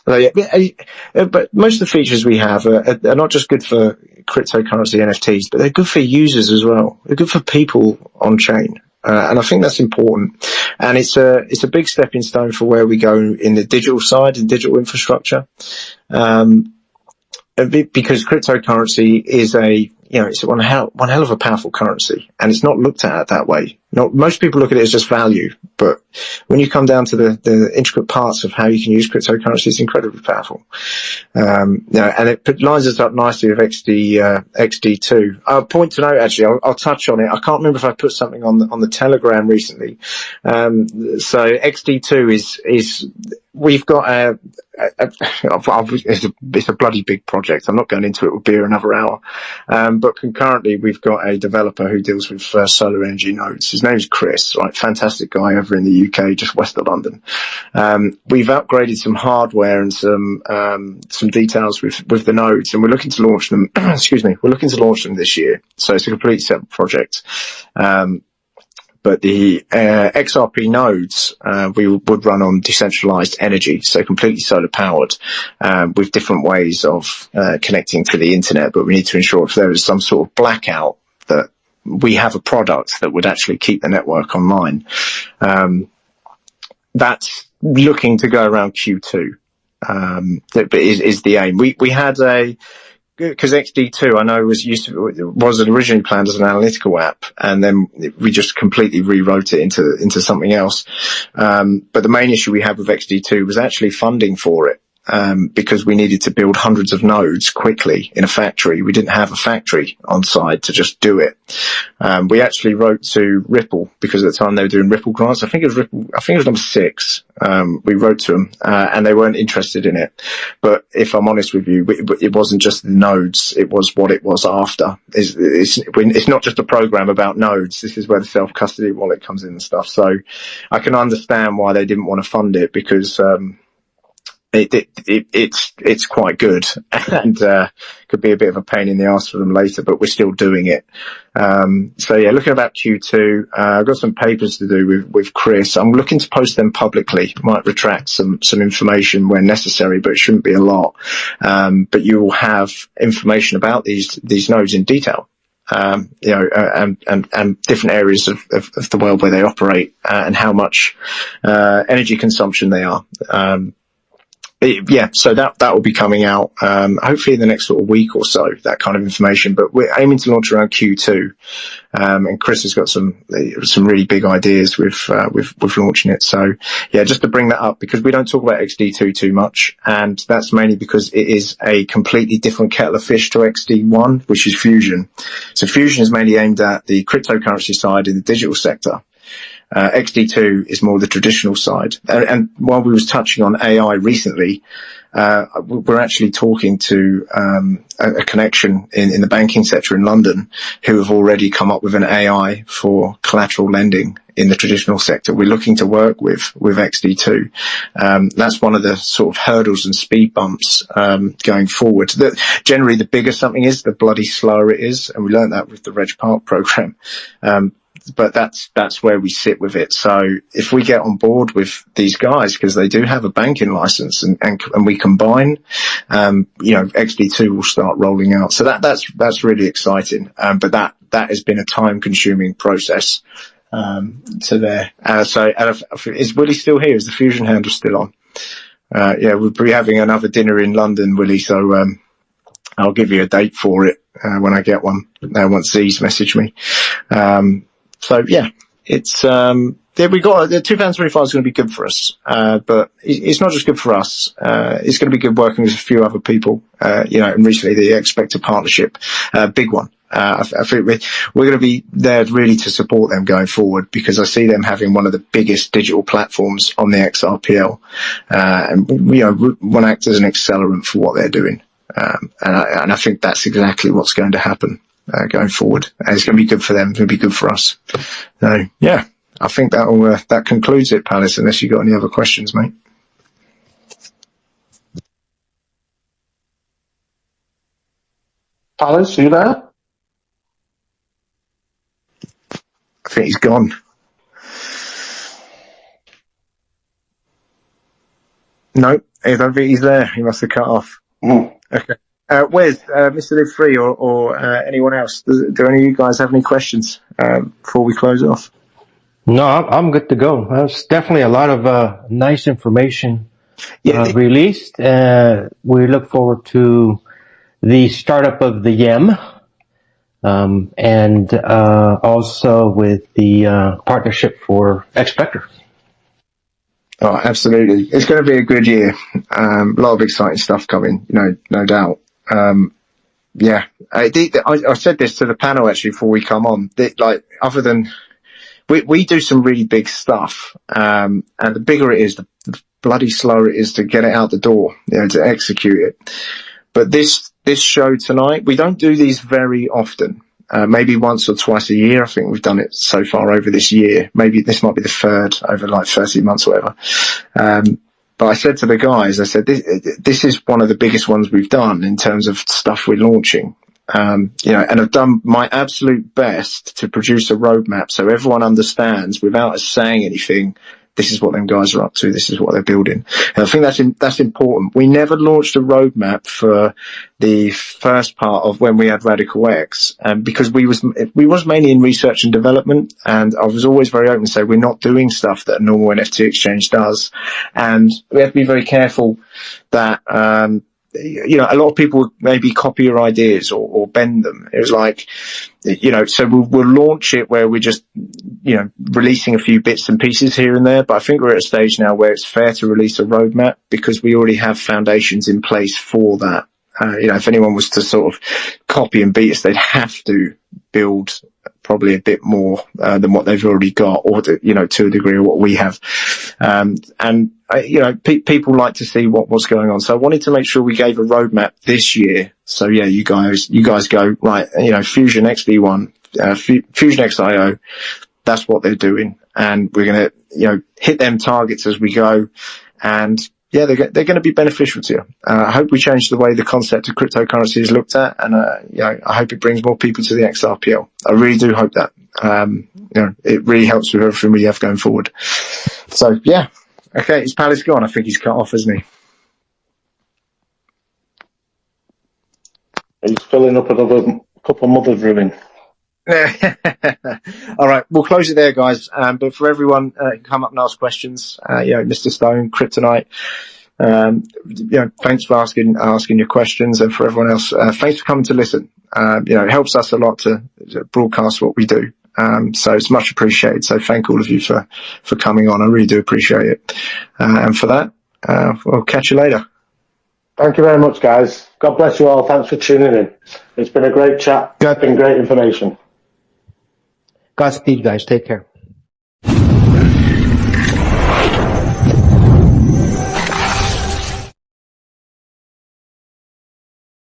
But most of the features we have are not just good for cryptocurrency NFTs, but they're good for users as well. They're good for people on chain. And I think that's important. And it's a big stepping stone for where we go in the digital side and digital infrastructure. Because cryptocurrency is it's one hell of a powerful currency, and it's not looked at that way. Most people look at it as just value, but when you come down to the intricate parts of how you can use cryptocurrency, it's incredibly powerful. And it lines us up nicely with XD2. Point to note, actually, I'll touch on it. I can't remember if I put something on the Telegram recently. So XD2 is we've got it's a bloody big project. I'm not going into it. Will be another hour. But concurrently, we've got a developer who deals with solar energy nodes. His name is Chris, right? Fantastic guy over in the UK, just west of London. We've upgraded some hardware and some details with the nodes, and we're looking to launch them. Excuse me. We're looking to launch them this year. So it's a completely separate project. But the XRP nodes we would run on decentralized energy, so completely solar powered, with different ways of connecting to the internet. But we need to ensure if there is some sort of blackout that we have a product that would actually keep the network online. That's looking to go around Q2. But is the aim. We had because XD2 I know was originally planned as an analytical app, and then we just completely rewrote it into something else. But the main issue we had with XD2 was actually funding for it. Because we needed to build hundreds of nodes quickly in a factory. We didn't have a factory on site to just do it. We actually wrote to Ripple, because at the time they were doing Ripple grants. I think it was number 6. We wrote to them, and they weren't interested in it. But if I'm honest with you, it wasn't just the nodes. It was what it was after. It's not just a program about nodes. This is where the self-custody wallet comes in and stuff. So I can understand why they didn't want to fund it, because, it's quite good, and could be a bit of a pain in the arse for them later, but we're still doing it. So yeah, looking about Q2, I've got some papers to do with Chris. I'm looking to post them publicly. Might retract some information where necessary, but it shouldn't be a lot. But you will have information about these nodes in detail. And different areas of the world where they operate, and how much energy consumption they are. So that will be coming out, hopefully in the next sort of week or so, that kind of information, but we're aiming to launch around Q2. And Chris has got some really big ideas with launching it. So yeah, just to bring that up, because we don't talk about XD2 too much, and that's mainly because it is a completely different kettle of fish to XD1, which is Fuzion. So Fuzion is mainly aimed at the cryptocurrency side in the digital sector. XD2 is more the traditional side. And while we was touching on AI recently, we're actually talking to a connection in the banking sector in London, who have already come up with an AI for collateral lending in the traditional sector. We're looking to work with XD2. That's one of the sort of hurdles and speed bumps going forward. Generally, the bigger something is, the bloody slower it is, and we learned that with the Reg Park program. But that's where we sit with it. So if we get on board with these guys, because they do have a banking license, and we combine, XD2 will start rolling out. So that's really exciting. But that has been a time consuming process. Is Willie still here? Is the Fuzion handle still on? We'll be having another dinner in London, Willie. So, I'll give you a date for it, when I get one, once Z's messaged me. So yeah, it's, we got, the 2025 is going to be good for us. But it's not just good for us. It's going to be good working with a few other people, and recently the Expector partnership, big one. I think we're going to be there really to support them going forward, because I see them having one of the biggest digital platforms on the XRPL. And we want to act as an accelerant for what they're doing. And I think that's exactly what's going to happen. Going forward, and it's going to be good for them. It's going to be good for us. So yeah, I think that concludes it, Palace. Unless you got any other questions, mate. Palace, are you there? I think he's gone. No, I don't think he's there. He must have cut off. Mm. Okay. Wes, Mr. Live Free or anyone else, do any of you guys have any questions before we close off? No, I'm good to go. That's definitely a lot of nice information released. We look forward to the startup of the YEM, and also with the partnership for X-Vector. Oh, absolutely. It's going to be a good year. A lot of exciting stuff coming, no doubt. Yeah, I said this to the panel actually before we come on. Like, other than we do some really big stuff, and the bigger it is, the bloody slower it is to get it out the door, to execute it. But this show tonight, we don't do these very often. Maybe once or twice a year. I think we've done it so far over this year. Maybe this might be the third over like 30 months or whatever. But I said to the guys, I said, this is one of the biggest ones we've done in terms of stuff we're launching. And I've done my absolute best to produce a roadmap so everyone understands without us saying anything, this is what them guys are up to, this is what they're building. And I think that's important. We never launched a roadmap for the first part of when we had Radical X, because we was mainly in research and development, and I was always very open to say we're not doing stuff that a normal NFT exchange does. And we have to be very careful that, a lot of people maybe copy your ideas or bend them. It was like, so we'll launch it where we're just, releasing a few bits and pieces here and there. But I think we're at a stage now where it's fair to release a roadmap because we already have foundations in place for that. If anyone was to sort of copy and beat us, they'd have to build probably a bit more than what they've already got, or to a degree of what we have. People like to see what's going on. So I wanted to make sure we gave a roadmap this year. So yeah, you guys go right. Fuzion XV1, Fuzion-XIO. That's what they're doing, and we're gonna hit them targets as we go. And yeah, they're going to be beneficial to you. I hope we change the way the concept of cryptocurrency is looked at, and I hope it brings more people to the XRPL. I really do hope that. It really helps with everything we have going forward. So yeah, okay, is Palace gone? I think he's cut off, isn't he? He's filling up another cup of mother brewing. All right, we'll close it there, guys. But for everyone come up and ask questions, Mr. Stone, Kryptonite, thanks for asking your questions, and for everyone else, thanks for coming to listen. It helps us a lot to broadcast what we do. So it's much appreciated. So thank all of you for coming on. I really do appreciate it. And for that, we'll catch you later. Thank you very much, guys. God bless you all. Thanks for tuning in. It's been a great chat. It's been great information. Godspeed, guys. Take care.